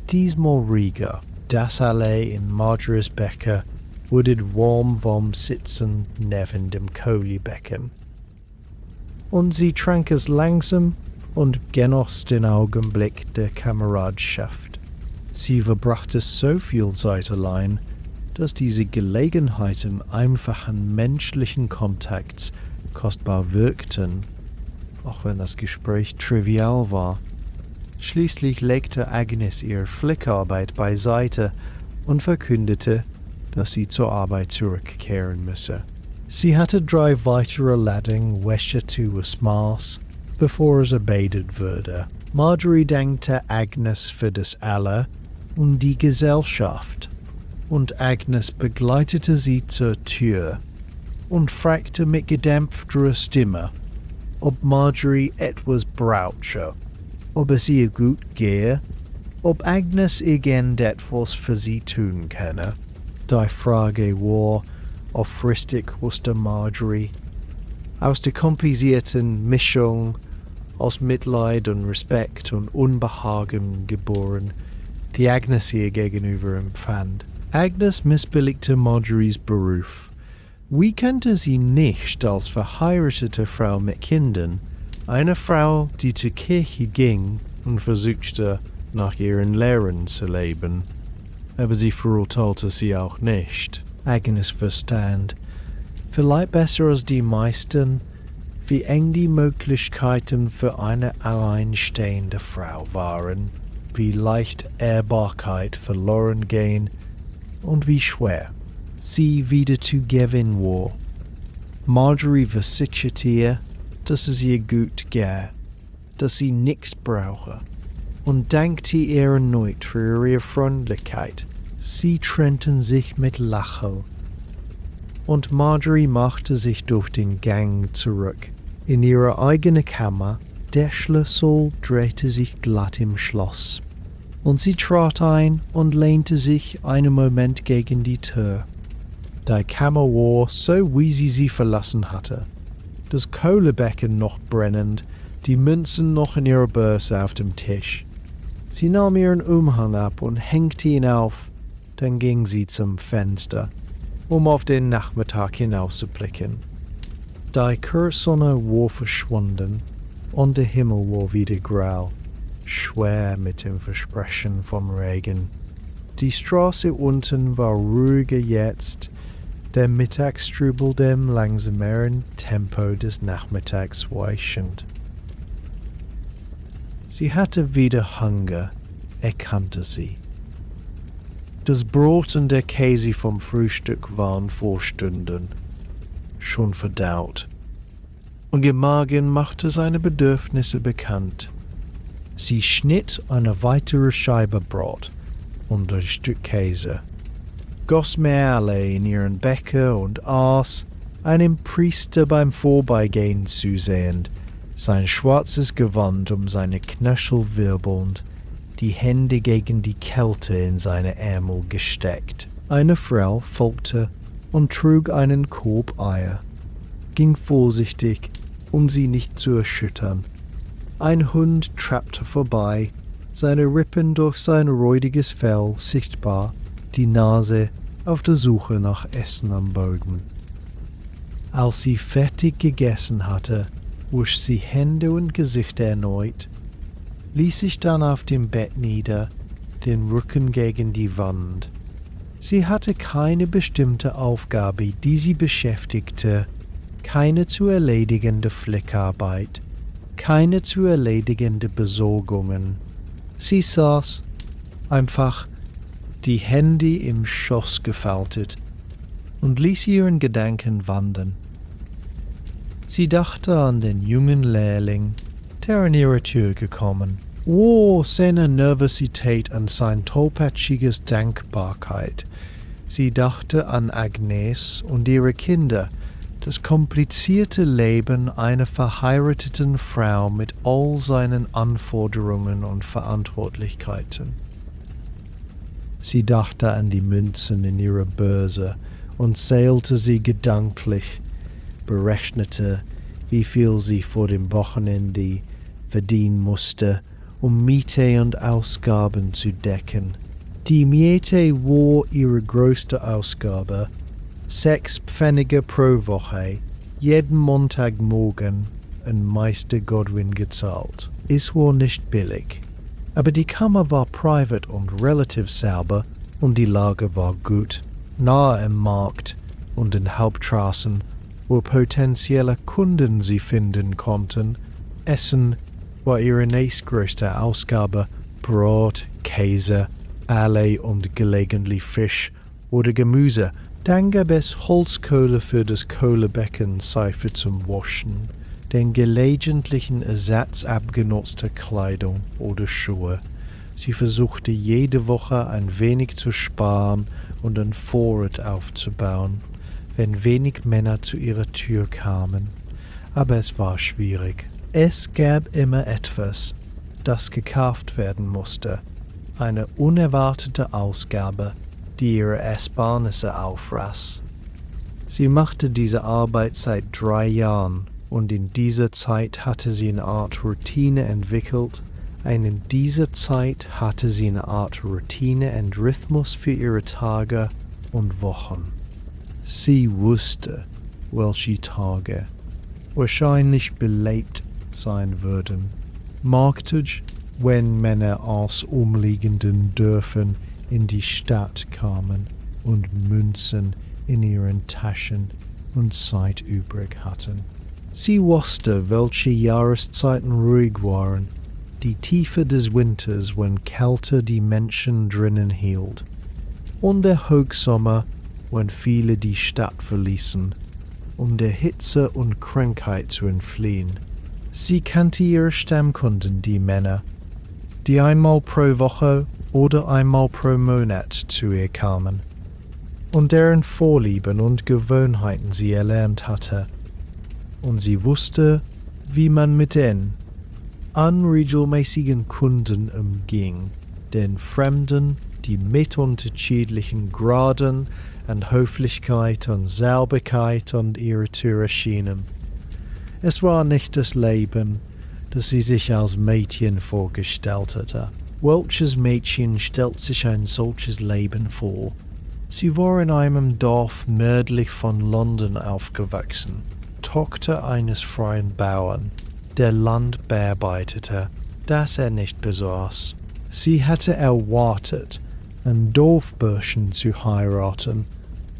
diesmal ruhiger. Das alle in Marjories Becher wurde warm vom Sitzen neben dem Kohlebecken. Und sie trank es langsam und genoss den Augenblick der Kameradschaft. Sie verbrachte so viel Zeit allein, dass diese Gelegenheiten einfachen menschlichen Kontakts kostbar wirkten, auch wenn das Gespräch trivial war. Schließlich legte Agnes ihre Flickarbeit beiseite und verkündete, dass sie zur Arbeit zurückkehren müsse. Sie hatte 3 weitere Ladungen Wäsche zu Maß, bevor es erbetet würde. Marjorie dankte Agnes für das Alle und die Gesellschaft, und Agnes begleitete sie zur Tür und fragte mit gedämpfter Stimme, ob Marjorie etwas brauche, ob es ihr gut gehe, ob Agnes irgendetwas für sie tun könne. Die Frage war, aufrichtig wusste Marjorie, aus der komplizierten Mischung aus Mitleid und Respekt und Unbehagen geboren, die Agnes ihr gegenüber empfand. Agnes missbilligte Marjories Beruf. Wie könnte sie nicht als verheiratete Frau mit Kindern, eine Frau, die zur Kirche ging und versuchte, nach ihren Lehren zu leben, aber sie verurteilte sie auch nicht. Agnes verstand, vielleicht besser als die meisten, wie eng die Möglichkeiten für eine alleinstehende Frau waren, wie leicht Ehrbarkeit verloren gehen und wie schwer sie wieder zu gewinnen war. Marjorie versicherte ihr, dass es ihr gut gehe, dass sie nichts brauche, und dankte ihr erneut für ihre Freundlichkeit. Sie trennten sich mit Lachen, und Marjorie machte sich durch den Gang zurück. In ihre eigene Kammer, der Schlüssel drehte sich glatt im Schloss, und sie trat ein und lehnte sich einen Moment gegen die Tür. Die Kammer war, so wie sie verlassen hatte, das Kohlebecken noch brennend, die Münzen noch in ihrer Börse auf dem Tisch. Sie nahm ihren Umhang ab und hängte ihn auf, dann ging sie zum Fenster, um auf den Nachmittag hinauszublicken. Die Kürsonne war verschwunden und der Himmel war wieder grau, schwer mit dem Versprechen vom Regen. Die Straße unten war ruhiger jetzt, der Mittagstrubel dem langsameren Tempo des Nachmittags weichend. Sie hatte wieder Hunger, erkannte sie. Das Brot und der Käse vom Frühstück waren vorstunden, schon verdaut, und ihr Magen machte seine Bedürfnisse bekannt. Sie schnitt eine weitere Scheibe Brot und ein Stück Käse, goss Meerle in ihren Becher und aß, einem Priester beim Vorbeigehen zusehend, sein schwarzes Gewand um seine Knöchel wirbelnd, die Hände gegen die Kälte in seine Ärmel gesteckt. Eine Frau folgte und trug einen Korb Eier, ging vorsichtig, um sie nicht zu erschüttern. Ein Hund trappte vorbei, seine Rippen durch sein räudiges Fell sichtbar, die Nase auf der Suche nach Essen am Boden. Als sie fertig gegessen hatte, wusch sie Hände und Gesicht erneut, ließ sich dann auf dem Bett nieder, den Rücken gegen die Wand. Sie hatte keine bestimmte Aufgabe, die sie beschäftigte, keine zu erledigende Fleckarbeit, keine zu erledigende Besorgungen. Sie saß einfach, die Hände im Schoß gefaltet, und ließ ihren Gedanken wandern. Sie dachte an den jungen Lehrling, der an ihre Tür gekommen war, seine Nervosität und sein tollpatschiges Dankbarkeit. Sie dachte an Agnes und ihre Kinder, das komplizierte Leben einer verheirateten Frau mit all seinen Anforderungen und Verantwortlichkeiten. Sie dachte an die Münzen in ihrer Börse und zählte sie gedanklich, berechnete, wie viel sie vor dem Wochenende verdienen musste, um Miete und Ausgaben zu decken. Die Miete war ihre größte Ausgabe, 6 Pfennige pro Woche, jeden Montagmorgen an Meister Godwin gezahlt. Es war nicht billig, aber die Kammer war private und relativ sauber und die Lage war gut, nahe am Markt und in Hauptstraßen, wo potenzielle Kunden sie finden konnten. Essen war ihre nächstgrößte Ausgabe, Brot, Käse, Eier und gelegentlich Fisch oder Gemüse. Dann gab es Holzkohle für das Kohlebecken, Seife zum Waschen, den gelegentlichen Ersatz abgenutzter Kleidung oder Schuhe. Sie versuchte jede Woche ein wenig zu sparen und einen Vorrat aufzubauen, wenn wenig Männer zu ihrer Tür kamen. Aber es war schwierig. Es gab immer etwas, das gekauft werden musste, eine unerwartete Ausgabe, die ihre Ersparnisse auffraß. Sie machte diese Arbeit seit 3 Jahren und in dieser Zeit hatte sie eine Art Routine entwickelt, Rhythmus für ihre Tage und Wochen. Sie wusste, welche Tage wahrscheinlich belebt sein würden. Marktig, wenn Männer aus umliegenden Dörfern in die Stadt kamen und Münzen in ihren Taschen und Zeit übrig hatten. Sie wusste, welche Jahreszeiten ruhig waren, die Tiefe des Winters, wenn Kälte die Menschen drinnen hielt, und der Hochsommer, wenn viele die Stadt verließen, um der Hitze und Krankheit zu entfliehen. Sie kannte ihre Stammkunden, die Männer, die einmal pro Woche oder einmal pro Monat zu ihr kamen, und deren Vorlieben und Gewohnheiten sie erlernt hatte, und sie wusste, wie man mit den unregelmäßigen Kunden umging, den Fremden, die mit unterschiedlichen Graden an Höflichkeit und Sauberkeit an ihre Tür erschienen. Es war nicht das Leben, das sie sich als Mädchen vorgestellt hatte. Welches Mädchen stellt sich ein solches Leben vor? Sie war in einem Dorf nördlich von London aufgewachsen, Tochter eines freien Bauern, der Land bearbeitete, das er nicht besaß. Sie hatte erwartet, einen Dorfburschen zu heiraten,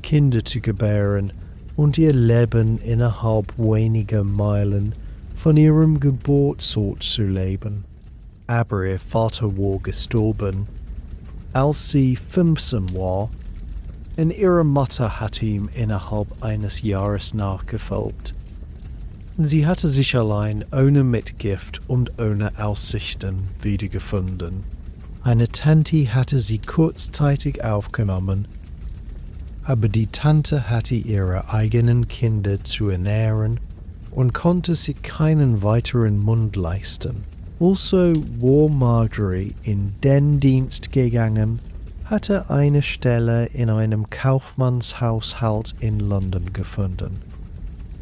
Kinder zu gebären und ihr Leben innerhalb weniger Meilen von ihrem Geburtsort zu leben. Aber ihr Vater war gestorben, als sie 15 war, und ihre Mutter hatte ihm innerhalb eines Jahres nachgefolgt. Sie hatte sich allein, ohne Mitgift und ohne Aussichten, wiedergefunden. Eine Tante hatte sie kurzzeitig aufgenommen, aber die Tante hatte ihre eigenen Kinder zu ernähren und konnte sich keinen weiteren Mund leisten. Also war Marjorie in den Dienst gegangen, hatte eine Stelle in einem Kaufmannshaushalt in London gefunden,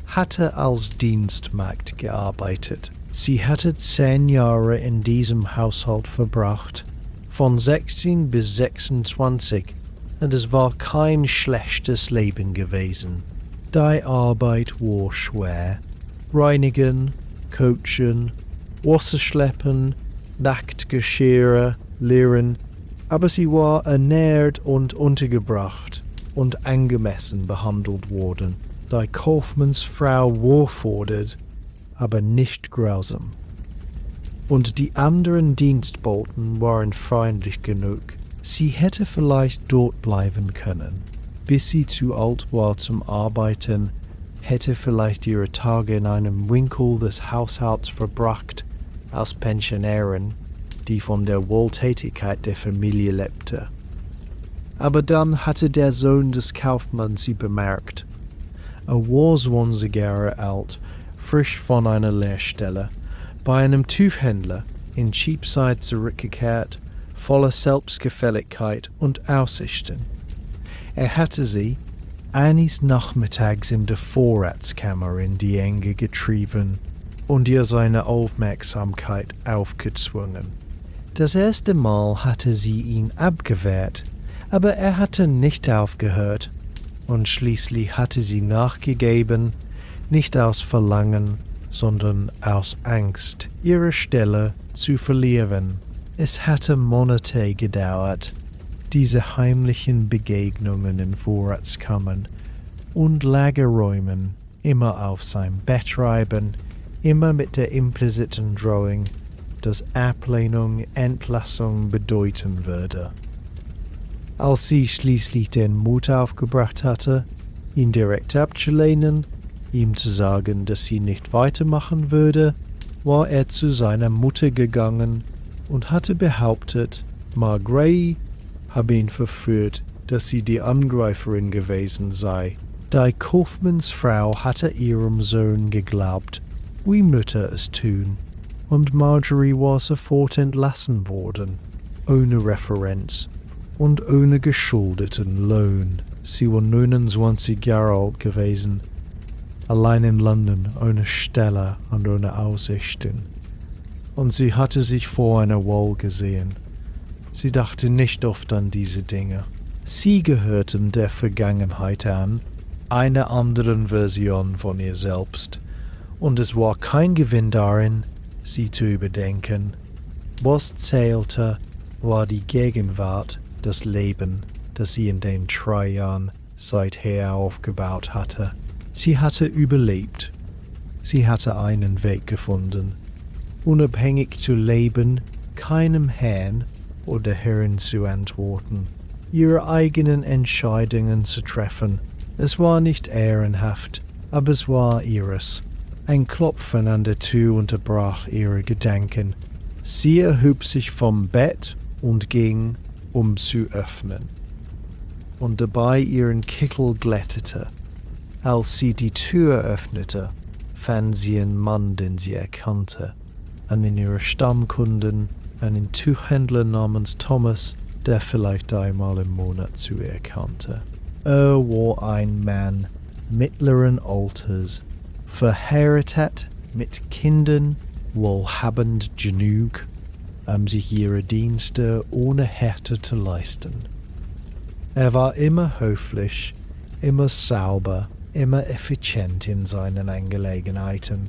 hatte als Dienstmagd gearbeitet. Sie hatte 10 Jahre in diesem Haushalt verbracht, von 16 bis 26, und es war kein schlechtes Leben gewesen. Die Arbeit war schwer. Reinigen, Coachen, Wasser schleppen, Nachtgeschirre, leeren, aber sie war ernährt und untergebracht und angemessen behandelt worden. Die Kaufmannsfrau war fordert, aber nicht grausam. Und die anderen Dienstboten waren freundlich genug. Sie hätte vielleicht dort bleiben können, bis sie zu alt war zum Arbeiten, hätte vielleicht ihre Tage in einem Winkel des Haushalts verbracht, als Pensionärin, die von der Wohltätigkeit der Familie lebte. Aber dann hatte der Sohn des Kaufmanns sie bemerkt. Er war 20 Jahre alt, frisch von einer Lehrstelle, bei einem Tuchhändler in Cheapside zurückgekehrt, voller Selbstgefälligkeit und Aussichten. Er hatte sie eines Nachmittags in der Vorratskammer in die Enge getrieben und ihr seine Aufmerksamkeit aufgezwungen. Das erste Mal hatte sie ihn abgewehrt, aber er hatte nicht aufgehört, und schließlich hatte sie nachgegeben, nicht aus Verlangen, sondern aus Angst, ihre Stelle zu verlieren. Es hatte Monate gedauert, diese heimlichen Begegnungen in Vorratskammern und Lagerräumen, immer auf sein Bett reiben, immer mit der impliziten Drohung, dass Ablehnung Entlassung bedeuten würde. Als sie schließlich den Mut aufgebracht hatte, ihn direkt abzulehnen, ihm zu sagen, dass sie nicht weitermachen würde, war er zu seiner Mutter gegangen und hatte behauptet, Marjorie habe ihn verführt, dass sie die Angreiferin gewesen sei. Die Kaufmannsfrau hatte ihrem Sohn geglaubt, wie Mütter es tun, und Marjorie war sofort entlassen worden, ohne Referenz, und ohne geschuldeten Lohn. Sie war 29 Jahre alt gewesen, allein in London, ohne Stelle und ohne Aussichten. Und sie hatte sich vor einer Wahl gesehen. Sie dachte nicht oft an diese Dinge. Sie gehörten der Vergangenheit an, einer anderen Version von ihr selbst, und es war kein Gewinn darin, sie zu überdenken. Was zählte, war die Gegenwart, das Leben, das sie in den 3 Jahren seither aufgebaut hatte. Sie hatte überlebt. Sie hatte einen Weg gefunden, unabhängig zu leben, keinem Herrn oder Herrin zu antworten, ihre eigenen Entscheidungen zu treffen. Es war nicht ehrenhaft, aber es war ihres. Ein Klopfen an der Tür unterbrach ihre Gedanken. Sie erhob sich vom Bett und ging, um zu öffnen, und dabei ihren Kittel glättete. Als sie die Tür öffnete, fand sie einen Mann, den sie erkannte, einen ihrer Stammkunden, einen Tuchhändler namens Thomas, der vielleicht einmal im Monat zu ihr kannte. Er war ein Mann mittleren Alters, verheiratet, mit Kindern, wohlhabend genug, sich ihre Dienste ohne Härte zu leisten. Er war immer höflich, immer sauber, immer effizient in seinen Angelegenheiten.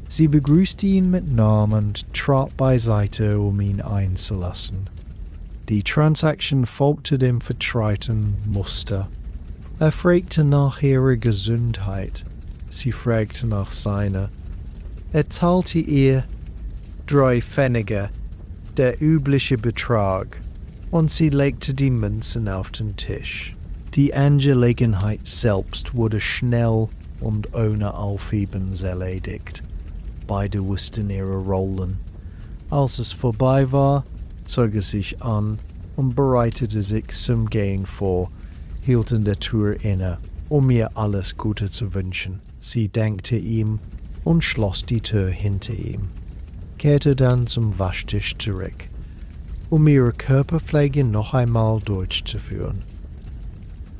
Sie begrüßte ihn mit Namen und trat beiseite, um ihn einzulassen. Die Transaktion folgte dem vertrauten Muster. Er fragte nach ihrer Gesundheit. Sie fragte nach seiner. Er zahlte ihr 3 Pfennige, der übliche Betrag, und sie legte die Münzen auf den Tisch. Die Angelegenheit selbst wurde schnell und ohne Aufhebens erledigt. Beide wussten ihre Rollen. Als es vorbei war, zog er sich an und bereitete sich zum Gehen vor, hielt in der Tür inne, um ihr alles Gute zu wünschen. Sie dankte ihm und schloss die Tür hinter ihm, kehrte dann zum Waschtisch zurück, um ihre Körperpflege noch einmal durchzuführen.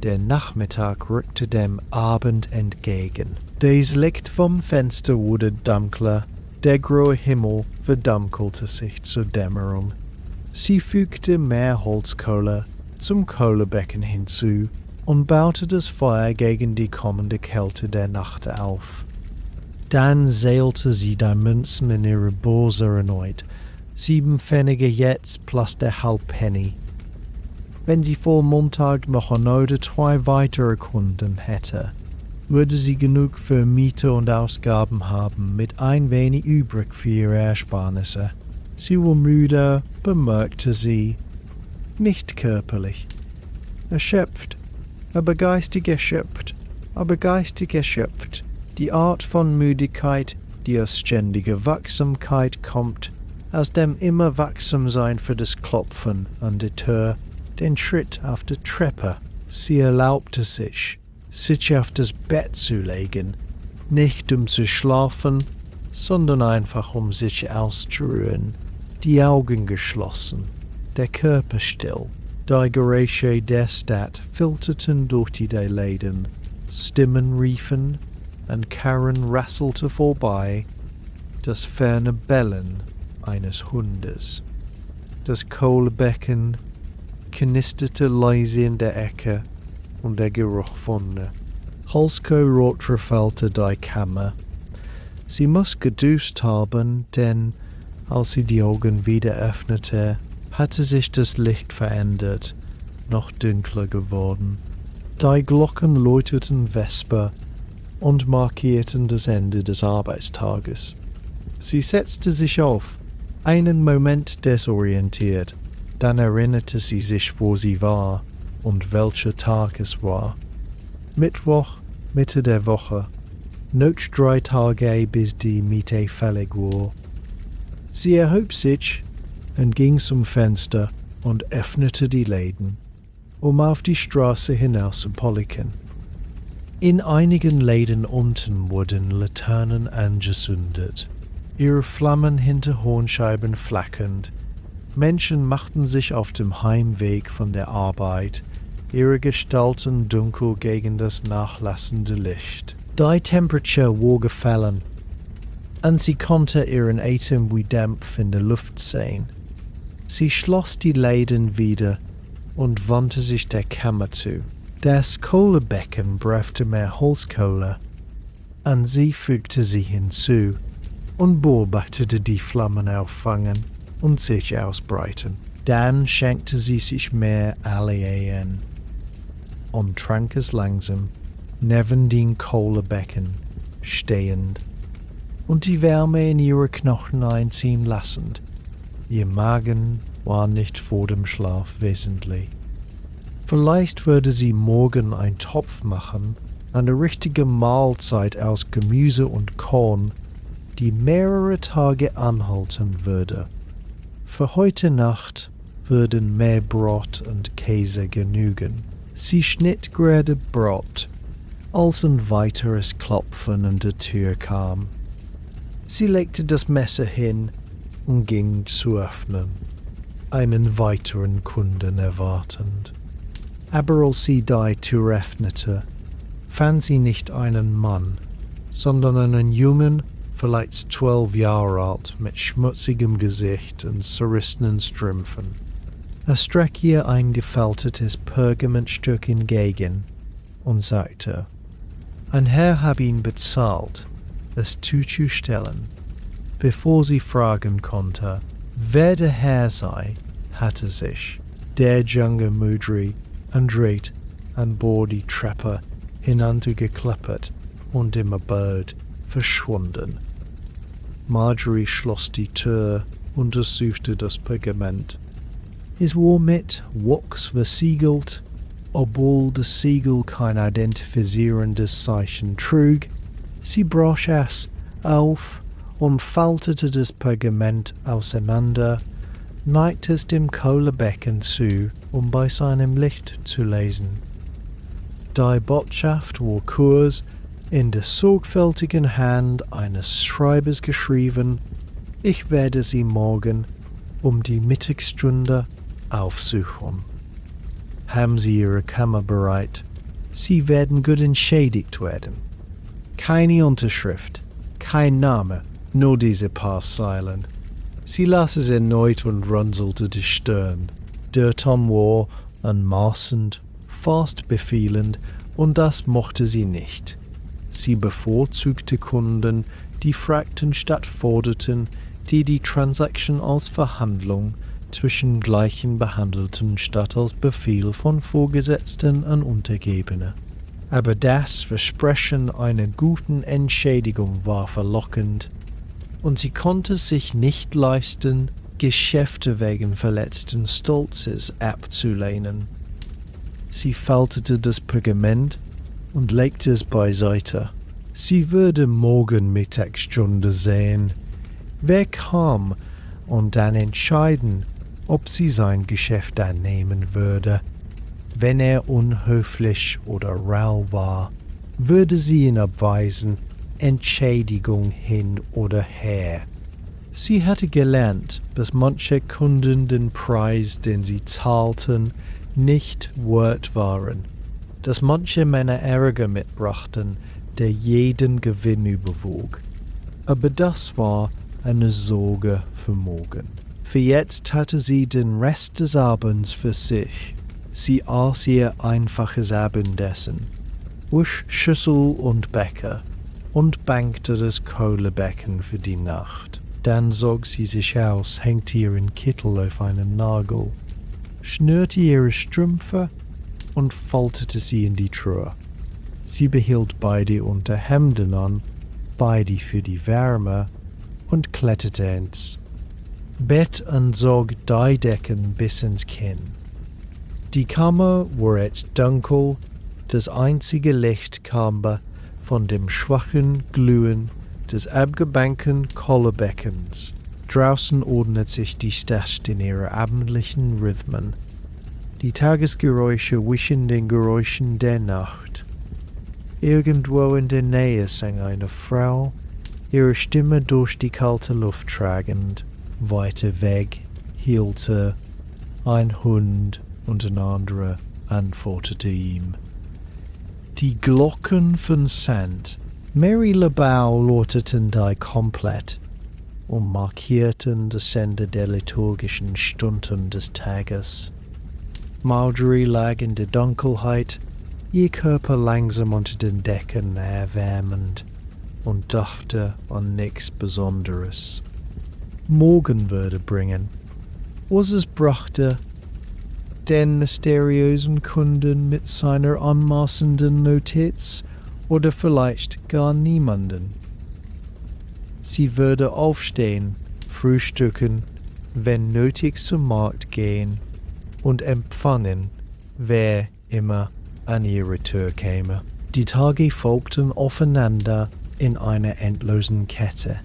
Der Nachmittag rückte dem Abend entgegen. Das Licht vom Fenster wurde dunkler, der graue Himmel verdunkelte sich zur Dämmerung. Sie fügte mehr Holzkohle zum Kohlebecken hinzu und baute das Feuer gegen die kommende Kälte der Nacht auf. Dann zählte sie die Münzen in ihre Börse erneut, 7 Pfennige jetzt plus der Halbpenny. Wenn sie vor Montag noch 1 oder 2 weitere Kunden hätte, würde sie genug für Miete und Ausgaben haben, mit ein wenig übrig für ihre Ersparnisse. Sie war müde, bemerkte sie, nicht körperlich, erschöpft, aber geistig erschöpft, die Art von Müdigkeit, die aus ständiger Wachsamkeit kommt, aus dem immer Wachsamsein für das Klopfen an der Tür, den Schritt auf der Treppe. Sie erlaubte sich auf das Bett zu legen, nicht um zu schlafen, sondern einfach um sich auszuruhen, die Augen geschlossen, der Körper still. Die Geräusche der Stadt filterten durch die Läden, Stimmen riefen, ein Karren rasselte vorbei, das ferne Bellen eines Hundes. Das Kohlebecken knisterte leise in der Ecke und der Geruch von Holzkohle verfällte die Kammer. Sie muss geduscht haben, denn als sie die Augen wieder öffnete, hatte sich das Licht verändert, noch dunkler geworden. Die Glocken läuteten Vesper und markierten das Ende des Arbeitstages. Sie setzte sich auf, einen Moment desorientiert, dann erinnerte sie sich, wo sie war und welcher Tag es war. Mittwoch, Mitte der Woche, noch 3 Tage bis die Miete fällig war. Sie erhob sich und ging zum Fenster und öffnete die Läden, um auf die Straße hinaus zu blicken. In einigen Läden unten wurden Laternen angezündet, ihre Flammen hinter Hornscheiben flackernd, Menschen machten sich auf dem Heimweg von der Arbeit, ihre Gestalten dunkel gegen das nachlassende Licht. Die Temperatur war gefallen, und sie konnte ihren Atem wie Dampf in der Luft sehen. Sie schloss die Läden wieder und wandte sich der Kammer zu. Das Kohlebecken brauchte mehr Holzkohle, und sie fügte sie hinzu und beobachtete die Flammen auffangen und sich ausbreiten. Dann schenkte sie sich mehr Allee ein und trank es langsam neben dem Kohlebecken stehend und die Wärme in ihre Knochen einziehen lassend. Ihr Magen war nicht vor dem Schlaf wesentlich. Vielleicht würde sie morgen einen Topf machen, eine richtige Mahlzeit aus Gemüse und Korn, die mehrere Tage anhalten würde. Für heute Nacht würden mehr Brot und Käse genügen. Sie schnitt gerade Brot, als ein weiteres Klopfen an der Tür kam. Sie legte das Messer hin und ging zu öffnen, einen weiteren Kunden erwartend. Aber als sie die Tür öffnete, fand sie nicht einen Mann, sondern einen Jungen, vielleicht 12 Jahre alt, mit schmutzigem Gesicht und zerrissenen Strümpfen. Er streckte ihr ein gefaltetes Pergamentstück entgegen und sagte, ein Herr habe ihn bezahlt, es zuzustellen. Bevor sie fragen konnte, wer der Herr sei, hatte sich der junge Mudri andreht an Bord die Treppe hinuntergekleppert und im Abad verschwunden. Marjorie schloss die Tür und untersuchte das Pergament. Es war mit Wachs versiegelt, obwohl das Siegel kein identifizierendes Zeichen trug. Sie brach es auf und faltete das Pergament auseinander, neigte es dem Kohlebecken zu, um bei seinem Licht zu lesen. Die Botschaft war kurz in der sorgfältigen Hand eines Schreibers geschrieben: Ich werde Sie morgen um die Mittagsstunde aufsuchen. Haben Sie Ihre Kammer bereit? Sie werden gut entschädigt werden. Keine Unterschrift, kein Name, nur diese paar Zeilen. Sie las es erneut und runzelte die Stirn. Der Ton war anmaßend, fast befehlend, und das mochte sie nicht. Sie bevorzugte Kunden, die fragten statt forderten, die Transaktion als Verhandlung zwischen Gleichen behandelten statt als Befehl von Vorgesetzten an Untergebene. Aber das Versprechen einer guten Entschädigung war verlockend, und sie konnte sich nicht leisten, Geschäfte wegen verletzten Stolzes abzulehnen. Sie faltete das Pergament und legte es beiseite. Sie würde morgen Mittagsstunde sehen, wer kam, und dann entscheiden, ob sie sein Geschäft annehmen würde. Wenn er unhöflich oder rau war, würde sie ihn abweisen, Entschädigung hin oder her. Sie hatte gelernt, dass manche Kunden den Preis, den sie zahlten, nicht wert waren, dass manche Männer Ärger mitbrachten, der jeden Gewinn überwog. Aber das war eine Sorge für morgen. Für jetzt hatte sie den Rest des Abends für sich. Sie aß ihr einfaches Abendessen, wusch Schüssel und Becher und bankte das Kohlebecken für die Nacht. Dann zog sie sich aus, hängte ihren Kittel auf einen Nagel, schnürte ihre Strümpfe und faltete sie in die Truhe. Sie behielt beide Unterhemden an, beide für die Wärme, und kletterte ins Bett und zog die Decken bis ins Kinn. Die Kammer war jetzt dunkel, das einzige Licht kam von dem schwachen Glühen des abgebankten Kohlebeckens. Draußen ordnet sich die Stadt in ihre abendlichen Rhythmen. Die Tagesgeräusche wischen den Geräuschen der Nacht. Irgendwo in der Nähe sang eine Frau, ihre Stimme durch die kalte Luft tragend. Weiter weg, hielte ein Hund und ein anderer antwortete ihm. Die Glocken von St. Mary Lebau läuteten da komplett und markierten das Ende der liturgischen Stunden des Tages. Marjorie lag in der Dunkelheit, ihr Körper langsam unter den Decken erwärmend und dachte an nichts Besonderes. Morgen würde bringen, was es brachte, den mysteriösen Kunden mit seiner anmaßenden Notiz oder vielleicht gar niemanden. Sie würde aufstehen, frühstücken, wenn nötig zum Markt gehen und empfangen, wer immer an ihre Tür käme. Die Tage folgten aufeinander in einer endlosen Kette.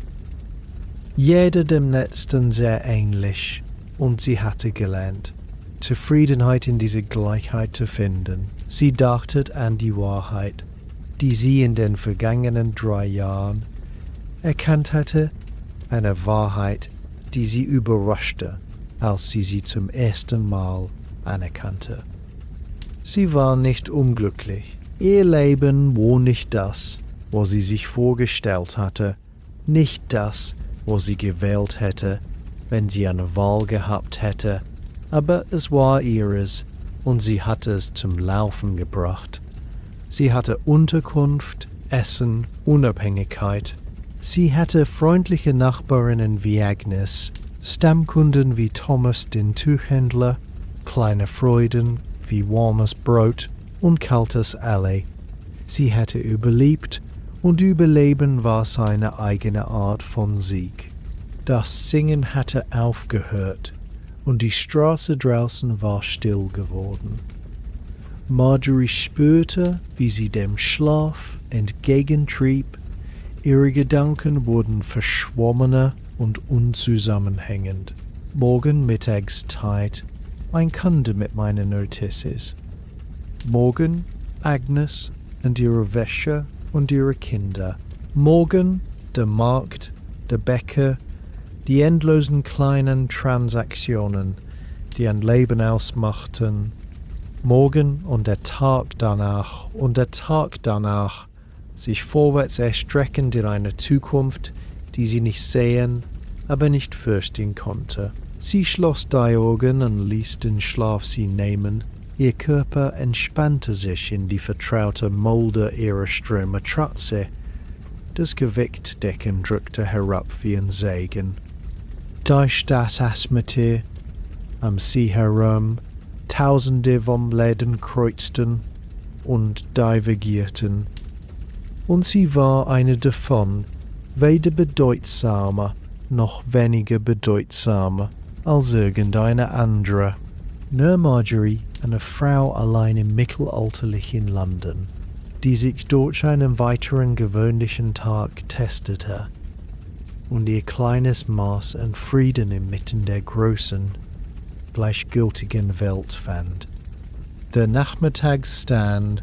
Jeder dem letzten sehr ähnlich, und sie hatte gelernt, Zufriedenheit in dieser Gleichheit zu finden. Sie dachte an die Wahrheit, die sie in den vergangenen 3 Jahren erkannt hatte, eine Wahrheit, die sie überraschte, als sie zum ersten Mal anerkannte. Sie war nicht unglücklich. Ihr Leben war nicht das, was sie sich vorgestellt hatte, nicht das, was sie gewählt hätte, wenn sie eine Wahl gehabt hätte, aber es war ihres und sie hatte es zum Laufen gebracht. Sie hatte Unterkunft, Essen, Unabhängigkeit. Sie hatte freundliche Nachbarinnen wie Agnes, Stammkunden wie Thomas den Tuchhändler, kleine Freuden wie warmes Brot und kaltes Ale. Sie hatte überlebt und Überleben war seine eigene Art von Sieg. Das Singen hatte aufgehört und die Straße draußen war still geworden. Marjorie spürte, wie sie dem Schlaf entgegentrieb. Ihre Gedanken wurden verschwommener und unzusammenhängend. Morgen Mittagszeit, ein Kunde mit meinen Notices. Morgen Agnes und ihre Wäsche und ihre Kinder. Morgen der Markt, der Bäcker, die endlosen kleinen Transaktionen, die ein Leben ausmachten. Morgen und der Tag danach und der Tag danach, sich vorwärts erstreckend in eine Zukunft, die sie nicht sehen, aber nicht fürchten konnte. Sie schloss die Augen und ließ den Schlaf sie nehmen. Ihr Körper entspannte sich in die vertraute Mulde ihrer Strömatratze. Das Gewichtdecken drückte herab wie ein Segen. Die Stadt atmete um sie herum, Tausende von Läden kreuzten und divergierten, und sie war eine davon, weder bedeutsamer noch weniger bedeutsamer als irgendeine andere. Nur Marjorie, eine Frau allein im mittelalterlichen London, die sich durch einen weiteren gewöhnlichen Tag testete und ihr kleines Maß an Frieden inmitten der großen, gleichgültigen Welt fand. Der Nachmittagsstand,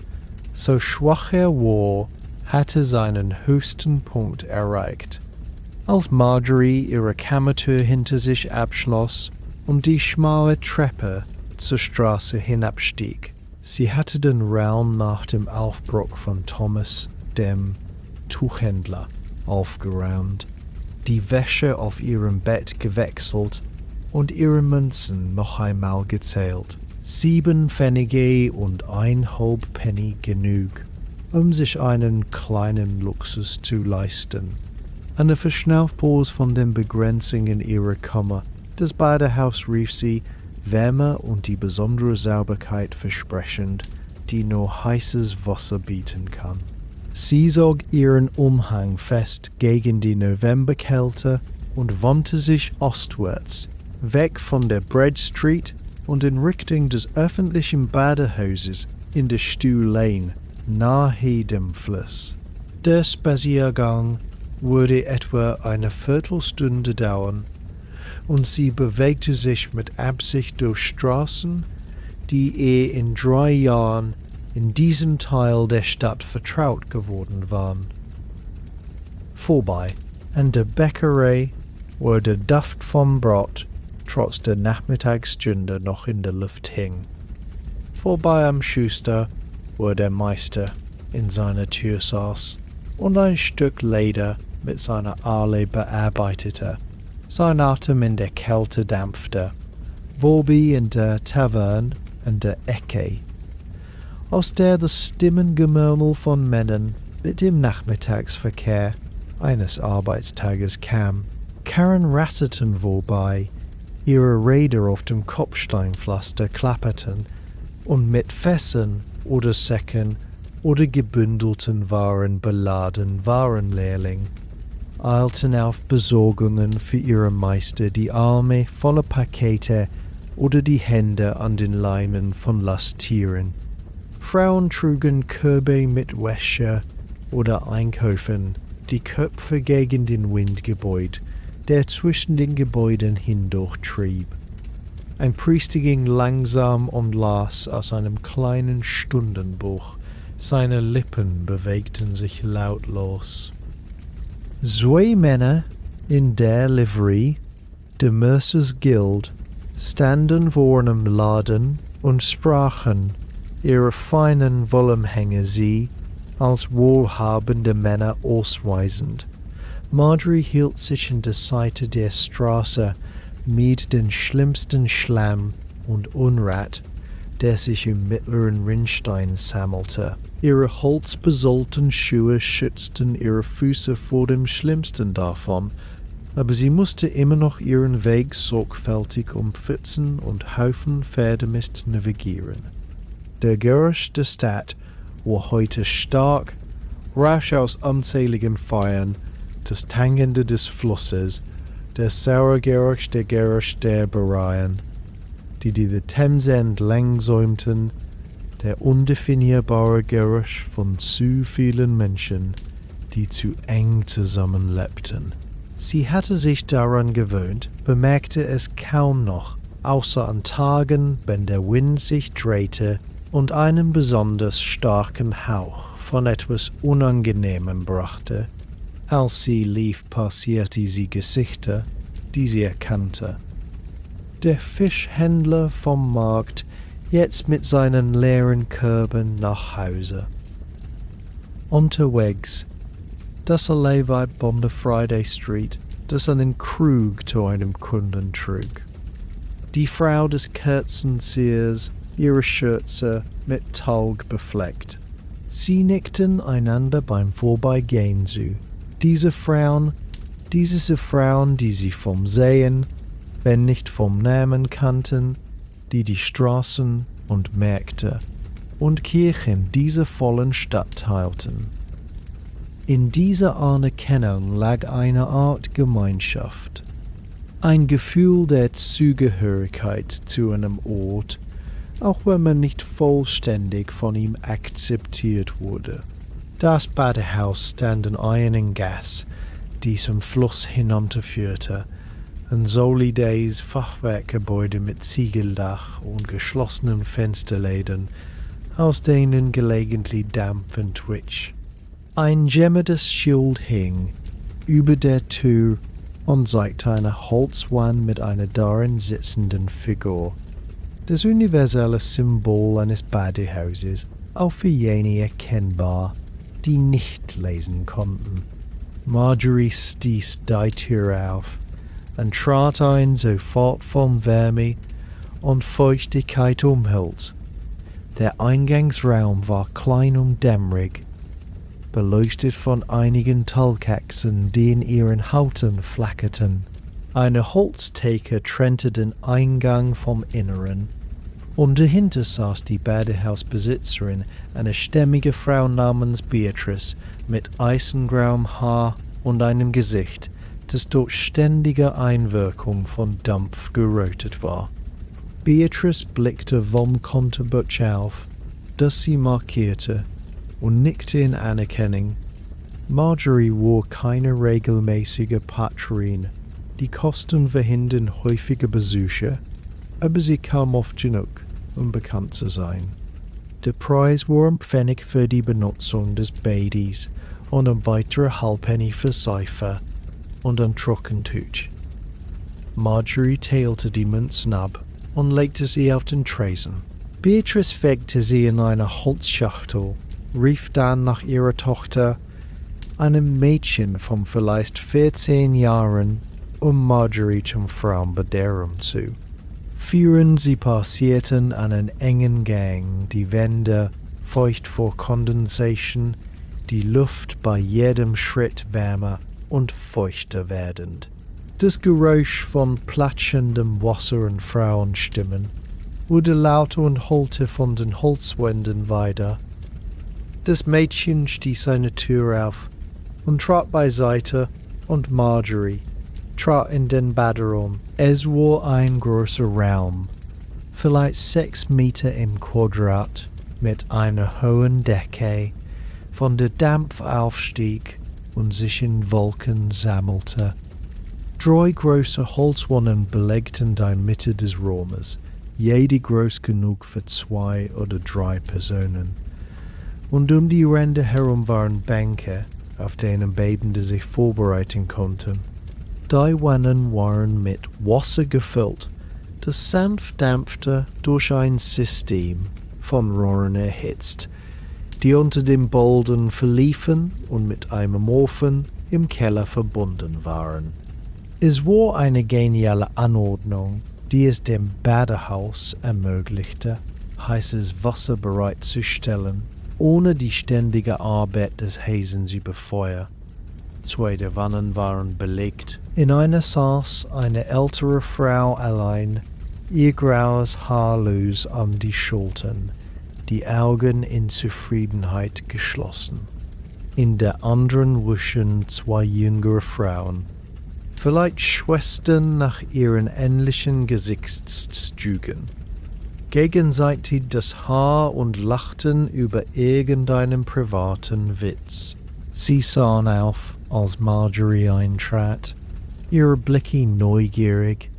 so schwach er war, hatte seinen höchsten Punkt erreicht, als Marjorie ihre Kammertür hinter sich abschloss und die schmale Treppe zur Straße hinabstieg. Sie hatte den Raum nach dem Aufbruch von Thomas, dem Tuchhändler, aufgeräumt, die Wäsche auf ihrem Bett gewechselt und ihre Münzen noch einmal gezählt. 7 Pfennige und 1,5 Penny genug, um sich einen kleinen Luxus zu leisten. Eine Verschnaufpause von den Begrenzungen ihrer Kammer. Das Badehaus rief sie, Wärme und die besondere Sauberkeit versprechend, die nur heißes Wasser bieten kann. Sie zog ihren Umhang fest gegen die Novemberkälte und wandte sich ostwärts, weg von der Bread Street und in Richtung des öffentlichen Badehauses in der Stew Lane, nahe dem Fluss. Der Spaziergang würde etwa eine Viertelstunde dauern, und sie bewegte sich mit Absicht durch Straßen, die ihr in 3 Jahren in diesem Teil der Stadt vertraut geworden waren. Vorbei an der Bäckerei, wo der Duft vom Brot trotz der Nachmittagsstunde noch in der Luft hing. Vorbei am Schuster, wo der Meister in seiner Tür saß und ein Stück Leder mit seiner Ahle bearbeitete. Sein Atem in der Kälte dampfte, wobei in der Taverne an der Ecke, aus der das Stimmengemurmel von Männern mit dem Nachmittagsverkehr eines Arbeitstages kam. Karren ratterten wobei, ihre Räder auf dem Kopfsteinpflaster klapperten und mit Fässern oder Säcken oder gebündelten Waren beladen Warenlehrling eilten auf Besorgungen für ihre Meister die Arme voller Pakete oder die Hände an den Leimen von Lasttieren. Frauen trugen Körbe mit Wäsche oder Einkäufen, die Köpfe gegen den Wind gebeugt, der zwischen den Gebäuden hindurchtrieb. Ein Priester ging langsam und las aus einem kleinen Stundenbuch. Seine Lippen bewegten sich lautlos. Zwei Männer in der Livery der Mercers Guild standen vor einem Laden und sprachen, ihre feinen Wollumhänge sie als wohlhabende Männer ausweisend. Marjorie hielt sich an der Seite der Straße mit den schlimmsten Schlamm und Unrat, der sich im mittleren Rinnstein sammelte. Ihre holzbesohlten Schuhe schützten ihre Füße vor dem Schlimmsten davon, aber sie musste immer noch ihren Weg sorgfältig um Pfützen und Haufen Pferdemist navigieren. Der Geruch der Stadt war heute stark, rasch aus unzähligen Feuern, das Tangende des Flusses, der saure Geruch der Geröstereien, die Themse entlang säumten, der undefinierbare Geruch von zu vielen Menschen, die zu eng zusammenlebten. Sie hatte sich daran gewöhnt, bemerkte es kaum noch, außer an Tagen, wenn der Wind sich drehte und einen besonders starken Hauch von etwas Unangenehmem brachte. Als sie lief, passierte sie Gesichter, die sie erkannte. Der Fischhändler vom Markt, jetzt mit seinen leeren Körben nach Hause. Unterwegs, das Alleyweit von der Friday Street, das einen Krug zu einem Kunden trug. Die Frau des Kerzenziehers, ihre Schürze mit Talg befleckt. Sie nickten einander beim Vorbeigehen zu. Diese Frauen, die sie vom Sehen, wenn nicht vom Namen kannten, die Straßen und Märkte und Kirchen dieser vollen Stadt teilten. In dieser Anerkennung lag eine Art Gemeinschaft, ein Gefühl der Zugehörigkeit zu einem Ort, auch wenn man nicht vollständig von ihm akzeptiert wurde. Das Badehaus stand in einer Gasse, die zum Fluss hinunterführte, ein solides Fachwerkgebäude mit Ziegeldach und geschlossenen Fensterläden, aus denen gelegentlich Dampf entwich. Ein jämmertes Schild hing über der Tür und zeigte eine Holzwand mit einer darin sitzenden Figur. Das universelle Symbol eines Badehauses, auch für jene erkennbar, die nicht lesen konnten. Marjorie stieß die Tür auf und trat ein, sofort von Wärme und Feuchtigkeit umhüllt. Der Eingangsraum war klein und dämmerig, beleuchtet von einigen Talgachsen, die in ihren Hauten flackerten. Eine Holztheke trennte den Eingang vom Inneren, und dahinter saß die Badehausbesitzerin, eine stämmige Frau namens Beatrice, mit eisengrauem Haar und einem Gesicht, das durch ständige Einwirkung von Dampf gerötet war. Beatrice blickte vom Kontobuch auf, das sie markierte, und nickte in Anerkennung. Marjorie war keine regelmäßige Patrouille, die Kosten verhindern häufige Besuche, aber sie kam oft genug, um bekannt zu sein. Der Preis war ein Pfennig für die Benutzung des Badis und ein weiterer Halbpenny für Seife und ein Trockentuch. Marjorie teilte die Münzen ab und legte sie auf den Tresen. Beatrice weckte sie in einer Holzschachtel, rief dann nach ihrer Tochter, einem Mädchen von vielleicht 14 Jahren, Marjorie zum Frauenbedehren zu. Führend sie passierten einen engen Gang, die Wände feucht vor Kondensation, die Luft bei jedem Schritt wärmer und feuchter werdend. Das Geräusch von platschendem Wasser und Frauenstimmen wurde lauter und hollte von den Holzwänden weiter. Das Mädchen stieß seine Tür auf und trat beiseite, und Marjorie trat in den Baderaum. Es war ein großer Raum, vielleicht 6 Meter im Quadrat, mit einer hohen Decke, von der Dampf aufstieg und sich in Wolken sammelte. 3 große Holzwannen belegten die Mitte des Raumes, jede groß genug für 2 oder 3 Personen. Und die Ränder herum waren Bänke, auf denen Betende sich vorbereiten konnten. Die Wannen waren mit Wasser gefüllt, das sanft dampfte durch ein System von Rohren erhitzt, die unter dem Boden verliefen und mit einem Ofen im Keller verbunden waren. Es war eine geniale Anordnung, die es dem Badehaus ermöglichte, heißes Wasser bereitzustellen, ohne die ständige Arbeit des Heißens über Feuer. 2 der Wannen waren belegt. In einer saß eine ältere Frau allein, ihr graues Haar los an die Schultern, die Augen in Zufriedenheit geschlossen. In der anderen wuschen 2 jüngere Frauen, vielleicht Schwestern nach ihren ähnlichen Gesichtszügen, gegenseitig das Haar und lachten über irgendeinen privaten Witz. Sie sahen auf, als Marjorie eintrat, ihre Blicke neugierig,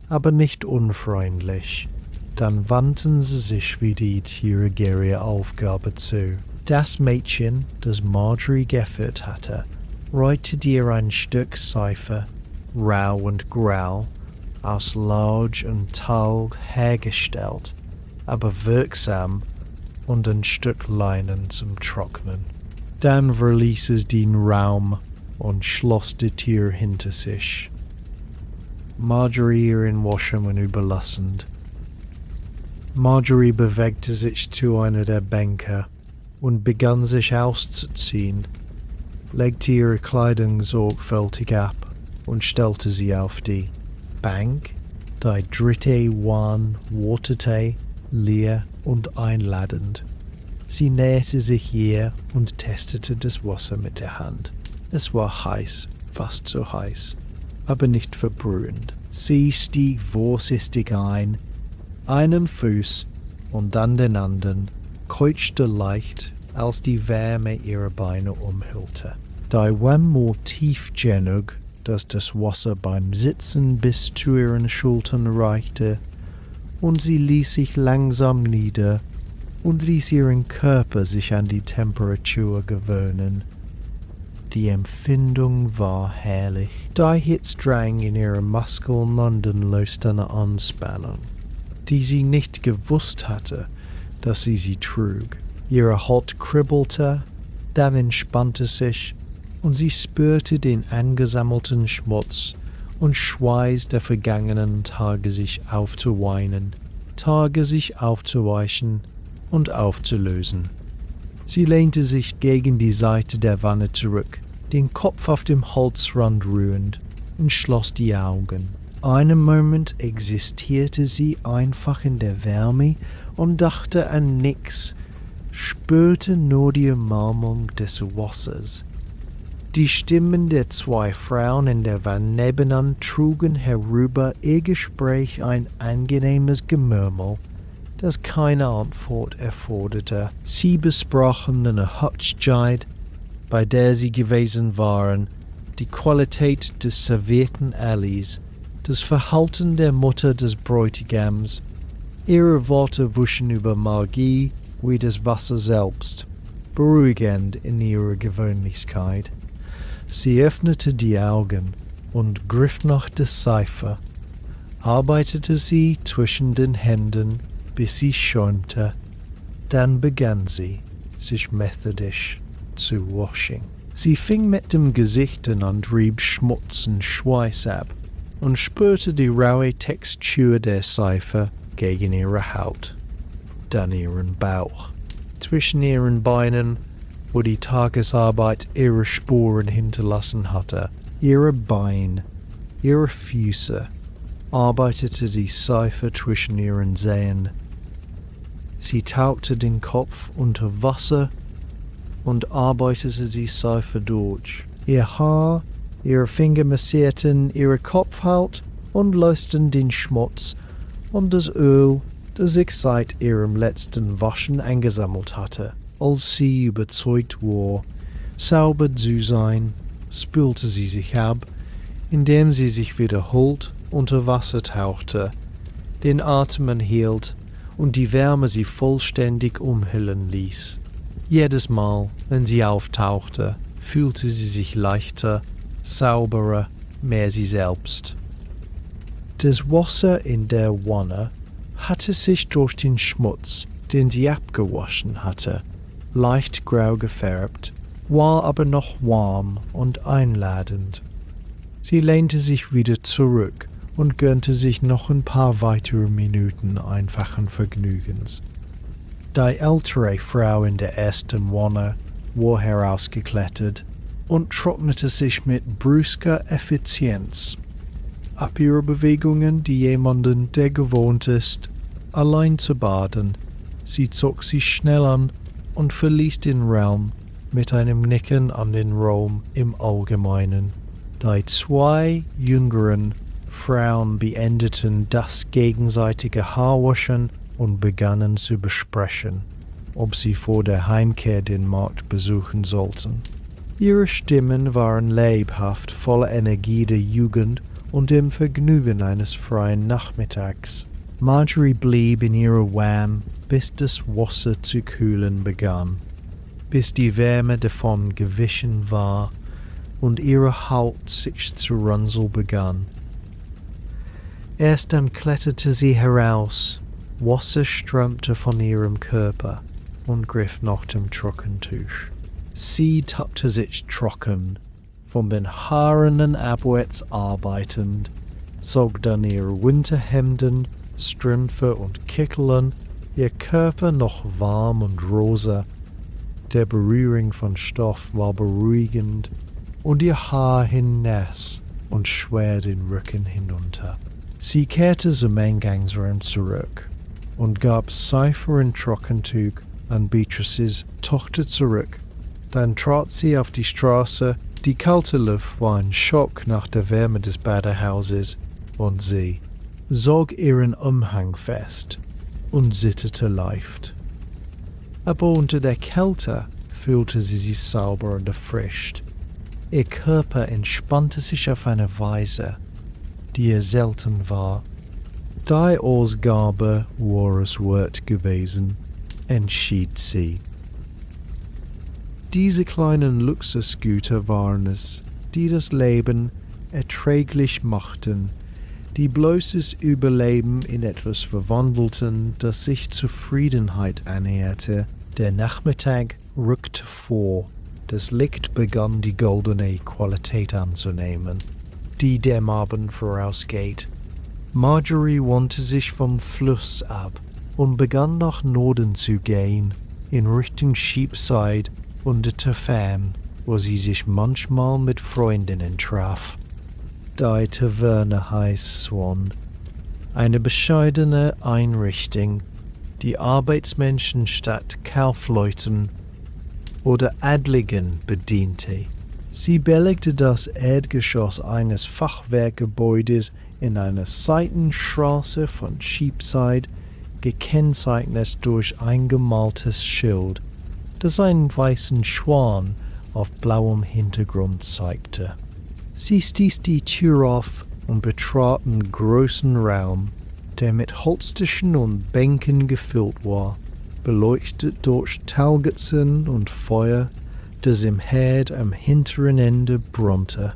aber nicht unfreundlich. Dann wandten sie sich wieder zu ihrer geringen Aufgabe zu. Das Mädchen, das Marjorie geführt hatte, reichte ihr ein Stück Seife, rau und grau, aus Larch und Talg hergestellt, aber wirksam, und ein Stück Leinen zum Trocknen. Dann verließ es den Raum und schloss die Tür hinter sich. Marjorie ihren Waschungen überlassend. Marjorie bewegte sich zu einer der Bänke und begann sich auszuziehen, legte ihre Kleidung sorgfältig ab und stellte sie auf die Bank. Die dritte Wand wartete, leer und einladend. Sie näherte sich ihr und testete das Wasser mit der Hand. Es war heiß, fast so heiß, aber nicht verbrühend. Sie stieg vorsichtig ein, einen Fuß und dann den anderen, keuchte leicht, als die Wärme ihre Beine umhüllte. Die Wärme war tief genug, dass das Wasser beim Sitzen bis zu ihren Schultern reichte, und sie ließ sich langsam nieder und ließ ihren Körper sich an die Temperatur gewöhnen. Die Empfindung war herrlich. Die Hitze drang in ihre Muskeln und löste eine Anspannung, die sie nicht gewusst hatte, dass sie trug. Ihre Haut kribbelte, dann entspannte sich, und sie spürte den angesammelten Schmutz und Schweiß der vergangenen Tage sich aufzuweinen, Tage sich aufzuweichen und aufzulösen. Sie lehnte sich gegen die Seite der Wanne zurück, den Kopf auf dem Holzrand ruhend, und schloss die Augen. Einen Moment existierte sie einfach in der Wärme und dachte an nix, spürte nur die Umarmung des Wassers. Die Stimmen der 2 Frauen in der Wand nebenan trugen herüber ihr Gespräch ein angenehmes Gemurmel, das keine Antwort erforderte. Sie besprachen eine Hochzeit, bei der sie gewesen waren, die Qualität des servierten Allis, das Verhalten der Mutter des Bräutigams. Ihre Worte wuschen über Magie wie das Wasser selbst, beruhigend in ihrer Gewöhnlichkeit. Sie öffnete die Augen und griff nach der Seife, arbeitete sie zwischen den Händen, bis sie schäumte. Dann begann sie, sich methodisch zu waschen. Sie fing mit dem Gesicht an und rieb Schmutz und Schweiß ab und spürte die raue Textur der Seife gegen ihre Haut, dann ihren Bauch, zwischen ihren Beinen, wo die Tagesarbeit ihre Spuren hinterlassen hatte, ihre Beine, ihre Füße, arbeitete die Seife zwischen ihren Zehen. Sie tauchte den Kopf unter Wasser und arbeitete die Seife durch. Ihr Haar, ihre Finger massierten ihre Kopfhaut und lösten den Schmutz und das Öl, das sich seit ihrem letzten Waschen angesammelt hatte. Als sie überzeugt war, sauber zu sein, spülte sie sich ab, indem sie sich wiederholt unter Wasser tauchte, den Atem anhielt und die Wärme sie vollständig umhüllen ließ. Jedes Mal, wenn sie auftauchte, fühlte sie sich leichter, sauberer, mehr sie selbst. Das Wasser in der Wanne hatte sich durch den Schmutz, den sie abgewaschen hatte, leicht grau gefärbt, war aber noch warm und einladend. Sie lehnte sich wieder zurück und gönnte sich noch ein paar weitere Minuten einfachen Vergnügens. Die ältere Frau in der ersten Wanne war herausgeklettert und trocknete sich mit brüsker Effizienz ab. Ihre Bewegungen, die jemanden, der gewohnt ist, allein zu baden. Sie zog sich schnell an und verließ den Raum mit einem Nicken an den Raum im Allgemeinen. Die zwei jüngeren Frauen beendeten das gegenseitige Haarwaschen und begannen zu besprechen, ob sie vor der Heimkehr den Markt besuchen sollten. Ihre Stimmen waren lebhaft, voller Energie der Jugend und dem Vergnügen eines freien Nachmittags. Marjorie blieb in ihrer Wanne, bis das Wasser zu kühlen begann, bis die Wärme davon gewichen war und ihre Haut sich zu runzeln begann. Erst dann kletterte sie heraus, Wasser strömte von ihrem Körper und griff nach dem Trockentuch. Sie tappte sich trocken, von den Haaren abwärts arbeitend, zog dann ihre Winterhemden, Strümpfe und Kittel an, ihr Körper noch warm und rosa. Der Berührung von Stoff war beruhigend und ihr Haar hing nass und schwer den Rücken hinunter. Sie kehrte zum Eingangsraum zurück und gab Seife und Trockentuch an Beatrices Tochter zurück. Dann trat sie auf die Straße. Die kalte Luft war ein Schock nach der Wärme des Badehauses und sie sog ihren Umhang fest und zitterte leicht. Aber unter der Kälte fühlte sie sich sauber und erfrischt. Ihr Körper entspannte sich auf eine Weise, die ihr selten war. Die Ausgabe war es wert gewesen, entschied sie. Diese kleinen Luxusgüter waren es, die das Leben erträglich machten, die bloßes Überleben in etwas verwandelten, das sich Zufriedenheit annäherte. Der Nachmittag rückte vor, das Licht begann die goldene Qualität anzunehmen, die dem Abend vorausgeht. Marjorie wandte sich vom Fluss ab und begann nach Norden zu gehen, in Richtung Sheepside und der Taverne, wo sie sich manchmal mit Freundinnen traf. Die Taverne heißt Swan, eine bescheidene Einrichtung, die Arbeitsmenschen statt Kaufleuten oder Adligen bediente. Sie belegte das Erdgeschoss eines Fachwerkgebäudes in einer Seitenstraße von Sheepside, gekennzeichnet durch ein gemaltes Schild, das einen weißen Schwan auf blauem Hintergrund zeigte. Sie stieß die Tür auf und betrat einen großen Raum, der mit Holztischen und Bänken gefüllt war, beleuchtet durch Talgetzen und Feuer, das im Herd am hinteren Ende brannte.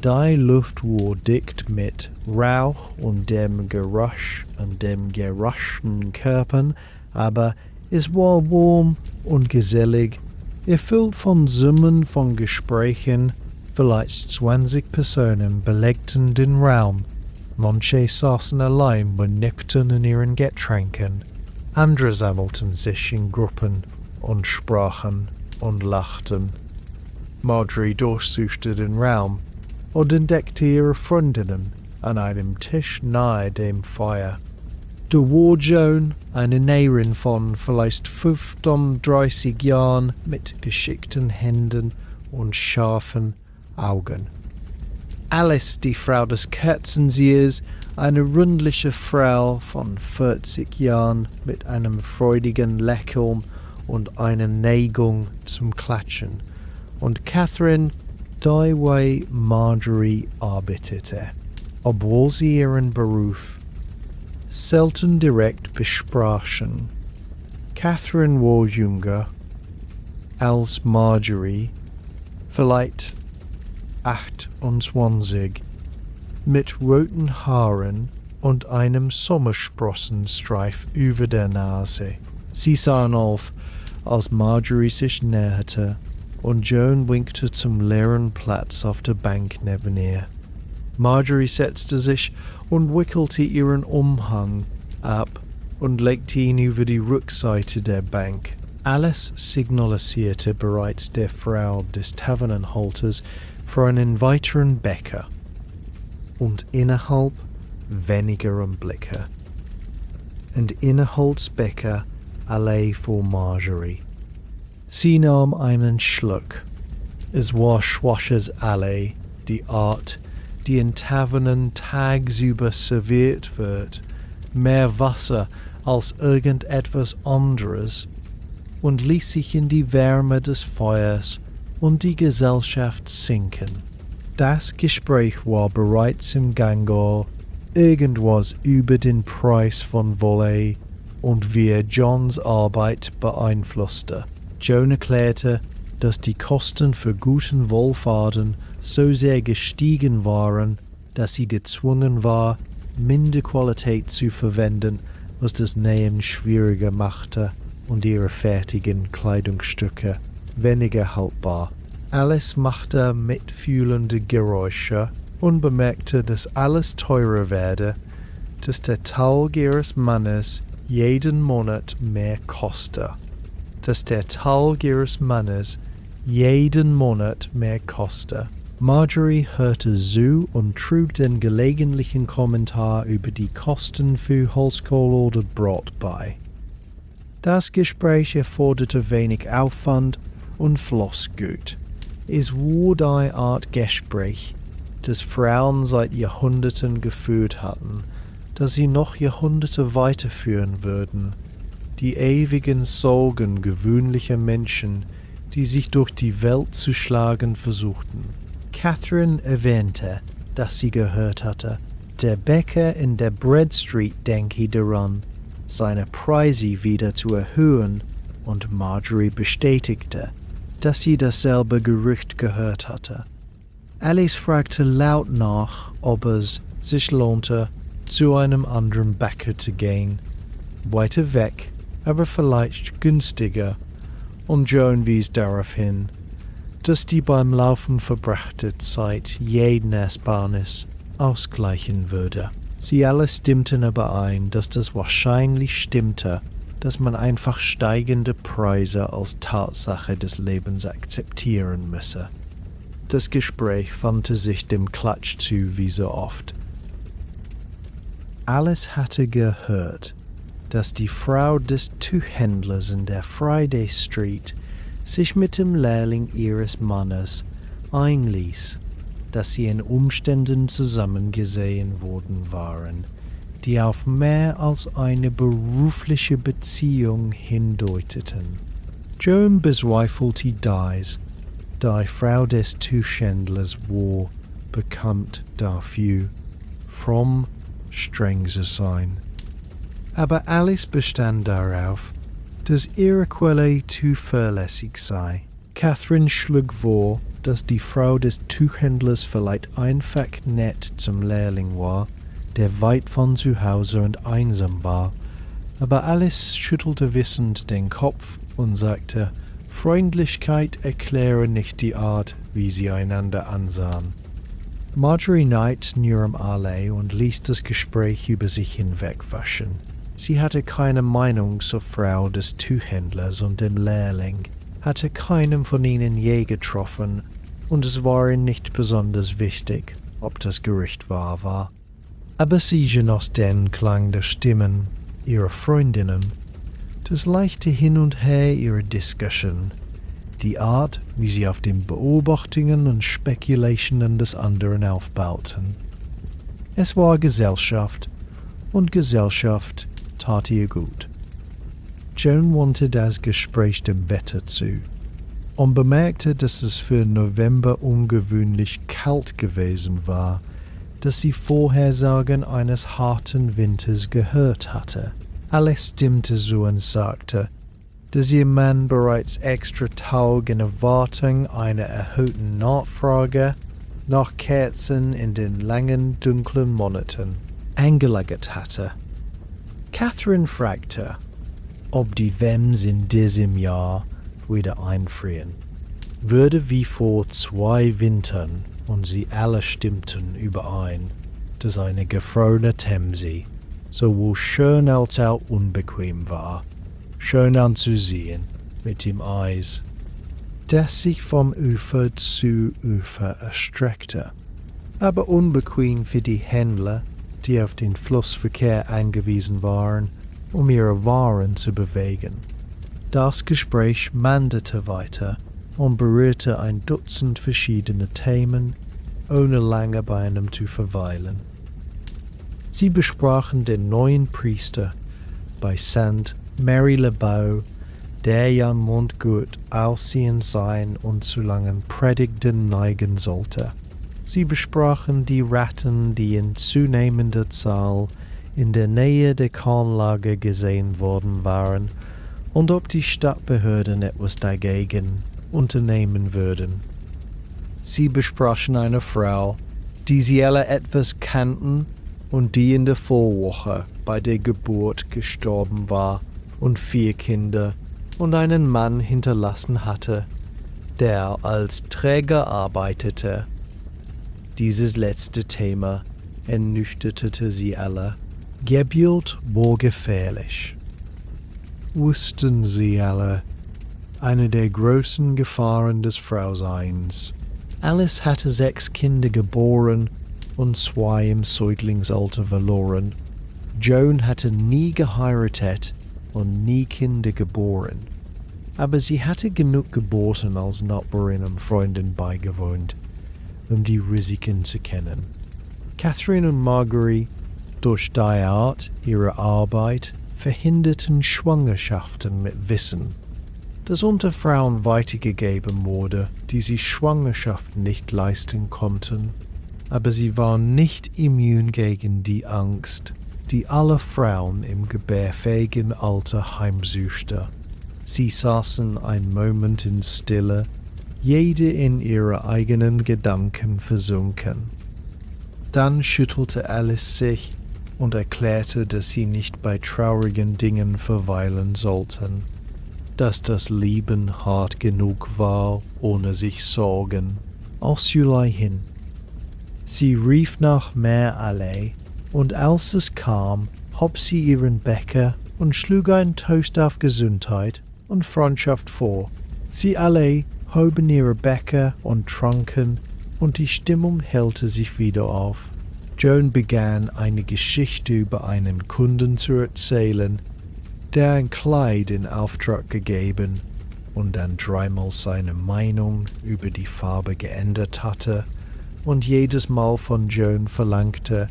Die Luft war dicht mit Rauch und dem Geruch an dem gerauschten Körpern, aber es war warm und gesellig, erfüllt von Summen von Gesprächen. Vielleicht 20 Personen belegten den Raum. Manche saßen allein und nippten in ihren Getränken. Andere sammelten sich in Gruppen und sprachen und lachten. Marjorie durchsuchte den Raum und entdeckte ihre Freundinnen an einem Tisch nahe dem Feuer. Da war Joan, eine Näherin von vielleicht 35 Jahren mit geschickten Händen und scharfen Augen. Alice, die Frau des Kerzensiehers, eine rundliche Frau von 40 Jahren mit einem freudigen Lächeln und einer Neigung zum Klatschen. Und Catherine, die bei Marjorie arbeitete, obwohl sie ihren Beruf selten direkt besprachen. Catherine war jünger als Marjorie, vielleicht 28, mit roten Haaren und einem Sommersprossenstreif über der Nase. Sie sahen auf, als Marjorie sich näherte, und Joan winkte zum leeren Platz auf der Bank neben ihr. Marjorie setzte sich und wickelte ihren Umhang ab und legte ihn über die Rückseite der Bank. Alice signalisierte bereits der Frau des Tavernenhalters für einen weiteren Bäcker und innerhalb wenigerem Blicke. Und innerhalb Bäcker allein vor Marjorie. Sie nahm einen Schluck. Es war schwaches Ale, die Art, die in Tavernen tagsüber serviert wird, mehr Wasser als irgendetwas anderes, und ließ sich in die Wärme des Feuers und die Gesellschaft sinken. Das Gespräch war bereits im Gange, irgendwas über den Preis von Wolle und wie er Johns Arbeit beeinflusste. Joan erklärte, dass die Kosten für guten Wohlfaden so sehr gestiegen waren, dass sie gezwungen war, Minderqualität zu verwenden, was das Nähen schwieriger machte und ihre fertigen Kleidungsstücke weniger haltbar. Alice machte mitfühlende Geräusche und bemerkte, dass alles teurer werde, dass der Tag ihres Mannes jeden Monat mehr koste. Marjorie hörte zu und trug den gelegentlichen Kommentar über die Kosten für Holzkohle oder Brot bei. Das Gespräch erforderte wenig Aufwand und floss gut. Es war eine Art Gespräch, das Frauen seit Jahrhunderten geführt hatten, das sie noch Jahrhunderte weiterführen würden. Die ewigen Sorgen gewöhnlicher Menschen, die sich durch die Welt zu schlagen versuchten. Catherine erwähnte, dass sie gehört hatte, der Bäcker in der Bread Street denke daran, seine Preise wieder zu erhöhen, und Marjorie bestätigte, dass sie dasselbe Gerücht gehört hatte. Alice fragte laut nach, ob es sich lohnte, zu einem anderen Bäcker zu gehen, weiter weg, aber vielleicht günstiger, und Joan wies darauf hin, dass die beim Laufen verbrachte Zeit jeden Ersparnis ausgleichen würde. Sie alle stimmten überein, dass das wahrscheinlich stimmte, dass man einfach steigende Preise als Tatsache des Lebens akzeptieren müsse. Das Gespräch wandte sich dem Klatsch zu wie so oft. Alice hatte gehört, dass die Frau des Tuchhändlers in der Friday Street sich mit dem Lehrling ihres Mannes einließ, dass sie in Umständen zusammengesehen worden waren, die auf mehr als eine berufliche Beziehung hindeuteten. Joan bezweifelte dies, die Frau des Tuchhändlers war bekannt dafür, fromm, streng zu sein. Aber Alice bestand darauf, dass ihre Quelle zuverlässig sei. Catherine schlug vor, dass die Frau des Tuchhändlers vielleicht einfach nett zum Lehrling war, der weit von zu Hause und einsam war, aber Alice schüttelte wissend den Kopf und sagte, Freundlichkeit erkläre nicht die Art, wie sie einander ansahen. Marjorie nickte in ihrem Alley und ließ das Gespräch über sich hinwegwaschen. Sie hatte keine Meinung zur Frau des Tuchhändlers und dem Lehrling, hatte keinen von ihnen je getroffen, und es war ihr nicht besonders wichtig, ob das Gerücht wahr war. Aber sie genoss den Klang der Stimmen ihrer Freundinnen, das leichte Hin und Her ihrer Diskussion, die Art, wie sie auf den Beobachtungen und Spekulationen des anderen aufbauten. Es war Gesellschaft, und Gesellschaft tat ihr gut. Joan wandte das Gespräch dem Wetter zu und bemerkte, dass es für November ungewöhnlich kalt gewesen war, dass sie Vorhersagen eines harten Winters gehört hatte. Alice stimmte zu und sagte, dass ihr Mann bereits extra Tage in Erwartung einer erhöhten Nachfrage nach Kerzen in den langen, dunklen Monaten angelegt hatte. Catherine fragte, ob die Wärme in diesem Jahr wieder einfrieren würde wie vor 2 Wintern, und sie alle stimmten überein, dass eine gefrorene Themse sowohl schön als auch unbequem war, schön anzusehen mit dem Eis, das sich vom Ufer zu Ufer erstreckte, aber unbequem für die Händler, die auf den Flussverkehr angewiesen waren, um ihre Waren zu bewegen. Das Gespräch mandete weiter und berührte ein Dutzend verschiedene Themen, ohne lange bei einem zu verweilen. Sie besprachen den neuen Priester bei St. Mary le Bow, der ja mundgut aussehen sein und zu langen Predigten neigen sollte. Sie besprachen die Ratten, die in zunehmender Zahl in der Nähe der Kornlager gesehen worden waren, und ob die Stadtbehörden etwas dagegen unternehmen würden. Sie besprachen eine Frau, die sie alle etwas kannten und die in der Vorwoche bei der Geburt gestorben war und 4 Kinder und einen Mann hinterlassen hatte, der als Träger arbeitete. Dieses letzte Thema ernüchterte sie alle. Geburt war gefährlich. Wussten sie alle, eine der großen Gefahren des Frauseins. Alice hatte 6 Kinder geboren und 2 im Säuglingsalter verloren. Joan hatte nie geheiratet und nie Kinder geboren, aber sie hatte genug Geburten als Nachbarin und Freundin beigewohnt, um die Risiken zu kennen. Catherine und Marjorie, durch die Art ihrer Arbeit, verhinderten Schwangerschaften mit Wissen, das unter Frauen weitergegeben wurde, die sich Schwangerschaften nicht leisten konnten, aber sie waren nicht immun gegen die Angst, die alle Frauen im gebärfähigen Alter heimsuchte. Sie saßen einen Moment in Stille, jede in ihre eigenen Gedanken versunken. Dann schüttelte Alice sich und erklärte, dass sie nicht bei traurigen Dingen verweilen sollten, dass das Leben hart genug war, ohne sich Sorgen, aus Juli hin. Sie rief nach mehr alle, und als es kam, hob sie ihren Becher und schlug einen Toast auf Gesundheit und Freundschaft vor. Sie alle hoben ihre Becher und tranken, und die Stimmung hellte sich wieder auf. Joan begann eine Geschichte über einen Kunden zu erzählen, der ein Kleid in Auftrag gegeben und dann 3-mal seine Meinung über die Farbe geändert hatte und jedes Mal von Joan verlangte,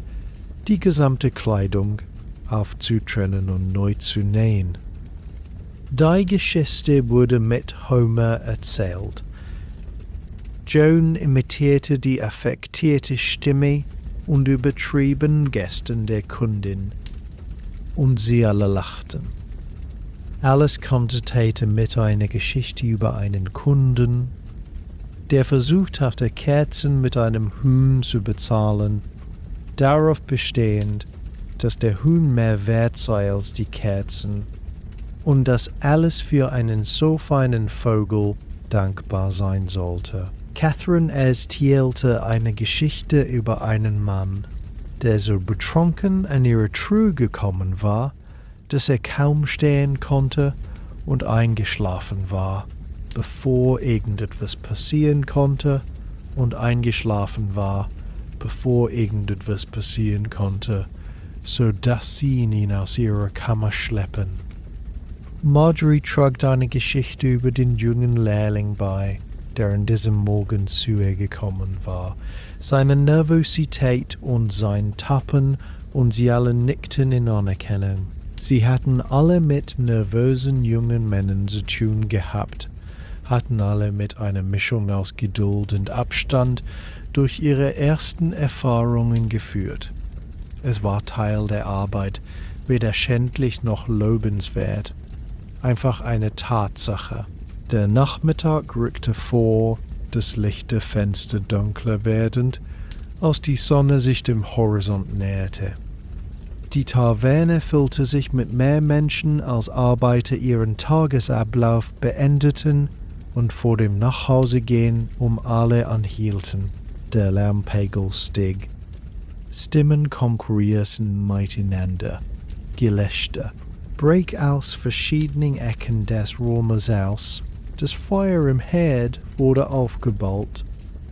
die gesamte Kleidung aufzutrennen und neu zu nähen. Die Geschichte wurde mit Homer erzählt. Joan imitierte die affektierte Stimme und übertriebenen Gesten der Kundin, und sie alle lachten. Alice kontertete mit einer Geschichte über einen Kunden, der versucht hatte, Kerzen mit einem Huhn zu bezahlen, darauf bestehend, dass der Huhn mehr wert sei als die Kerzen und dass alles für einen so feinen Vogel dankbar sein sollte. Catherine erzählte eine Geschichte über einen Mann, der so betrunken an ihre Truhe gekommen war, dass er kaum stehen konnte und eingeschlafen war, bevor irgendetwas passieren konnte, und eingeschlafen war, bevor irgendetwas passieren konnte, so dass sie ihn aus ihrer Kammer schleppen. Marjorie trug eine Geschichte über den jungen Lehrling bei, der an diesem Morgen zu ihr gekommen war. Seine Nervosität und sein Tappen, und sie alle nickten in Anerkennung. Sie hatten alle mit nervösen jungen Männern zu tun gehabt, hatten alle mit einer Mischung aus Geduld und Abstand durch ihre ersten Erfahrungen geführt. Es war Teil der Arbeit, weder schändlich noch lobenswert, einfach eine Tatsache. Der Nachmittag rückte vor, das lichte Fenster dunkler werdend, als die Sonne sich dem Horizont näherte. Die Taverne füllte sich mit mehr Menschen, als Arbeiter ihren Tagesablauf beendeten und vor dem Nachhausegehen alle anhielten. Der Lärmpegel stieg. Stimmen konkurrierten miteinander. Gelächter brach aus verschiedenen Ecken des Raumes aus. Das Feuer im Herd wurde aufgebaut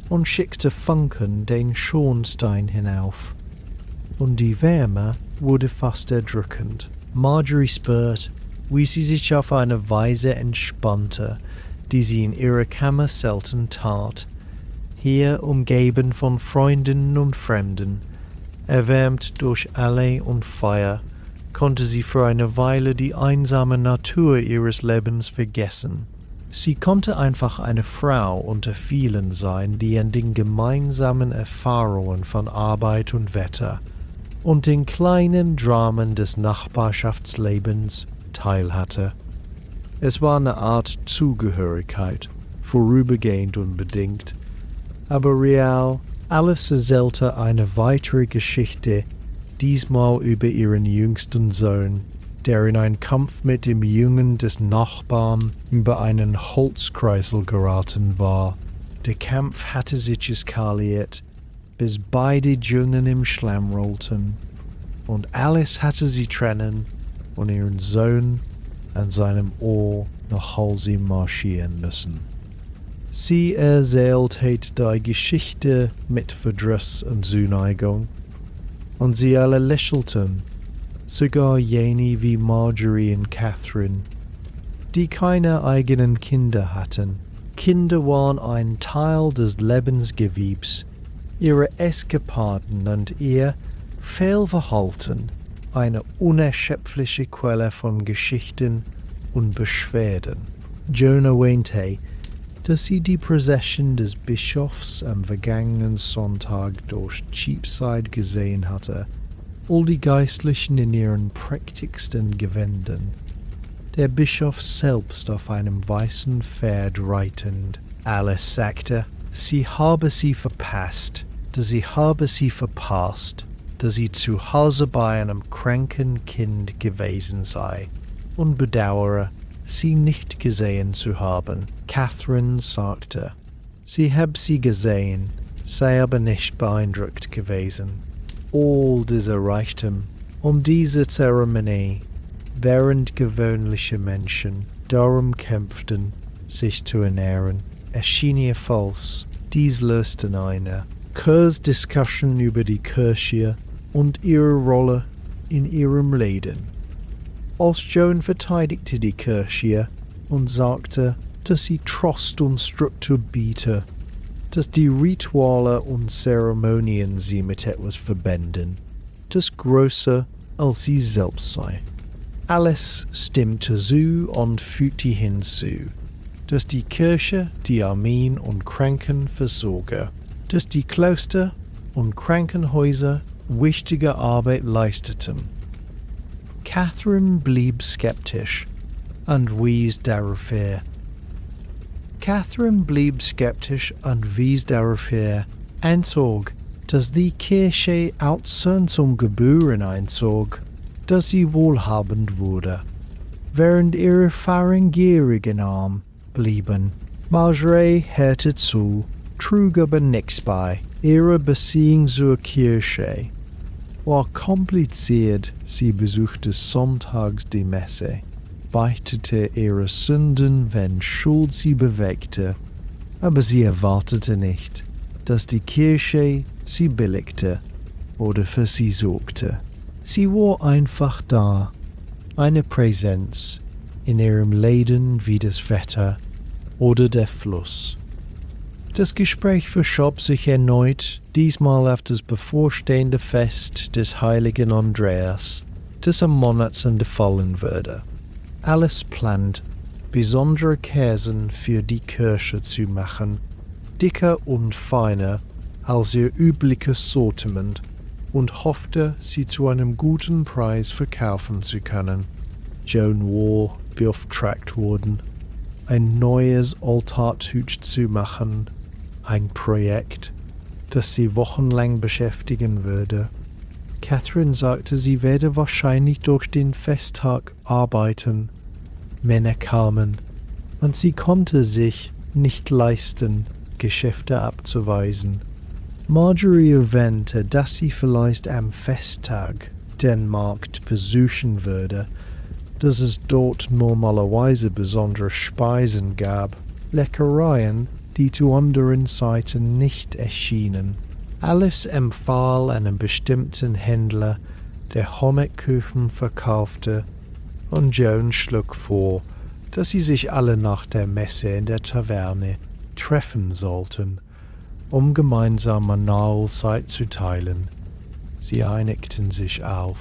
und schickte Funken den Schornstein hinauf. Und die Wärme wurde fast erdrückend. Marjorie spürte, wie sie sich auf eine Weise entspannte, die sie in ihrer Kammer selten tat. Hier umgeben von Freunden und Fremden, erwärmt durch Allee und Feuer, konnte sie für eine Weile die einsame Natur ihres Lebens vergessen. Sie konnte einfach eine Frau unter vielen sein, die an den gemeinsamen Erfahrungen von Arbeit und Wetter und den kleinen Dramen des Nachbarschaftslebens teilhatte. Es war eine Art Zugehörigkeit, vorübergehend und bedingt, aber real. Alice erzählte eine weitere Geschichte, diesmal über ihren jüngsten Sohn, der in einen Kampf mit dem Jungen des Nachbarn über einen Holzkreisel geraten war. Der Kampf hatte sich eskaliert, bis beide Jungen im Schlamm rollten, und Alice hatte sie trennen und ihren Sohn an seinem Ohr nach Hause marschieren müssen. Sie erzählte die Geschichte mit Verdruss und Zuneigung, und sie alle lächelten, sogar jene wie Marjorie und Catherine, die keine eigenen Kinder hatten. Kinder waren ein Teil des Lebensgewebs, ihre Eskapaden und ihr Fehlverhalten eine unerschöpfliche Quelle von Geschichten und Beschwerden. Joan erwähnte, dass sie die Prozession des Bischofs am vergangenen Sonntag durch Cheapside gesehen hatte, all die Geistlichen in ihren prächtigsten Gewändern. Der Bischof selbst auf einem weißen Pferd reitend. Alice sagte, sie habe sie verpasst, dass sie zu Hause bei einem kranken Kind gewesen sei, und bedauere, sie nicht gesehen zu haben. Catherine sagte, sie habe sie gesehen, sei aber nicht beeindruckt gewesen. All diese Reichtum diese Zeremonie, während gewöhnliche Menschen darum kämpften, sich zu ernähren, erschien ihr falsch. Dies löste eine Kursdiskussion über die Kirche und ihre Rolle in ihrem Leben. Als Joan verteidigte die Kirche und sagte, dass sie Trost und Struktur biete, dass die Rituale und Zeremonien sie mit etwas verbänden, das größer als sie selbst sei. Alice stimmte zu und fügte hinzu, dass die Kirche die Armeen und Kranken versorge, dass die Kloster und Krankenhäuser wichtige Arbeit leisteten. Catherine blieb skeptisch und wies darauf her. Catherine blieb skeptisch und wies darauf hin, einzog, dass die Kirche außer zum Gebühren einzog, dass sie wohlhabend wurde, während ihre Pfarrergierigen arm blieben. Marjorie hörte zu, trug aber nichts bei. Ihre Beziehung zur Kirche war kompliziert. Sie besuchte sonntags die Messe, beichtete ihre Sünden, wenn Schuld sie bewegte, aber sie erwartete nicht, dass die Kirche sie billigte oder für sie sorgte. Sie war einfach da, eine Präsenz in ihrem Leben wie das Wetter oder der Fluss. Das Gespräch verschob sich erneut, diesmal auf das bevorstehende Fest des heiligen Andreas, das am Monatsende fallen würde. Alice plant, besondere Käsen für die Kirche zu machen, dicker und feiner als ihr übliches Sortiment, und hoffte, sie zu einem guten Preis verkaufen zu können. Joan war beauftragt worden, ein neues Altartuch zu machen, ein Projekt, das sie wochenlang beschäftigen würde. Catherine sagte, sie werde wahrscheinlich durch den Festtag arbeiten. Männer kamen, und sie konnte sich nicht leisten, Geschäfte abzuweisen. Marjorie erwähnte, dass sie vielleicht am Festtag den Markt besuchen würde, dass es dort normalerweise besondere Speisen gab, Leckereien, die zu anderen Zeiten nicht erschienen. Alice empfahl einem bestimmten Händler, der Honigkuchen verkaufte, und Joan schlug vor, dass sie sich alle nach der Messe in der Taverne treffen sollten, um gemeinsam eine Mahlzeit zu teilen. Sie einigten sich auf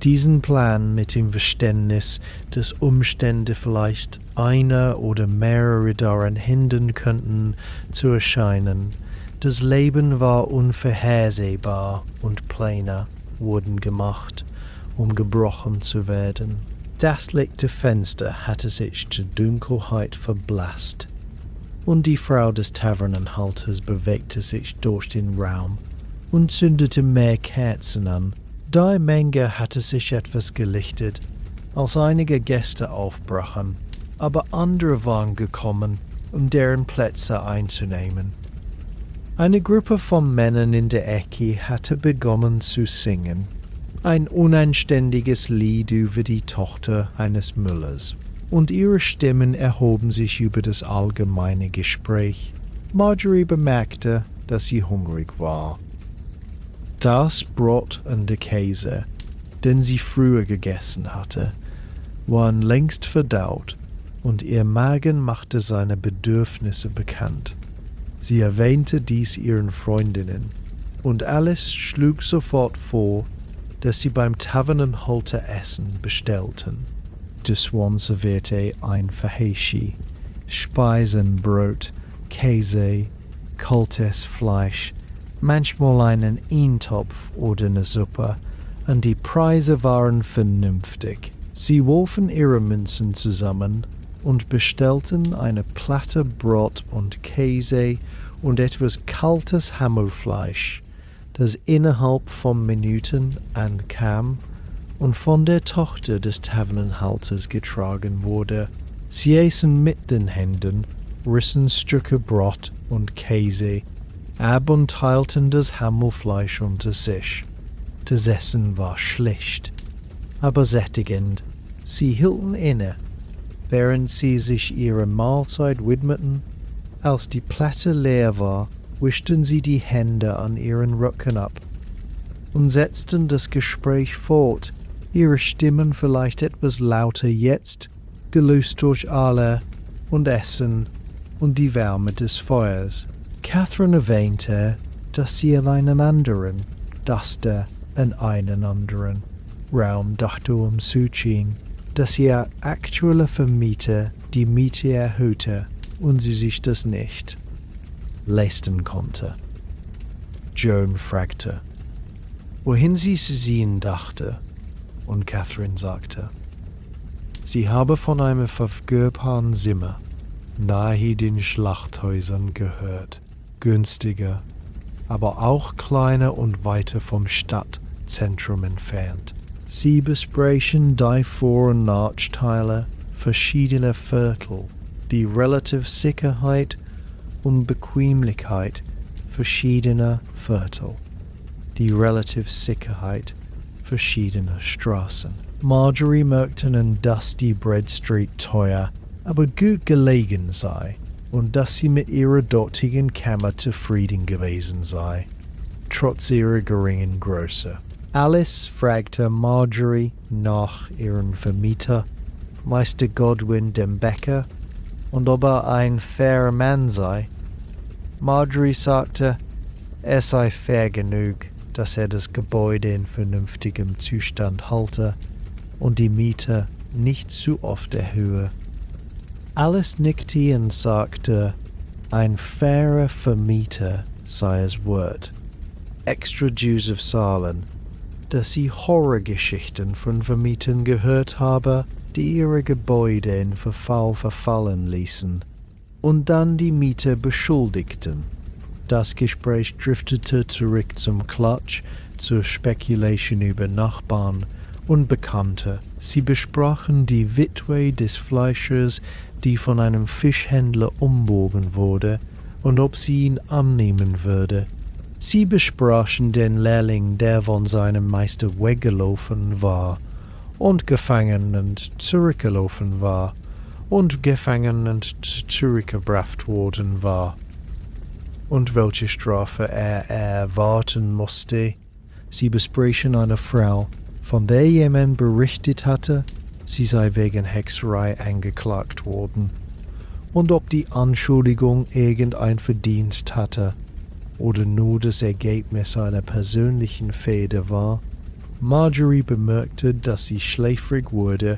diesen Plan mit dem Verständnis, dass Umstände vielleicht einer oder mehrere daran hindern könnten, zu erscheinen. Das Leben war unvorhersehbar und Pläne wurden gemacht, um gebrochen zu werden. Das lichte Fenster hatte sich zur Dunkelheit verblasst, und die Frau des Tavernenhalters bewegte sich durch den Raum und zündete mehr Kerzen an. Die Menge hatte sich etwas gelichtet, als einige Gäste aufbrachen, aber andere waren gekommen, um deren Plätze einzunehmen. Eine Gruppe von Männern in der Ecke hatte begonnen zu singen, ein unanständiges Lied über die Tochter eines Müllers, und ihre Stimmen erhoben sich über das allgemeine Gespräch. Marjorie bemerkte, dass sie hungrig war. Das Brot und der Käse, den sie früher gegessen hatte, waren längst verdaut, und ihr Magen machte seine Bedürfnisse bekannt. Sie erwähnte dies ihren Freundinnen, und Alice schlug sofort vor, dass sie beim Tavernenhalter Essen bestellten. Der Swan servierte ein Verheishi, Speisen, Brot, Käse, kaltes Fleisch, manchmal einen Eintopf oder eine Suppe, und die Preise waren vernünftig. Sie warfen ihre Münzen zusammen und bestellten eine Platte Brot und Käse und etwas kaltes Hammelfleisch, das innerhalb von Minuten ankam und von der Tochter des Tavernenhalters getragen wurde. Sie aßen mit den Händen, rissen Stücke Brot und Käse ab und teilten das Hammelfleisch unter sich. Das Essen war schlicht, aber sättigend. Sie hielten inne, während sie sich ihrer Mahlzeit widmeten. Als die Platte leer war, wischten sie die Hände an ihren Rücken ab und setzten das Gespräch fort, ihre Stimmen vielleicht etwas lauter jetzt, gelöst durch alle und Essen und die Wärme des Feuers. Catherine erwähnte, dass sie in einen anderen, in einen anderen Raum dachte umzuziehen, dass ihr aktueller Vermieter die Miete erhöhte und sie sich das nicht leisten konnte. Joan fragte, wohin sie zu sehen dachte, und Catherine sagte, sie habe von einem verfügbaren Zimmer nahe den Schlachthäusern gehört, günstiger, aber auch kleiner und weiter vom Stadtzentrum entfernt. Sie besprechen die Vor- und Nachteile verschiedener Viertel, die relative Sicherheit und Bequemlichkeit verschiedener Viertel, die relative Sicherheit verschiedener Straßen. Marjorie merkte nun, dass die Bread Street teuer, aber gut gelegen sei und dass sie mit ihrer dortigen Kammer zufrieden gewesen sei, trotz ihrer geringen Größe. Alice fragte Marjorie nach ihrem Vermieter, Meister Godwin dem Bäcker, und ob ein fairer Mann sei. Marjorie sagte, es sei fair genug, dass das Gebäude in vernünftigem Zustand halte und die Miete nicht zu oft erhöhe. Alice nickte und sagte, ein fairer Vermieter sei es wert. Extra Joseph Salen, dass sie Horrorgeschichten von Vermietern gehört habe, die ihre Gebäude in Verfall verfallen ließen und dann die Mieter beschuldigten. Das Gespräch driftete zurück zum Klatsch, zur Spekulation über Nachbarn und Bekannte. Sie besprachen die Witwe des Fleischers, die von einem Fischhändler umbogen wurde, und ob sie ihn annehmen würde. Sie besprachen den Lehrling, der von seinem Meister weggelaufen war und gefangen und zurückgelaufen war und gefangen und zurückgebracht worden war und welche Strafe er erwarten musste. Sie besprachen eine Frau, von der jemand berichtet hatte, sie sei wegen Hexerei angeklagt worden, und ob die Anschuldigung irgendein Verdienst hatte oder nur das Ergebnis einer persönlichen Fehde war. Marjorie bemerkte, dass sie schläfrig wurde.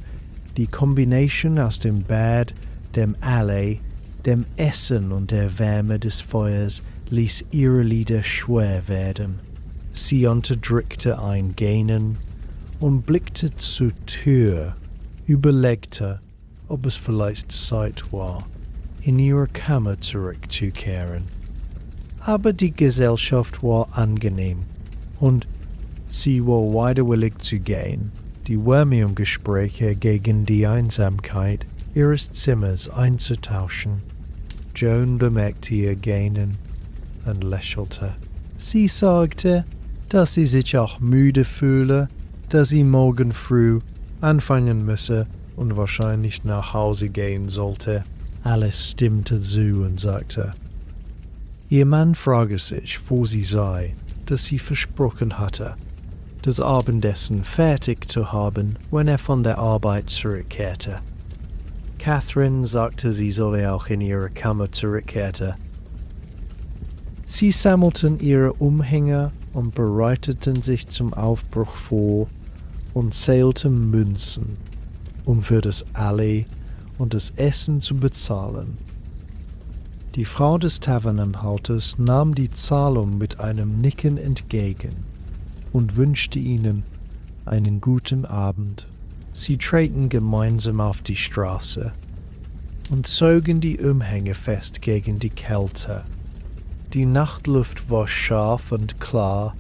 Die Kombination aus dem Bad, dem Alley, dem Essen und der Wärme des Feuers ließ ihre Lider schwer werden. Sie unterdrückte ein Gähnen und blickte zur Tür, überlegte, ob es vielleicht Zeit war, in ihre Kammer zurückzukehren. Aber die Gesellschaft war angenehm und sie war widerwillig zu gehen, die Wärmegespräche gegen die Einsamkeit ihres Zimmers einzutauschen. Joan bemerkte ihr Gähnen und lächelte. Sie sagte, dass sie sich auch müde fühle, dass sie morgen früh anfangen müsse und wahrscheinlich nach Hause gehen sollte. Alice stimmte zu und sagte, ihr Mann frage sich, wo sie sei, dass sie versprochen hatte, das Abendessen fertig zu haben, wenn er von der Arbeit zurückkehrte. Catherine sagte, sie solle auch in ihre Kammer zurückkehrte. Sie sammelten ihre Umhänge und bereiteten sich zum Aufbruch vor und zählten Münzen, um für das Alley und das Essen zu bezahlen. Die Frau des Tavernenhalters nahm die Zahlung mit einem Nicken entgegen und wünschte ihnen einen guten Abend. Sie traten gemeinsam auf die Straße und zogen die Umhänge fest gegen die Kälte. Die Nachtluft war scharf und klar,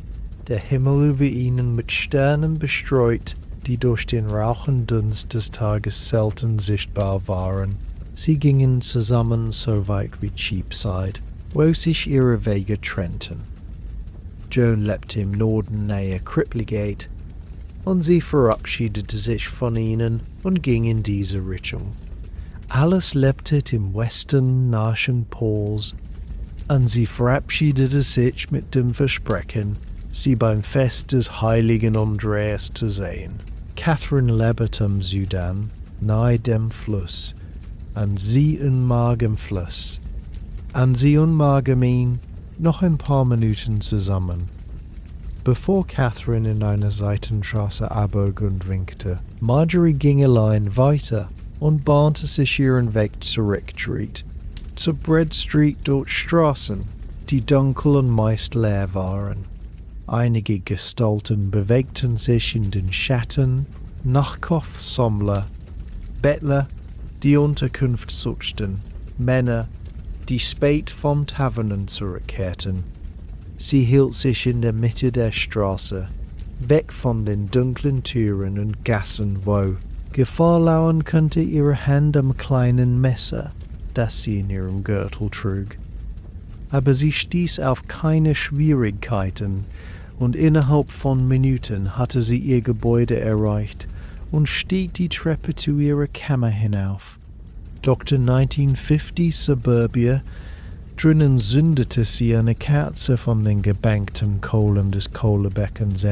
der Himmel über ihnen mit Sternen bestreut, die durch den Rauchendunst des Tages selten sichtbar waren. Sie gingen zusammen so weit wie Cheapside, wo sich ihre Wege trennten. Joan lebte im Norden näher Cripplegate, und sie verabschiedete sich von ihnen und ging in diese Richtung. Alice lebte im Westen nahe Pauls, und sie verabschiedete sich mit dem Versprechen, sie beim Fest des heiligen Andreas zu sehen. Catherine lebte im Süden, nahe dem Fluss, und sie mag im Fluss. Und sie mag ihn noch ein paar Minuten zusammen, bevor Catherine in eine Seitenstraße abbog und winkte. Marjorie ging allein weiter und bahnte sich ihren Weg zurück. Zur Bread Street dort Straßen, die dunkel und meist leer waren. Einige Gestalten bewegten sich in den Schatten, Nachkaufssammler, Bettler, die Unterkunft suchten, Männer, die spät von Tavernen zurückkehrten. Sie hielt sich in der Mitte der Straße, weg von den dunklen Türen und Gassen, wo Gefahr lauern könnte, ihre Hand am kleinen Messer, das sie in ihrem Gürtel trug. Aber sie stieß auf keine Schwierigkeiten, und innerhalb von Minuten hatte sie ihr Gebäude erreicht und stieg die Treppe zu ihrer Kammer hinauf. Doch der 1950 Suburbia, drinnen zündete sie eine Kerze von den gebankten Kohlen des Kohlebeckens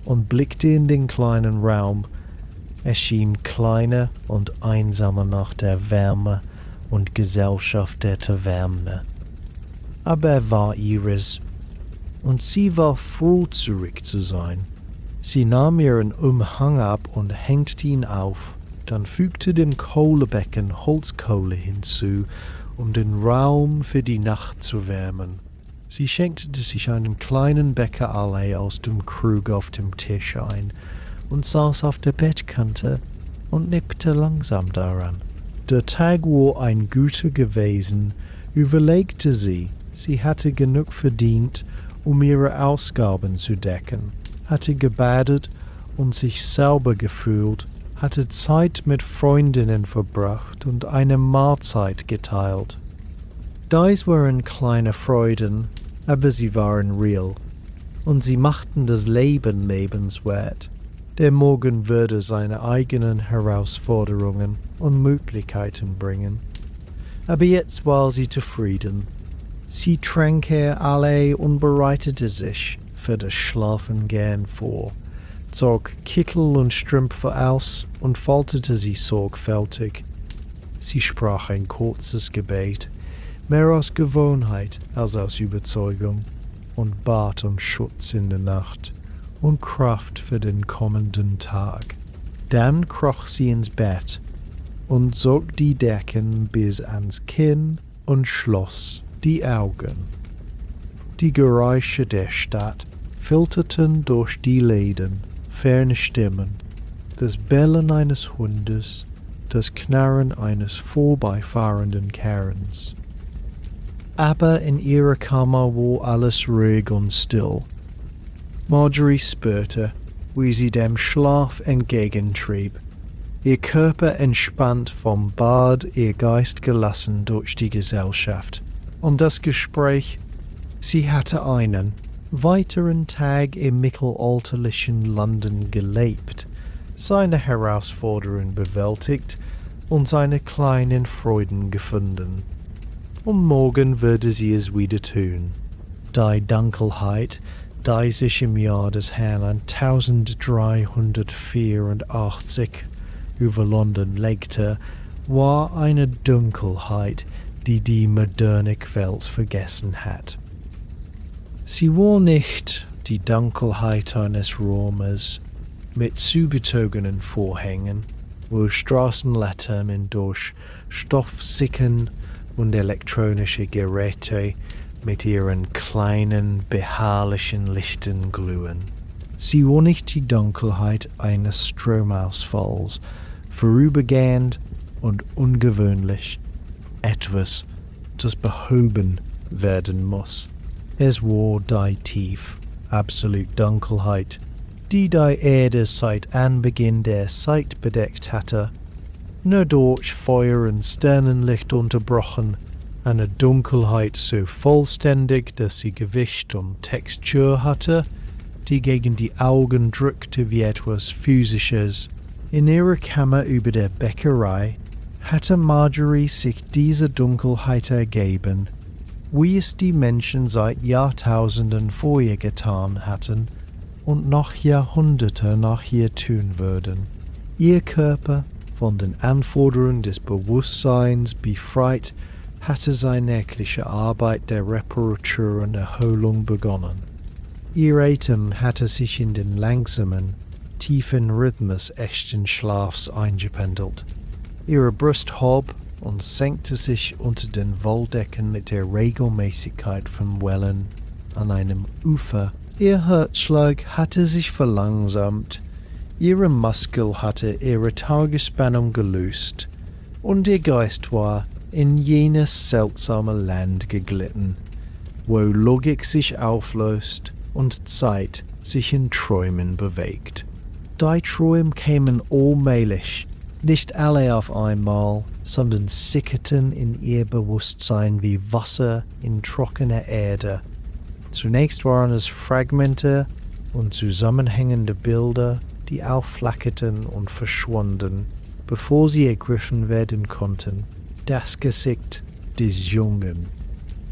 und blickte in den kleinen Raum. Er schien kleiner und einsamer nach der Wärme und Gesellschaft der Taverne. Aber er war ihres, und sie war froh, zurück zu sein. Sie nahm ihren Umhang ab und hängte ihn auf, dann fügte dem Kohlebecken Holzkohle hinzu, um den Raum für die Nacht zu wärmen. Sie schenkte sich einen kleinen Becher Allee aus dem Krug auf dem Tisch ein und saß auf der Bettkante und nippte langsam daran. Der Tag war ein guter gewesen, überlegte sie. Sie hatte genug verdient, um ihre Ausgaben zu decken, hatte gebadet und sich sauber gefühlt, hatte Zeit mit Freundinnen verbracht und eine Mahlzeit geteilt. Dies waren kleine Freuden, aber sie waren real, und sie machten das Leben lebenswert. Der Morgen würde seine eigenen Herausforderungen und Möglichkeiten bringen. Aber jetzt war sie zufrieden. Sie trank ihr alle und bereitete sich für das Schlafengehen vor, zog Kittel und Strümpfe aus und faltete sie sorgfältig. Sie sprach ein kurzes Gebet, mehr aus Gewohnheit als aus Überzeugung, und bat um Schutz in der Nacht und Kraft für den kommenden Tag. Dann kroch sie ins Bett und zog die Decken bis ans Kinn und schloss die Augen. Die Geräusche der Stadt filterten durch die Läden, ferne Stimmen, das Bellen eines Hundes, das Knarren eines vorbeifahrenden Karrens. Aber in ihrer Kammer war alles ruhig und still. Marjorie spürte, wie sie dem Schlaf entgegentrieb. Ihr Körper entspannt vom Bad, ihr Geist gelassen durch die Gesellschaft. Und das Gespräch, sie hatte einen weiteren Tag im mittelalterlichen London gelebt, seine Herausforderungen bewältigt und seine kleinen Freuden gefunden. Und morgen würde sie es wieder tun. Die Dunkelheit, die sich im Jahr des Herrn 1384 über London legte, war eine Dunkelheit, die die moderne Welt vergessen hat. Sie war nicht die Dunkelheit eines Raumes mit zugezogenen Vorhängen, wo Straßenlaternen durch Stoff sickern und elektronische Geräte mit ihren kleinen, beharrlichen Lichtern glühen. Sie war nicht die Dunkelheit eines Stromausfalls, vorübergehend und ungewöhnlich, etwas, das behoben werden muss. Es war die tief, absolute Dunkelheit, die Erde seit Anbeginn der Zeit bedeckt hatte, nur durch Feuer und Sternenlicht unterbrochen, eine Dunkelheit so vollständig, dass sie Gewicht und Textur hatte, die gegen die Augen drückte wie etwas Physisches. In ihrer Kammer über der Bäckerei hatte Marjorie sich diese Dunkelheit ergeben, wie es die Menschen seit Jahrtausenden vor ihr getan hatten und noch Jahrhunderte nach ihr tun würden. Ihr Körper, von den Anforderungen des Bewusstseins befreit, hatte seine nächtliche Arbeit der Reparatur und Erholung begonnen. Ihr Atem hatte sich in den langsamen, tiefen Rhythmus echten Schlafs eingependelt. Ihre Brust hob und senkte sich unter den Wolldecken mit der Regelmäßigkeit von Wellen an einem Ufer. Ihr Herzschlag hatte sich verlangsamt, ihre Muskel hatte ihre Tagesspannung gelöst, und ihr Geist war in jenes seltsame Land geglitten, wo Logik sich auflöst und Zeit sich in Träumen bewegt. Die Träume kämen allmählich, nicht alle auf einmal, sondern sickerten in ihr Bewusstsein wie Wasser in trockener Erde. Zunächst waren es Fragmente und zusammenhängende Bilder, die aufflackerten und verschwanden, bevor sie ergriffen werden konnten. Das Gesicht des Jungen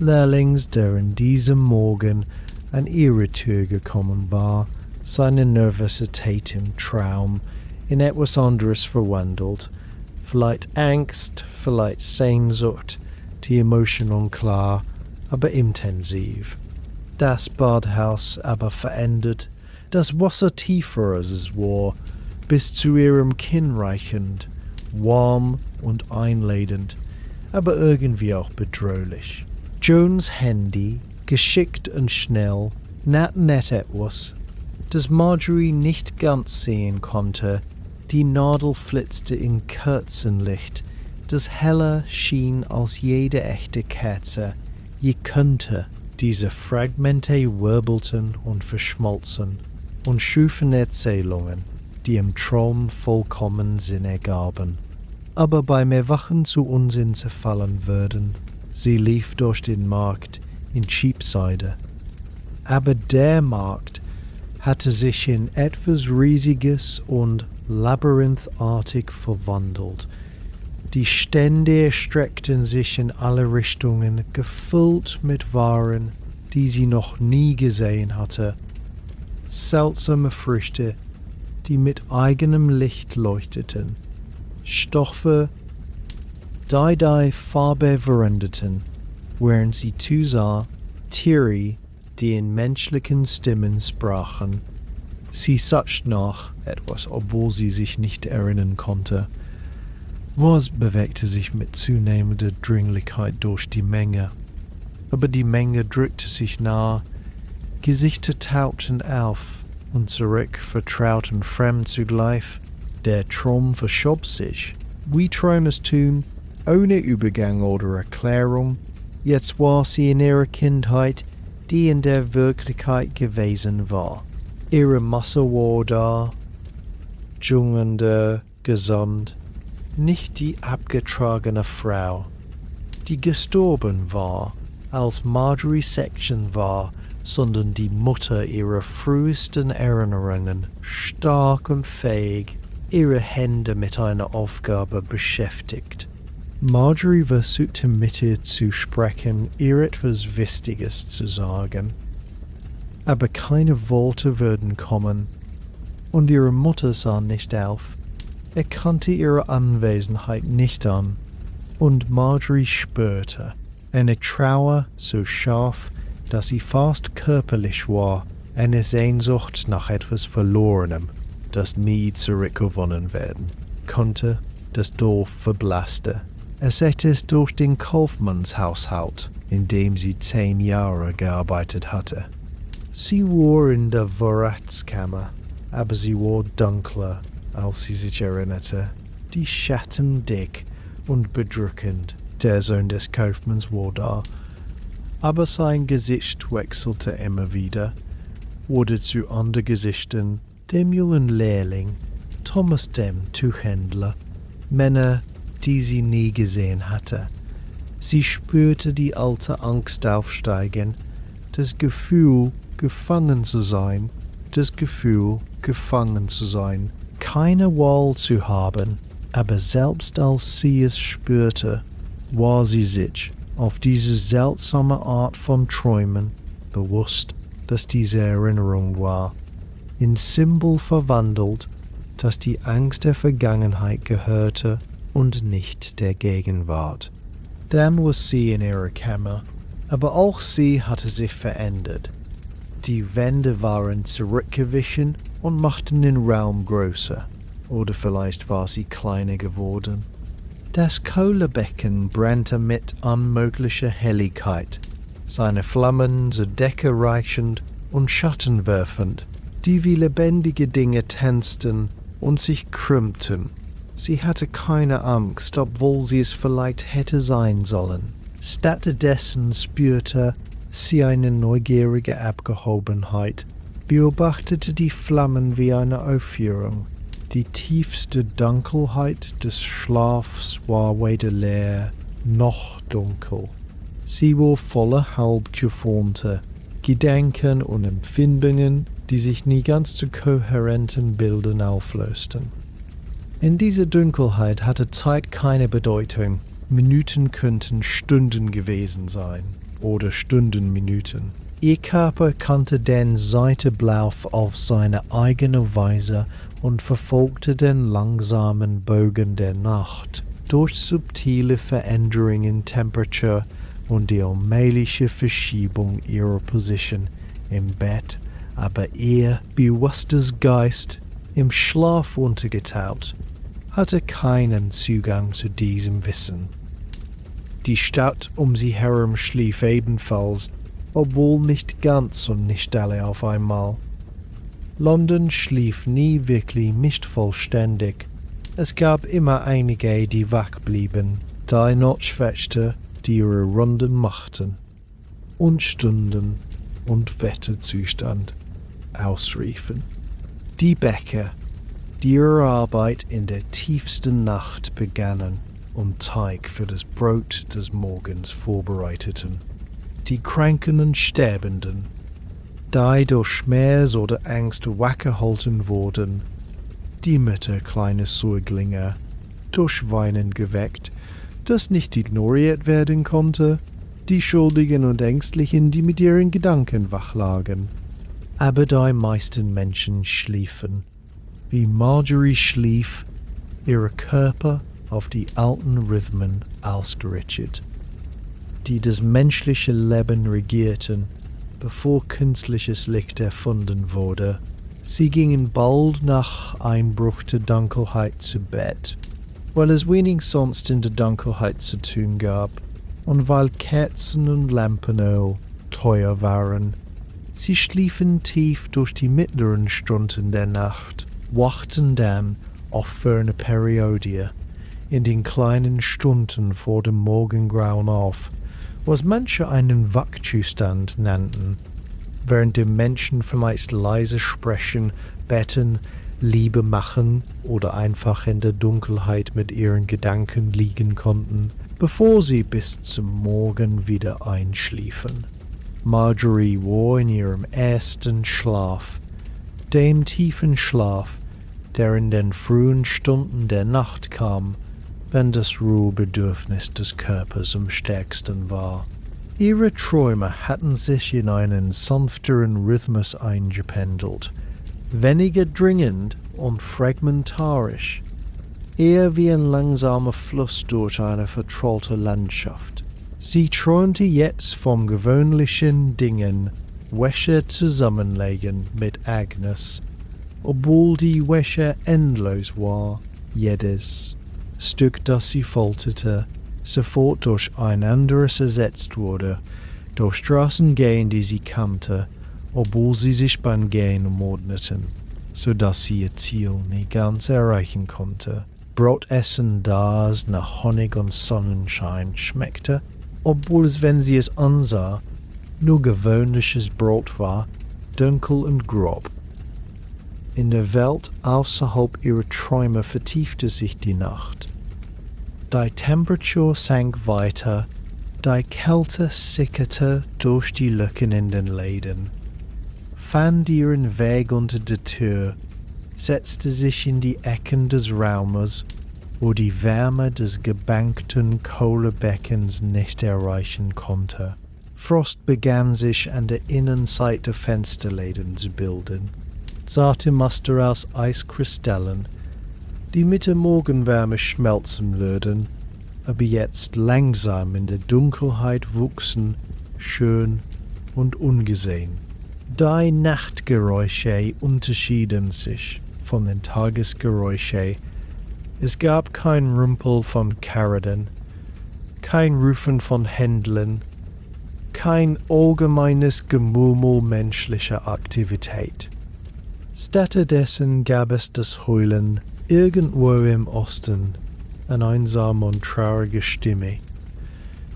Lehrlings, der in diesem Morgen an ihre Tür gekommen war, seine Nervosität im Traum in etwas anderes verwandelt, vielleicht Angst, vielleicht Sehnsucht, die Emotion unklar, aber intensiv. Das Badhaus aber verändert, das Wasser tiefer als es war, bis zu ihrem Kinn reichend, warm und einladend, aber irgendwie auch bedrohlich. Jones Handy, geschickt und schnell, nahm etwas, das Marjorie nicht ganz sehen konnte. Die Nadel flitzte in Kerzenlicht, das heller schien als jede echte Kerze. Je könnte diese Fragmente wirbelten und verschmolzen und schufen Erzählungen, die im Traum vollkommen Sinn ergaben, aber beim Erwachen zu Unsinn zerfallen würden. Sie lief durch den Markt in Cheapside, aber der Markt hatte sich in etwas Riesiges und labyrinthartig verwandelt. Die Stände erstreckten sich in alle Richtungen, gefüllt mit Waren, die sie noch nie gesehen hatte. Seltsame Früchte, die mit eigenem Licht leuchteten. Stoffe, die Farbe veränderten, während sie zusah. Tiere, die in menschlichen Stimmen sprachen. Sie sachte nach etwas, obwohl sie sich nicht erinnern konnte. Was bewegte sich mit zunehmender Dringlichkeit durch die Menge. Aber die Menge drückte sich nah, Gesichter tauchten auf und zurück, vertraut und fremd zugleich. Der Traum verschob sich, wie Träume tun, ohne Übergang oder Erklärung. Jetzt war sie in ihrer Kindheit, die in der Wirklichkeit gewesen war. Ihre Masse war da, dschungelnder, gesund, nicht die abgetragene Frau, die gestorben war, als Marjorie Section war, sondern die Mutter ihrer frühesten Erinnerungen, stark und fähig, ihre Hände mit einer Aufgabe beschäftigt. Marjorie versuchte mit ihr zu sprechen, ihr etwas Wichtiges zu sagen. Aber keine Worte würden kommen, und ihre Mutter sah nicht auf, erkannte ihre Anwesenheit nicht an, und Marjorie spürte eine Trauer so scharf, dass sie fast körperlich war, eine Sehnsucht nach etwas Verlorenem, das nie zurückgewonnen werden konnte. Das Dorf verblasste. Es hätte es durch den Kaufmannshaushalt, in dem sie 10 Jahre gearbeitet hatte. Sie war in der Vorratskammer, aber sie war dunkler, als sie sich erinnerte. Die Schatten dick und bedrückend. Der Sohn des Kaufmanns war da, aber sein Gesicht wechselte immer wieder, wurde zu anderen Gesichtern, dem jungen Lehrling, Thomas dem Tuchhändler, Männer, die sie nie gesehen hatte. Sie spürte die alte Angst aufsteigen, das Gefühl, gefangen zu sein, keine Wahl zu haben, aber selbst als sie es spürte, war sie sich auf diese seltsame Art von Träumen bewusst, dass diese Erinnerung war, in Symbol verwandelt, dass die Angst der Vergangenheit gehörte und nicht der Gegenwart. Dann war sie in ihrer Kammer, aber auch sie hatte sich verändert. Die Wände waren zurückgewichen und machten den Raum größer, oder vielleicht war sie kleiner geworden. Das Kohlebecken brannte mit unmöglicher Helligkeit, seine Flammen zur Decke reichend und Schatten werfend, die wie lebendige Dinge tanzten und sich krümmten, Sie hatte keine Angst, obwohl sie es vielleicht hätte sein sollen. Stattdessen spürte sie eine neugierige Abgehobenheit, beobachtete die Flammen wie eine Aufführung. Die tiefste Dunkelheit des Schlafs war weder leer noch dunkel. Sie war voller halb geformter Gedanken und Empfindungen, die sich nie ganz zu kohärenten Bildern auflösten. In dieser Dunkelheit hatte Zeit keine Bedeutung. Minuten könnten Stunden gewesen sein oder Stunden Minuten. Ihr Körper kannte den Seitenlauf auf seine eigene Weise und verfolgte den langsamen Bogen der Nacht durch subtile Veränderungen in Temperatur und die allmähliche Verschiebung ihrer Position im Bett, aber ihr bewusstes Geist, im Schlaf untergetaucht, hatte keinen Zugang zu diesem Wissen. Die Stadt um sie herum schlief ebenfalls, obwohl nicht ganz und nicht alle auf einmal. London schlief nie wirklich nicht vollständig. Es gab immer einige, die wach blieben, drei Nachtwächter, die ihre Runden machten und Stunden und Wetterzustand ausriefen. Die Bäcker, die ihre Arbeit in der tiefsten Nacht begannen und Teig für das Brot des Morgens vorbereiteten. Die Kranken und Sterbenden, die durch Schmerz oder Angst wachgehalten wurden, die Mütter kleiner Säuglinge, durch Weinen geweckt, das nicht ignoriert werden konnte, die Schuldigen und Ängstlichen, die mit ihren Gedanken wach lagen. Aber die meisten Menschen schliefen, wie Marjorie schlief, ihre Körper auf die alten Rhythmen ausgerichtet, die das menschliche Leben regierten, bevor künstliches Licht erfunden wurde. Sie gingen bald nach Einbruch der Dunkelheit zu Bett, weil es wenig sonst in der Dunkelheit zu tun gab und weil Kerzen und Lampenöl teuer waren. Sie schliefen tief durch die mittleren Stunden der Nacht, wachten dann oft für eine Periode in den kleinen Stunden vor dem Morgengrauen auf, was manche einen Wachzustand nannten, während die Menschen vielleicht leise sprechen, beten, Liebe machen oder einfach in der Dunkelheit mit ihren Gedanken liegen konnten, bevor sie bis zum Morgen wieder einschliefen. Marjorie war in ihrem ersten Schlaf, dem tiefen Schlaf, der in den frühen Stunden der Nacht kam, wenn das Ruhebedürfnis des Körpers am stärksten war. Ihre Träume hatten sich in einen sanfteren Rhythmus eingependelt, weniger dringend und fragmentarisch, eher wie ein langsamer Fluss durch eine vertraulte Landschaft. Sie träumte jetzt vom gewöhnlichen Dingen, Wäsche zusammenlegen mit Agnes, obwohl die Wäsche endlos war, jedes Stück, das sie faltete, sofort durch ein anderes ersetzt wurde, durch Straßen gehen, die sie kannte, obwohl sie sich beim Gehen umordneten, so dass sie ihr Ziel nie ganz erreichen konnte. Brotessen, das nach Honig und Sonnenschein schmeckte, obwohl es, wenn sie es ansah, nur gewöhnliches Brot war, dunkel und grob. In der Welt außerhalb ihrer Träume vertiefte sich die Nacht. Die Temperatur sank weiter, die Kälte sickerte durch die Lücken in den Läden, fand ihren Weg unter der Tür, setzte sich in die Ecken des Raumes, wo die Wärme des gebankten Kohlebeckens nicht erreichen konnte. Frost begann sich an der Innenseite der Fensterläden zu bilden. Zarte Muster aus Eiskristallen, die mit der Morgenwärme schmelzen würden, aber jetzt langsam in der Dunkelheit wuchsen, schön und ungesehen. Die Nachtgeräusche unterschieden sich von den Tagesgeräuschen. Es gab kein Rumpel von Karren, kein Rufen von Händlern, kein allgemeines Gemurmel menschlicher Aktivität. Stattdessen gab es das Heulen Irgendwo im Osten eine einsame und traurige Stimme.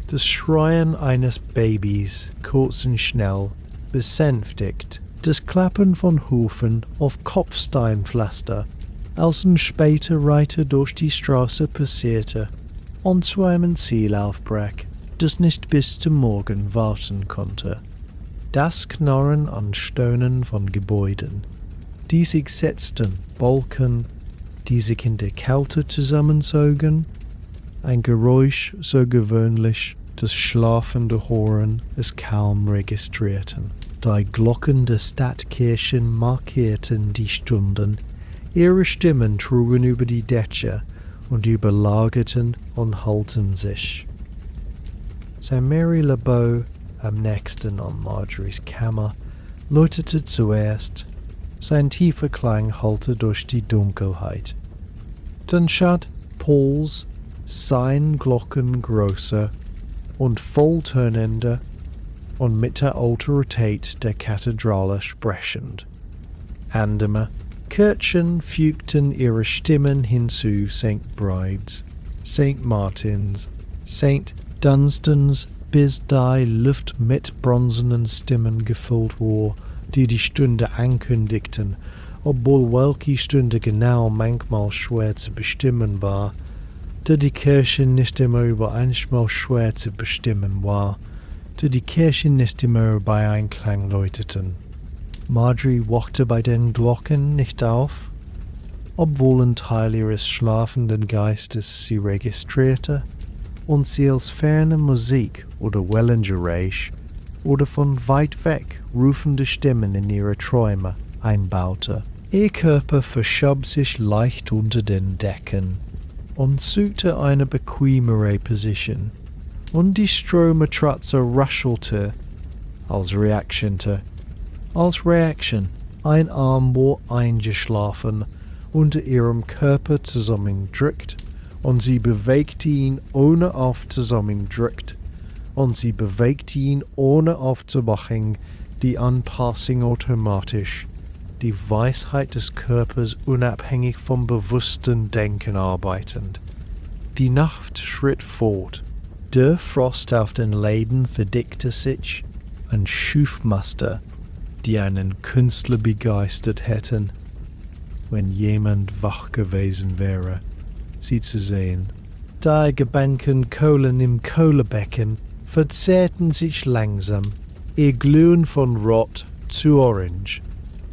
Das Schreien eines Babys, kurz und schnell, besänftigt das Klappen von Hufen auf Kopfsteinpflaster, als ein später Reiter durch die Straße passierte und zu einem Ziel aufbrach, das nicht bis zum Morgen warten konnte. Das Knarren und Stöhnen von Gebäuden, die sich setzten, Balken, die sich in der Kälte zusammenzogen, ein Geräusch so gewöhnlich, dass schlafende Ohren es kaum registrierten. Die Glocken der Stadtkirchen markierten die Stunden, ihre Stimmen trugen über die Dächer und überlagerten und halten sich. Sein Mary LeBeau am nächsten an Marjories Kammer läutete zuerst, sein tiefer Klang hallte durch die Dunkelheit. Dann schaut Pauls sein Glocken größer und volltönender und mit der Autorität der Kathedrale sprechend. Andere Kirchen fügten ihre Stimmen hinzu, St. Brides, St. Martins, St. Dunstans, bis die Luft mit bronzenen Stimmen gefüllt war, die die Stunde ankündigten, obwohl welche Stunde genau manchmal schwer zu bestimmen war, da die Kirche nicht immer übereinstimmend schwer zu bestimmen war, da die Kirche nicht immer bei Einklang läuteten. Marjorie wachte bei den Glocken nicht auf, obwohl ein Teil ihres schlafenden Geistes sie registrierte und sie als ferne Musik oder Wellengeräusch oder von weit weg rufende Stimmen in ihre Träume einbaute. Ihr Körper verschob sich leicht unter den Decken und suchte eine bequemere Position, und die Strohmatratze raschelte als Reaction. Ein Arm war eingeschlafen, unter ihrem Körper zusammendrückt, und sie bewegte ihn ohne aufzusammendrückt, und sie bewegte ihn ohne aufzumachen, die Anpassung automatisch, die Weisheit des Körpers unabhängig vom bewussten Denken arbeitend. Die Nacht schritt fort, der Frost auf den Läden verdickte sich, und schuf Muster, die einen Künstler begeistert hätten, wenn jemand wach gewesen wäre, sie zu sehen. Die gebankenen Kohlen im Kohlebecken verzehrten sich langsam, ihr Glühen von Rot zu Orange,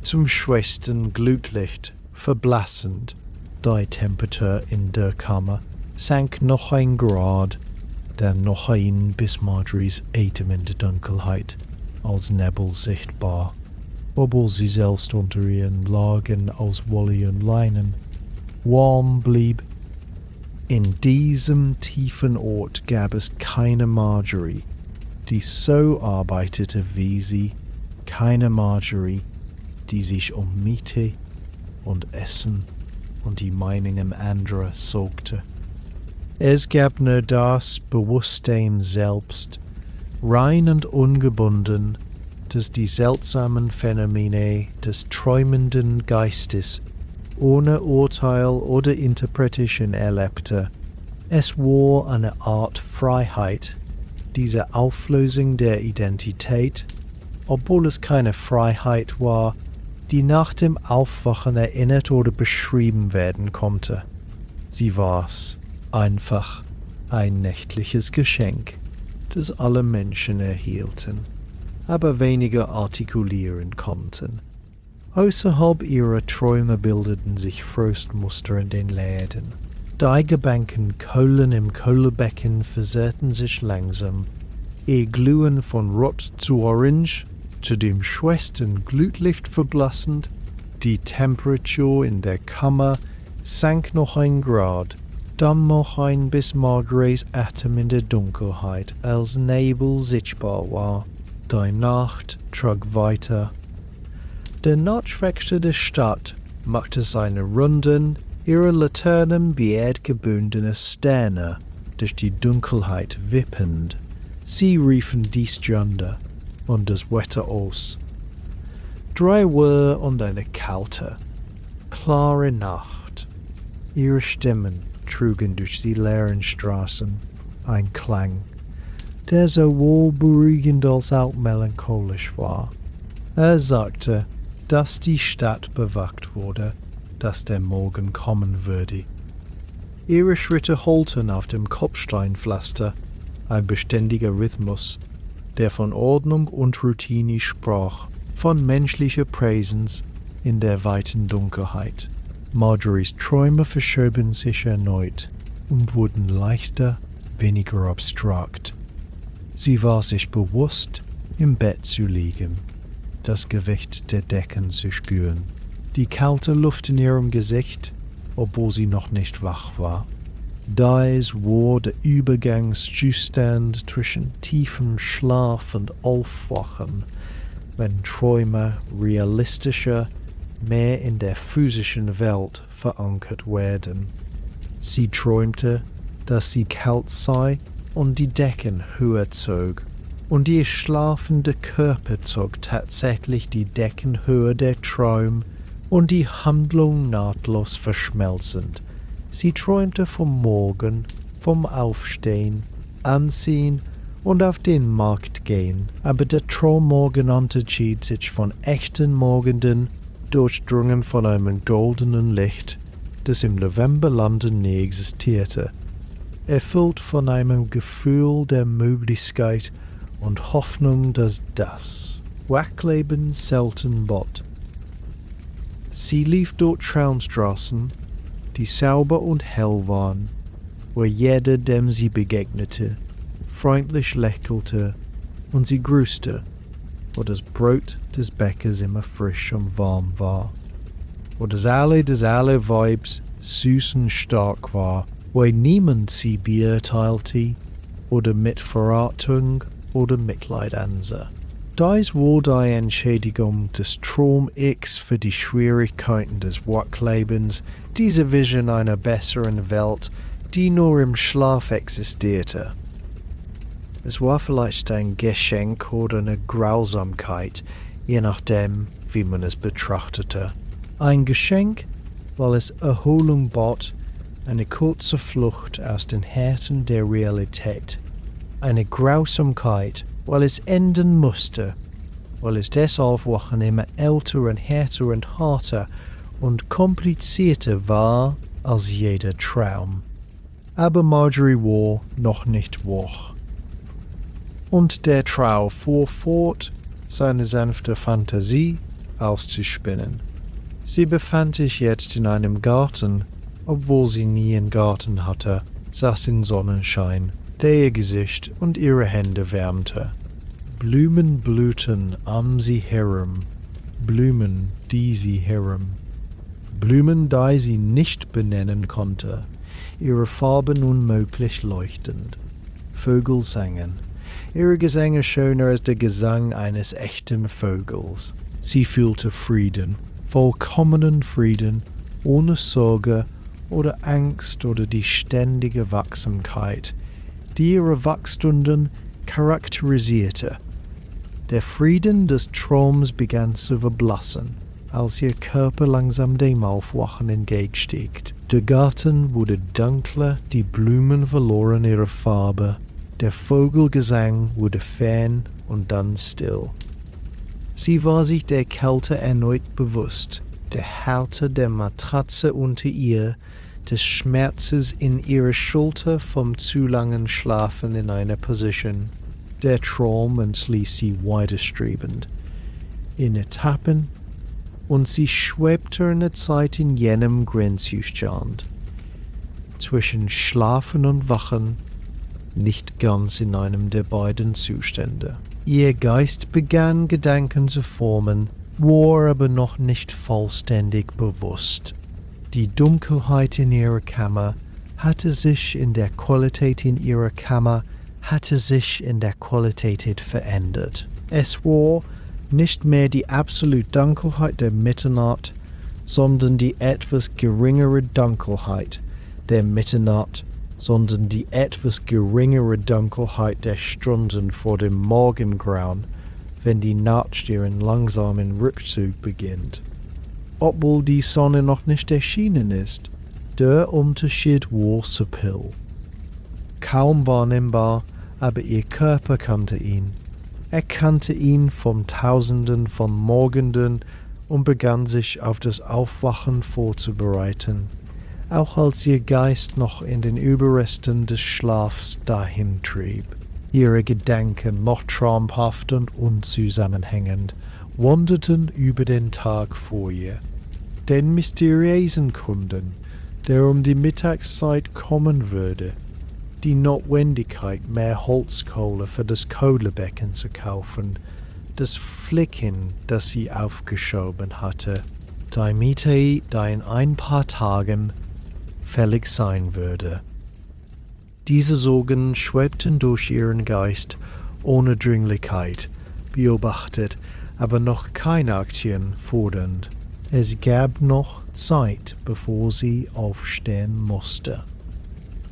zum schwächsten Glutlicht verblassend. Die Temperatur in der Kammer sank noch 1 Grad, dann noch ein bis Marjories Atem in der Dunkelheit als Nebel sichtbar, obwohl sie selbst unter ihren Lagen aus Wolle und Leinen warm blieb. In diesem tiefen Ort gab es keine Marjorie, die so arbeitete wie sie, keine Marjorie, die sich um Miete und Essen und die Meinungen anderer sorgte. Es gab nur das Bewusstsein selbst, rein und ungebunden, das die seltsamen Phänomene des träumenden Geistes ohne Urteil oder Interpretation erlebte. Es war eine Art Freiheit, diese Auflösung der Identität, obwohl es keine Freiheit war, die nach dem Aufwachen erinnert oder beschrieben werden konnte. Sie war's, einfach ein nächtliches Geschenk, das alle Menschen erhielten, aber weniger artikulieren konnten. Außerhalb ihrer Träume bildeten sich Frostmuster in den Läden. Die gebankenen Kohlen im Kohlebecken versehrten sich langsam, ihr Glühen von Rot zu Orange, zu dem schwächsten Glutlicht verblassend. Die Temperatur in der Kammer sank noch 1 Grad, dann noch ein bis Marjorie's Atem in der Dunkelheit als Nebel sichtbar war. Die Nacht trug weiter. Der Nachtwächter der Stadt machte seine Runden, ihre Laternen wie erdgebundene Sterne durch die Dunkelheit wippend. Sie riefen dies Jonder und das Wetter aus. 3 Uhr und eine kalte, klare Nacht. Ihre Stimmen trugen durch die leeren Straßen ein Klang, der sowohl beruhigend als auch melancholisch war. Sagte, dass die Stadt bewacht wurde, dass der Morgen kommen würde. Ihre Schritte holten auf dem Kopfsteinpflaster, ein beständiger Rhythmus, der von Ordnung und Routine sprach, von menschlicher Präsenz in der weiten Dunkelheit. Marjories Träume verschoben sich erneut und wurden leichter, weniger abstrakt. Sie war sich bewusst, im Bett zu liegen, das Gewicht der Decken zu spüren, die kalte Luft in ihrem Gesicht, obwohl sie noch nicht wach war. Dies war der Übergangszustand zwischen tiefem Schlaf und Aufwachen, wenn Träume realistischer, mehr in der physischen Welt verankert werden. Sie träumte, dass sie kalt sei und die Decken höher zog, und ihr schlafender Körper zog tatsächlich die Deckenhöhe der Traum und die Handlung nahtlos verschmelzend. Sie träumte vom Morgen, vom Aufstehen, Anziehen und auf den Markt gehen, aber der Traummorgen unterschied sich von echten Morgenden, durchdrungen von einem goldenen Licht, das im Novemberlanden nie existierte, erfüllt von einem Gefühl der Möglichkeit und Hoffnung, dass das Wachleben selten bot. Sie lief dort Traumstraßen, die sauber und hell waren, wo jeder, dem sie begegnete, freundlich lächelte und sie grüßte, wo das Brot des Bäckers immer frisch und warm war, wo das alle Weibs süß und stark war, wo niemand sie beurteilte oder mit Verachtung oder Mitleid ansah. Dies war die Entschädigung des Traum-Ichs für die Schwierigkeiten des Wachlebens, diese Vision einer besseren Welt, die nur im Schlaf existierte. Es war vielleicht ein Geschenk oder eine Grausamkeit, je nachdem, wie man es betrachtete. Ein Geschenk, weil es Erholung bot, eine kurze Flucht aus den Härten der Realität. Eine Grausamkeit, weil es enden musste, weil es deshalb Wochen immer älter und härter und harter und komplizierter war als jeder Traum. Aber Marjorie war noch nicht wach. Und der Traum fuhr fort, seine sanfte Fantasie auszuspinnen. Sie befand sich jetzt in einem Garten, obwohl sie nie einen Garten hatte, saß in Sonnenschein, der ihr Gesicht und ihre Hände wärmte. Blumen blühten um sie herum, Blumen, die sie herum. Blumen, die sie nicht benennen konnte, ihre Farben unmöglich leuchtend. Vögel sangen, ihre Gesänge schöner als der Gesang eines echten Vogels. Sie fühlte Frieden, vollkommenen Frieden, ohne Sorge oder Angst oder die ständige Wachsamkeit, die ihre Wachstunden charakterisierte. Der Frieden des Traums begann zu verblassen, als ihr Körper langsam dem Aufwachen entgegenstieg. Der Garten wurde dunkler, die Blumen verloren ihre Farbe, der Vogelgesang wurde fern und dann still. Sie war sich der Kälte erneut bewusst, der Härte der Matratze unter ihr, des Schmerzes in ihrer Schulter vom zu langen Schlafen in einer Position. Der Traum entließ sie weiterstrebend, in Etappen, und sie schwebte eine Zeit in jenem Grenzzustand, zwischen Schlafen und Wachen, nicht ganz in einem der beiden Zustände. Ihr Geist begann Gedanken zu formen, war aber noch nicht vollständig bewusst. Die Dunkelheit in ihrer Kammer hatte sich in der Qualität verändert. Es war nicht mehr die absolute Dunkelheit der Mitternacht, sondern die etwas geringere Dunkelheit der Mitternacht, sondern die etwas geringere Dunkelheit der Stunden vor dem Morgengrauen, wenn die Nacht ihren langsamen Rückzug beginnt. Obwohl die Sonne noch nicht erschienen ist, Der Unterschied war subtil. Kaum wahrnehmbar, aber ihr Körper kannte ihn. Er kannte ihn von Tausenden von Morgenden und begann sich auf das Aufwachen vorzubereiten, auch als ihr Geist noch in den Überresten des Schlafs dahintrieb. Ihre Gedanken, noch traumhaft und unzusammenhängend, wanderten über den Tag vor ihr. Den mysteriösen Kunden, der um die Mittagszeit kommen würde, die Notwendigkeit, mehr Holzkohle für das Kohlebecken zu kaufen, das Flicken, das sie aufgeschoben hatte, die Miete, die in ein paar Tagen fällig sein würde. Diese Sorgen schwebten durch ihren Geist ohne Dringlichkeit, beobachtet, aber noch keine Aktion fordernd. Es gab noch Zeit, bevor sie aufstehen musste.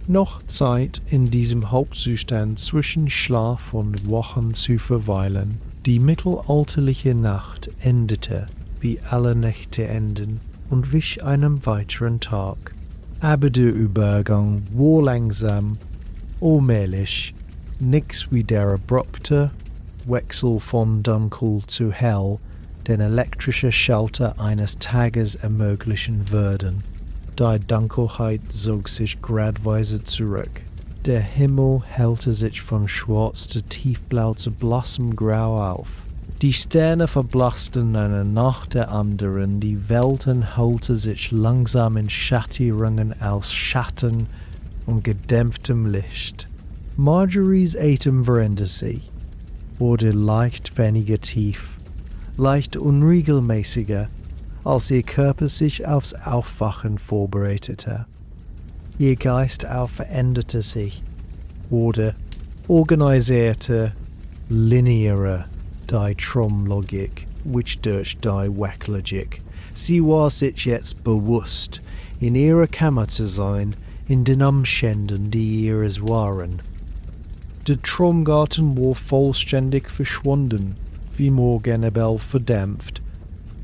Noch Zeit, in diesem Hauptzustand zwischen Schlaf und Wachen zu verweilen. Die mittelalterliche Nacht endete, wie alle Nächte enden, und wich einem weiteren Tag. Aber der Übergang war langsam, allmählich, nix wie der abrupte Wechsel von Dunkel zu Hell, den elektrische Schalter eines Tages ermöglichen würden. Die Dunkelheit zog sich gradweise zurück. Der Himmel hellte sich von schwarz zu tiefblau zu blassem Grau auf. Die Sterne verblassten eine nach der anderen, die Welt entholte sich langsam in Schattierungen aus Schatten und gedämpftem Licht. Marjories Atem veränderte sich, wurde leicht weniger tief, leicht unregelmäßiger, als ihr Körper sich aufs Aufwachen vorbereitete. Ihr Geist auch veränderte sich, wurde organisierter, linearer, die Tromlogik, which durch die Wecklogik. Sie war sich jetzt bewusst, in ihrer Kammer zu sein, in den Umständen, die ihres waren. Der Tromgarten war vollständig verschwunden, wie Morgenabel verdämpft,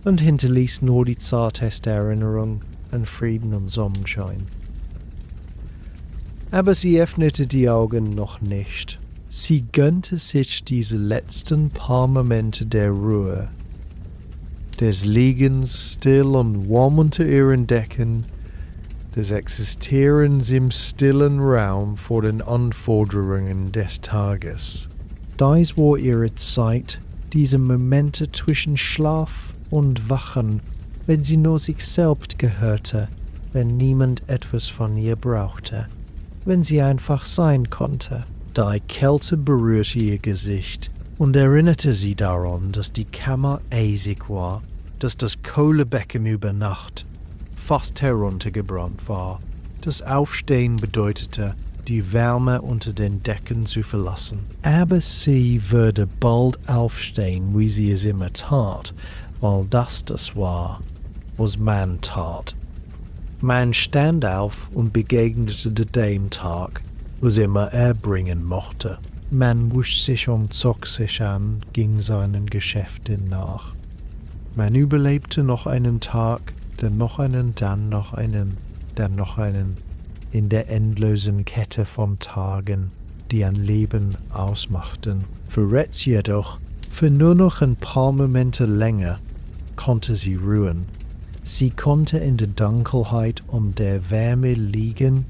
und hinterließ nur die zarteste Erinnerung an Frieden und Sonnenschein. Aber sie öffnete die Augen noch nicht. Sie gönnte sich diese letzten paar Momente der Ruhe, des Liegens still und warm unter ihren Decken, des Existierens im stillen Raum vor den Anforderungen des Tages. Dies war ihre Zeit, diese Momente zwischen Schlaf und Wachen, wenn sie nur sich selbst gehörte, wenn niemand etwas von ihr brauchte, wenn sie einfach sein konnte. Die Kälte berührte ihr Gesicht und erinnerte sie daran, dass die Kammer eisig war, dass das Kohlebecken über Nacht fast heruntergebrannt war. Das Aufstehen bedeutete, die Wärme unter den Decken zu verlassen. Aber sie würde bald aufstehen, wie sie es immer tat, weil das war, was man tat. Man stand auf und begegnete dem Tag, was immer er bringen mochte. Man wusch sich und zog sich an, ging seinen Geschäften nach. Man überlebte noch einen Tag, dann noch einen, dann noch einen, dann noch einen, in der endlosen Kette von Tagen, die ein Leben ausmachten. Für Retz jedoch, für nur noch ein paar Momente länger, konnte sie ruhen. Sie konnte in der Dunkelheit und der Wärme liegen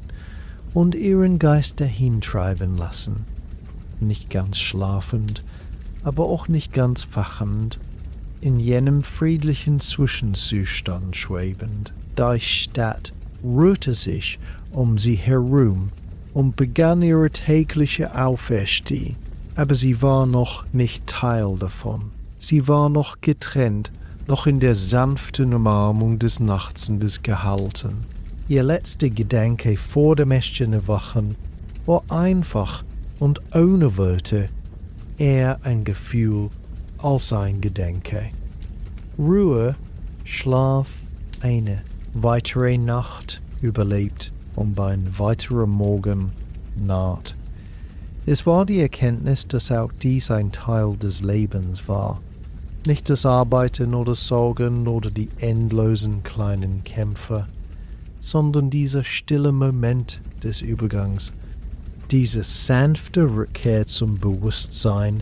und ihren Geist dahintreiben lassen. Nicht ganz schlafend, aber auch nicht ganz wachend, in jenem friedlichen Zwischenzustand schwebend. Die Stadt rührte sich um sie herum und begann ihre tägliche Auferstehung, aber sie war noch nicht Teil davon. Sie war noch getrennt, noch in der sanften Umarmung des Nachtsendes gehalten. Ihr letzter Gedanke vor dem ersten Erwachen war einfach und ohne Worte eher ein Gefühl als ein Gedanke. Ruhe, Schlaf, eine weitere Nacht überlebt und ein weiterer Morgen naht. Es war die Erkenntnis, dass auch dies ein Teil des Lebens war. Nicht das Arbeiten oder Sorgen oder die endlosen kleinen Kämpfe, sondern dieser stille Moment des Übergangs, diese sanfte Rückkehr zum Bewusstsein,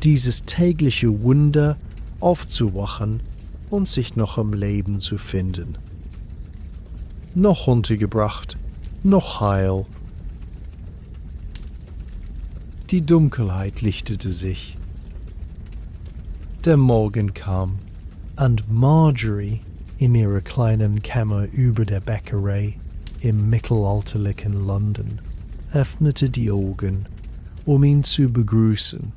dieses tägliche Wunder aufzuwachen und sich noch am Leben zu finden. Noch untergebracht, noch heil. Die Dunkelheit lichtete sich. Der Morgen kam, und Marjorie in ihrer kleinen Kammer über der Bäckerei im mittelalterlichen London öffnete die Augen, um ihn zu begrüßen.